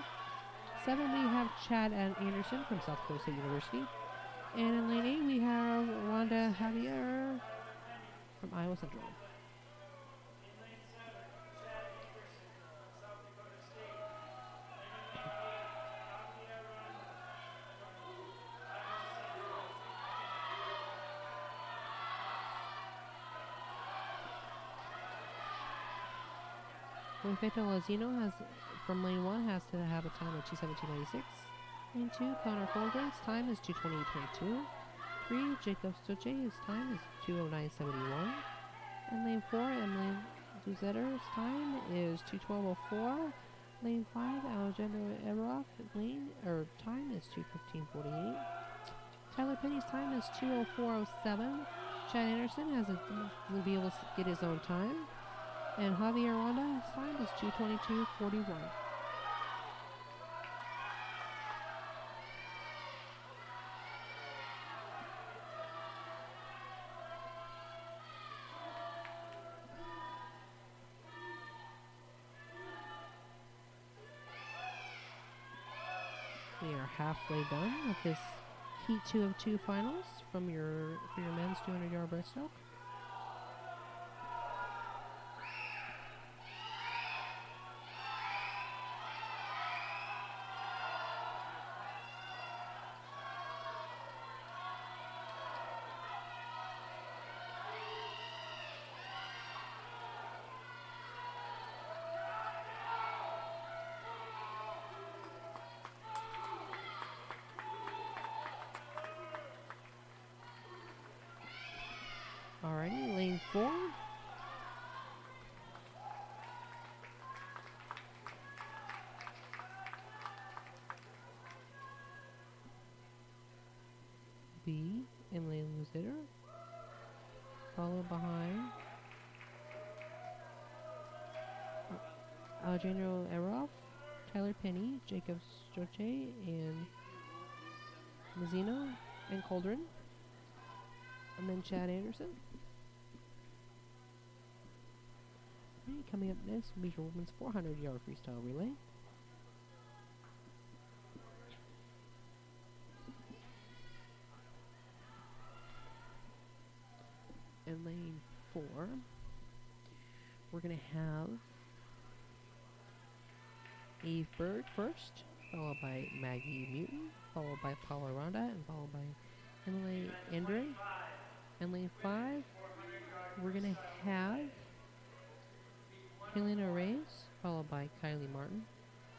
7, we have Chad Anderson from South Dakota State University. And in lane 8, we have Wanda Javier from Iowa Central. Perfeito Lazino from lane 1 has to have a time of 2:17.96. Lane 2, Connor Coldren's time is 2:28.22. 3, Jacob Stoche, time is 2:09.71. And lane 4, Emily Duzetter's time is 2:12.04. Lane 5, Alejandro Everoff, time is 2:15.48. Tyler Penny's time is 2:04.07. Chad Anderson will be able to get his own time. And Javier Ronda's time is 2:22.41. We are halfway done with this Heat 2 of 2 finals for your men's 200-yard breaststroke. Alrighty, lane 4. B, Emily Luzitter. Followed behind Alejandro Eroff, Tyler Penny, Jacob Stroche, and Mazzino and Coldren. And then Chad Anderson. Coming up next will be your women's 400-yard freestyle relay. In lane 4, we're going to have Eve Bird first, followed by Maggie Muton, followed by Paula Ronda, and followed by Emily Endren. In lane 5, we're going to have Helena Reyes, followed by Kylie Martin,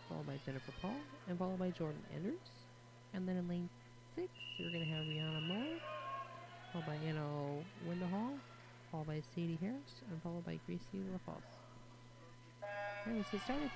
followed by Jennifer Paul, and followed by Jordan Enders. And then in lane 6, you're going to have Rihanna Moore, followed by Anna Windahall, followed by Sadie Harris, and followed by Gracie LaFosse. Alright, let's get started.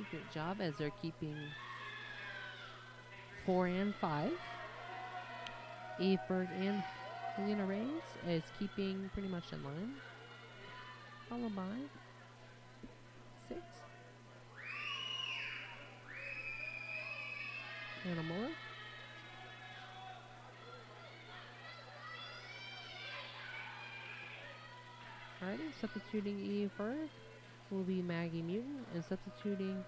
Alrighty, great job as they're keeping 4 and 5. Eveberg and Helena Reyes is keeping pretty much in line. Followed by 6. Anna Muller. Alrighty, substituting Eveberg will be Maggie Muton, and substituting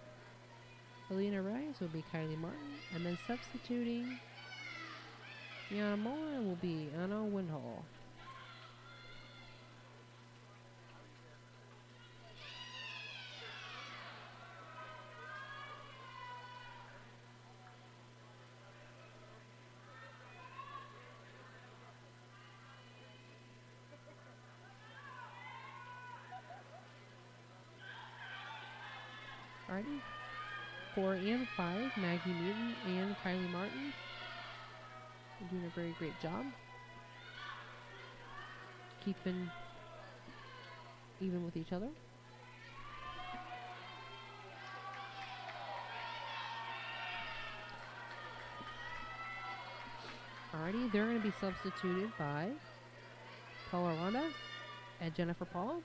Helena Reyes will be Kylie Martin, and then substituting Yana Muller will be Anna Windhall. Alrighty. 4 and 5, Maggie Muton and Kylie Martin are doing a very great job. Keeping even with each other. Alrighty, they're going to be substituted by Paula Ronda and Jennifer Paul.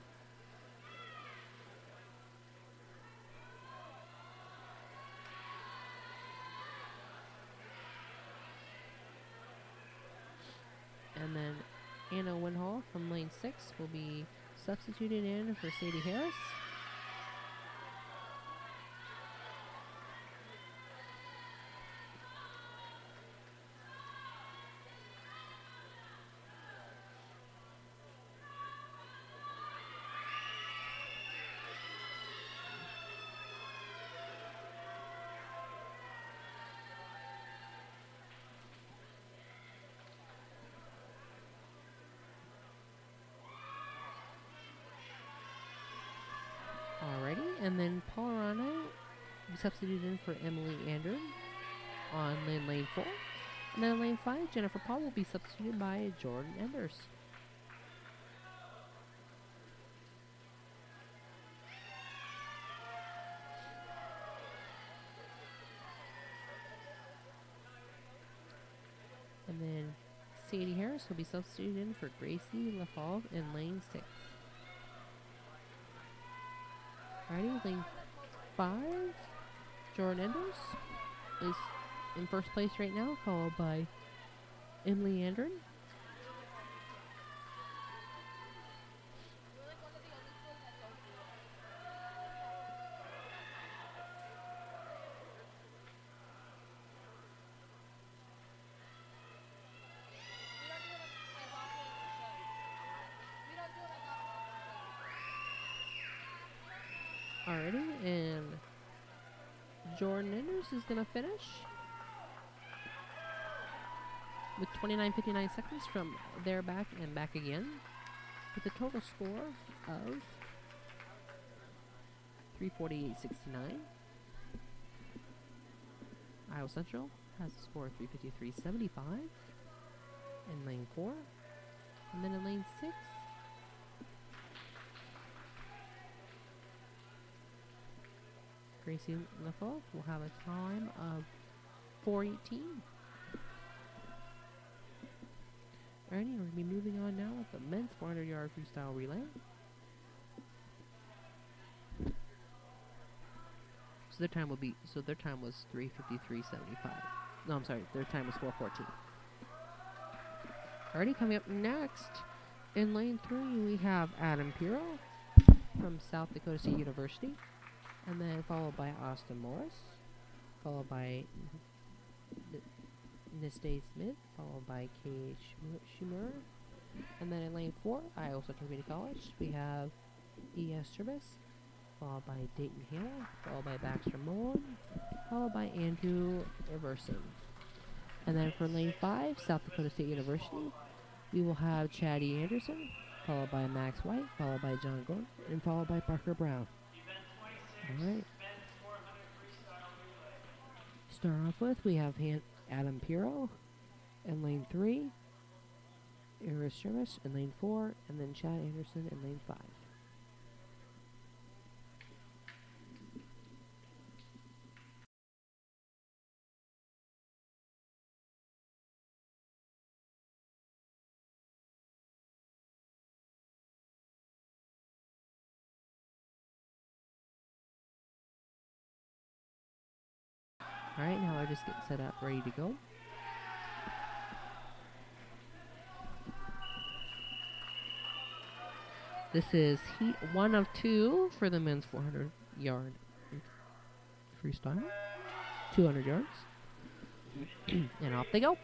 And then Anna Winhall from lane 6 will be substituted in for Sadie Harris. Alrighty, and then Paul Rana will be substituted in for Emily Andrew on lane 4. And then lane 5, Jennifer Paul will be substituted by Jordan Enders. And then Sadie Harris will be substituted in for Gracie LaFave in lane 6. Alrighty, lane 5, Jordan Enders is in first place right now, followed by Emily Andren. Alrighty, and Jordan Enders is going to finish with 29.59 seconds from there back and back again, with a total score of 348.69. Iowa Central has a score of 353.75 in lane 4, and then in lane 6, Gracie LaFave will have a time of 4:18. Alrighty, we're going to be moving on now with the men's 400-yard freestyle relay. So their time was 3:53.75. No, I'm sorry, their time was 4:14. Alrighty, coming up next in lane 3, we have Adam Piro from South Dakota State University. And then followed by Austin Morris, followed by Niste Smith, followed by Kay Schumer. And then in lane 4, Iowa Central Community College, we have E.S. Service, followed by Dayton Hill, followed by Baxter Mullen, followed by Andrew Everson. And then for lane 5, South Dakota State University, we will have Chaddy Anderson, followed by Max White, followed by John Gordon, and followed by Parker Brown. Alright. Start off with, we have Adam Piro in lane 3, Iris Service in lane 4, and then Chad Anderson in lane 5. Alright, now we're just getting set up, ready to go. This is heat 1 of 2 for the men's 400 yard freestyle. 200 yards. And off they go.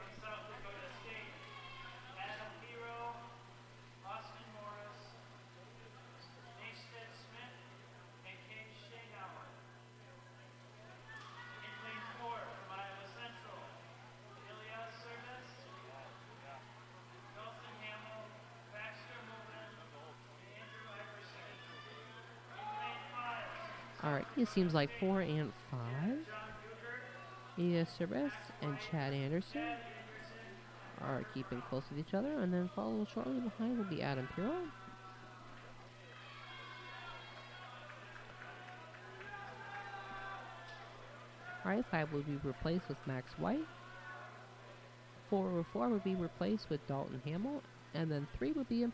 Alright, it seems like 4 and 5. Elias Cervez and Chad Anderson are keeping close with each other, and then followed shortly behind will be Adam Pirro. Alright, 5 will be replaced with Max White. 404 would be replaced with Dalton Hamill, and then 3 would be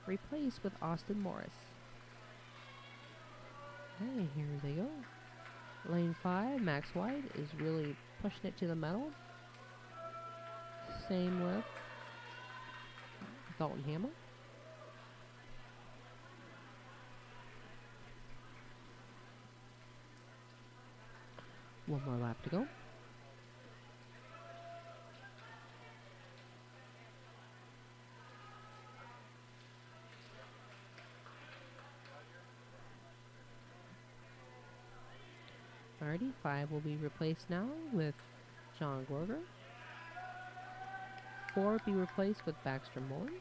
replaced with Austin Morris. Okay, here they go. Lane 5, Max White is really pushing it to the metal. Same with Dalton Hamill. One more lap to go. Alrighty, 5 will be replaced now with John Gorger. 4 will be replaced with Baxter Mullen.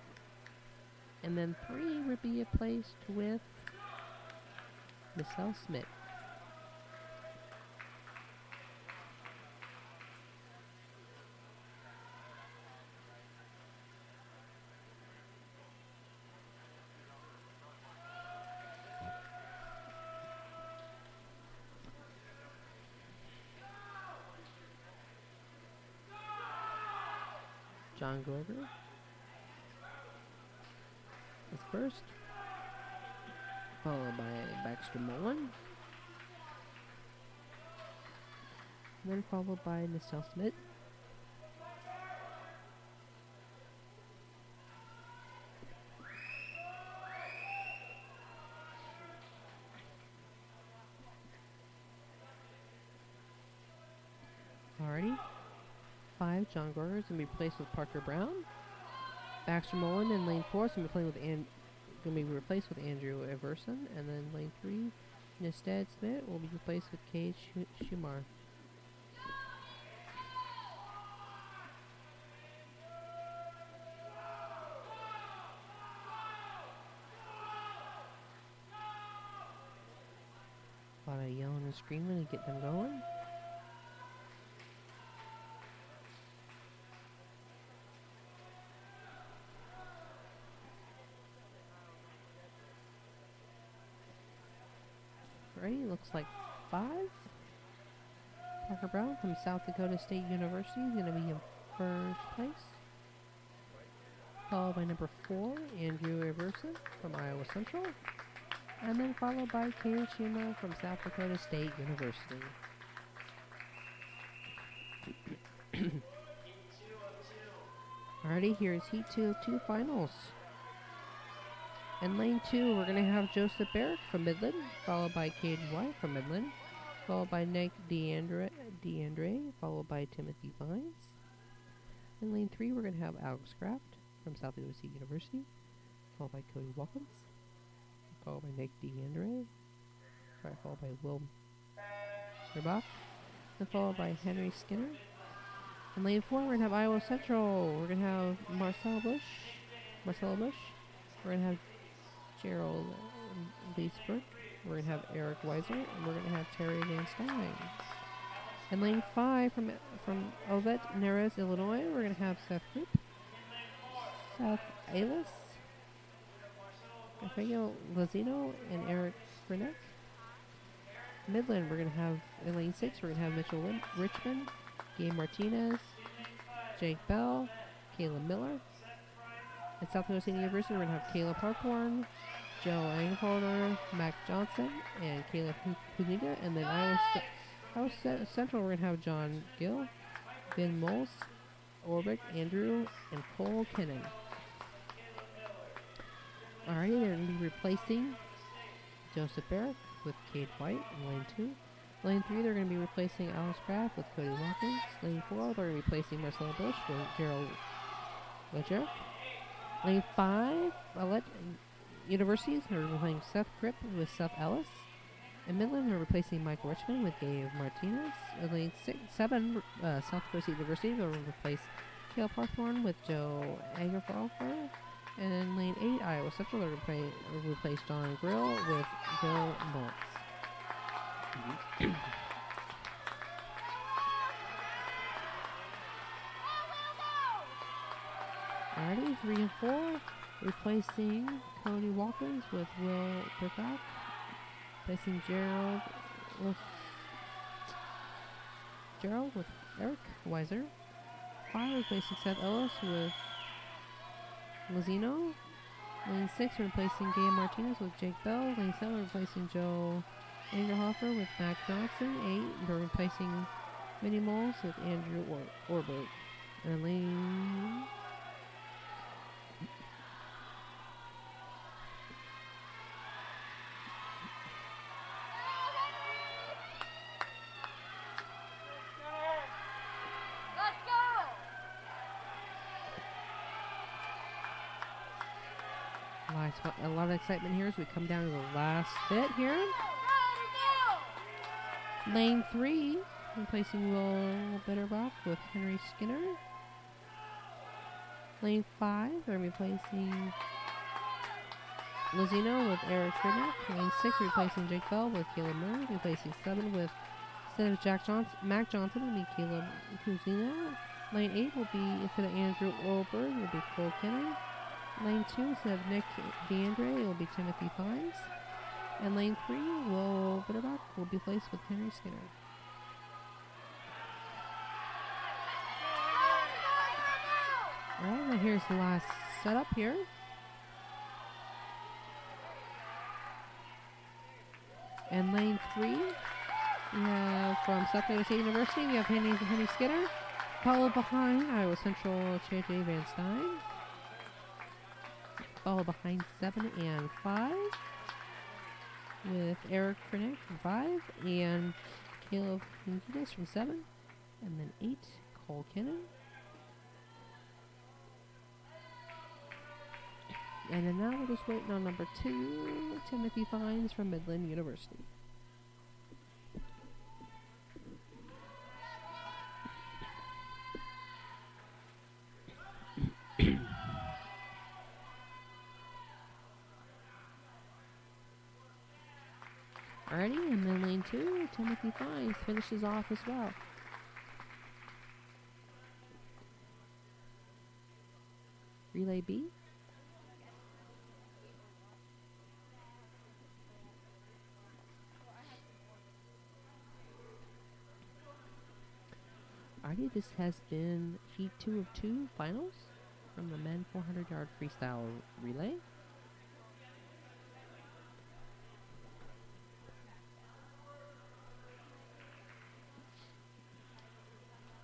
And then 3 would be replaced with Michelle Smith. John Gorger is first, followed by Baxter Mullen, then followed by Michelle Smith. Alrighty. 5, John Gorger is going to be replaced with Parker Brown. Baxter Mullen in lane 4 is going to be replaced with Andrew Everson. And then lane 3, Nistad Smith will be replaced with Cade Schumar. A lot of yelling and screaming to get them going. Alrighty, looks like 5. Parker Brown from South Dakota State University is going to be in first place. Followed by number 4, Andrew Everson from Iowa Central. And then followed by Cade Schumar from South Dakota State University. Alrighty, here's Heat 2 of 2 finals. In lane 2, we're going to have Joseph Barrett from Midland, followed by Caden White from Midland, followed by Nick DeAndre, followed by Timothy Vines. In lane 3, we're going to have Alex Kraft from South Dakota State University, followed by Cody Watkins, followed by Nick DeAndre, followed by Will Herbach, and followed by Henry Skinner. In lane 4, we're going to have Iowa Central. We're going to have Marcella Bush. We're going to have Gerald Leesbrook. We're going to have Eric Weiser. And we're going to have Terry Van Stein. In lane 5, from Ovet, Neres, Illinois, we're going to have Seth Group, Seth Aylis, Rafael Lazino, and Eric Burnett. Midland, we're going to have, in lane 6, we're going to have Mitchell Richmond, Gabe Martinez, Jake Bell, Caleb Miller. At South Dakota State University, we're going to have Caleb Harkhorn, Joe Angholder, Mac Johnson, and Caleb Puniga. And then Central, we're going to have John Gill, Ben Moles, Orbick, Andrew, and Cole Kennan. Alrighty, they're going to be replacing Joseph Barrett with Cade White in lane 2. Lane 3, they're going to be replacing Alice Craft with Cody Watkins. Lane 4, they're going to be replacing Marcelo Bush with Gerald Ledger. Lane 5, Alette Universities, they're playing Seth Cripp with Seth Ellis. In Midland, they're replacing Michael Richmond with Dave Martinez. In lane 7, South Coast University, they're going to replace Caleb Hawthorne with Joe Agerfalfer. And in lane 8, Iowa Central, they're going to replace John Grill with Bill Mullins. Alrighty, 3 and 4, replacing Cody Watkins with Will Burkoff, replacing Gerald with Eric Weiser. 5, replacing Seth Ellis with Lozino. Lane 6, replacing Gabe Martinez with Jake Bell. Lane 7, replacing Joe Angerhofer with Mac Johnson. 8, they're replacing Minnie Moles with Andrew Orberg. And lane... A lot of excitement here as we come down to the last bit here. Lane 3, replacing Will Bitterbach with Henry Skinner. Lane 5, they're replacing Lozino with Eric Trinnick. Lane 6, replacing Jake Bell with Caleb Miller. Replacing 7 with, instead of Mac Johnson, will be Caleb Kuzina. Lane 8 will be, instead of Andrew Orberg, will be Cole Kennan. Lane 2, instead of Nick DeAndre, it will be Timothy Pines. And lane 3, Will Bitterbach will be placed with Henry Skinner. Alright, now here's the last setup here. And lane 3, we have from South Dakota State University, we have Henry Skinner. Followed behind Iowa Central, J.J. Van Stein. Followed behind 7 and 5 with Eric Krennick from 5 and Caleb Kunkidas from 7. And then 8, Cole Kennan. And then now we're just waiting on number 2, Timothy Fines from Midland University. Alrighty, and then lane 2, Timothy Fines finishes off as well. Relay B. Alrighty, this has been Heat 2 of 2 finals from the men 400-yard freestyle relay.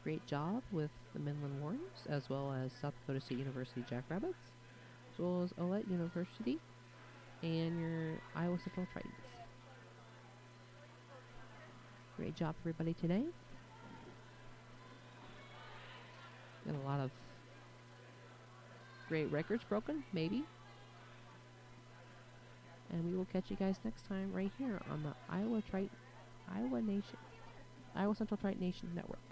Great job with the Midland Warriors, as well as South Dakota State University Jackrabbits, as well as Olette University, and your Iowa Central Tritons. Great job, everybody, today. Got a lot of great records broken, maybe. And we will catch you guys next time right here on the Iowa Central Triton Nation Network.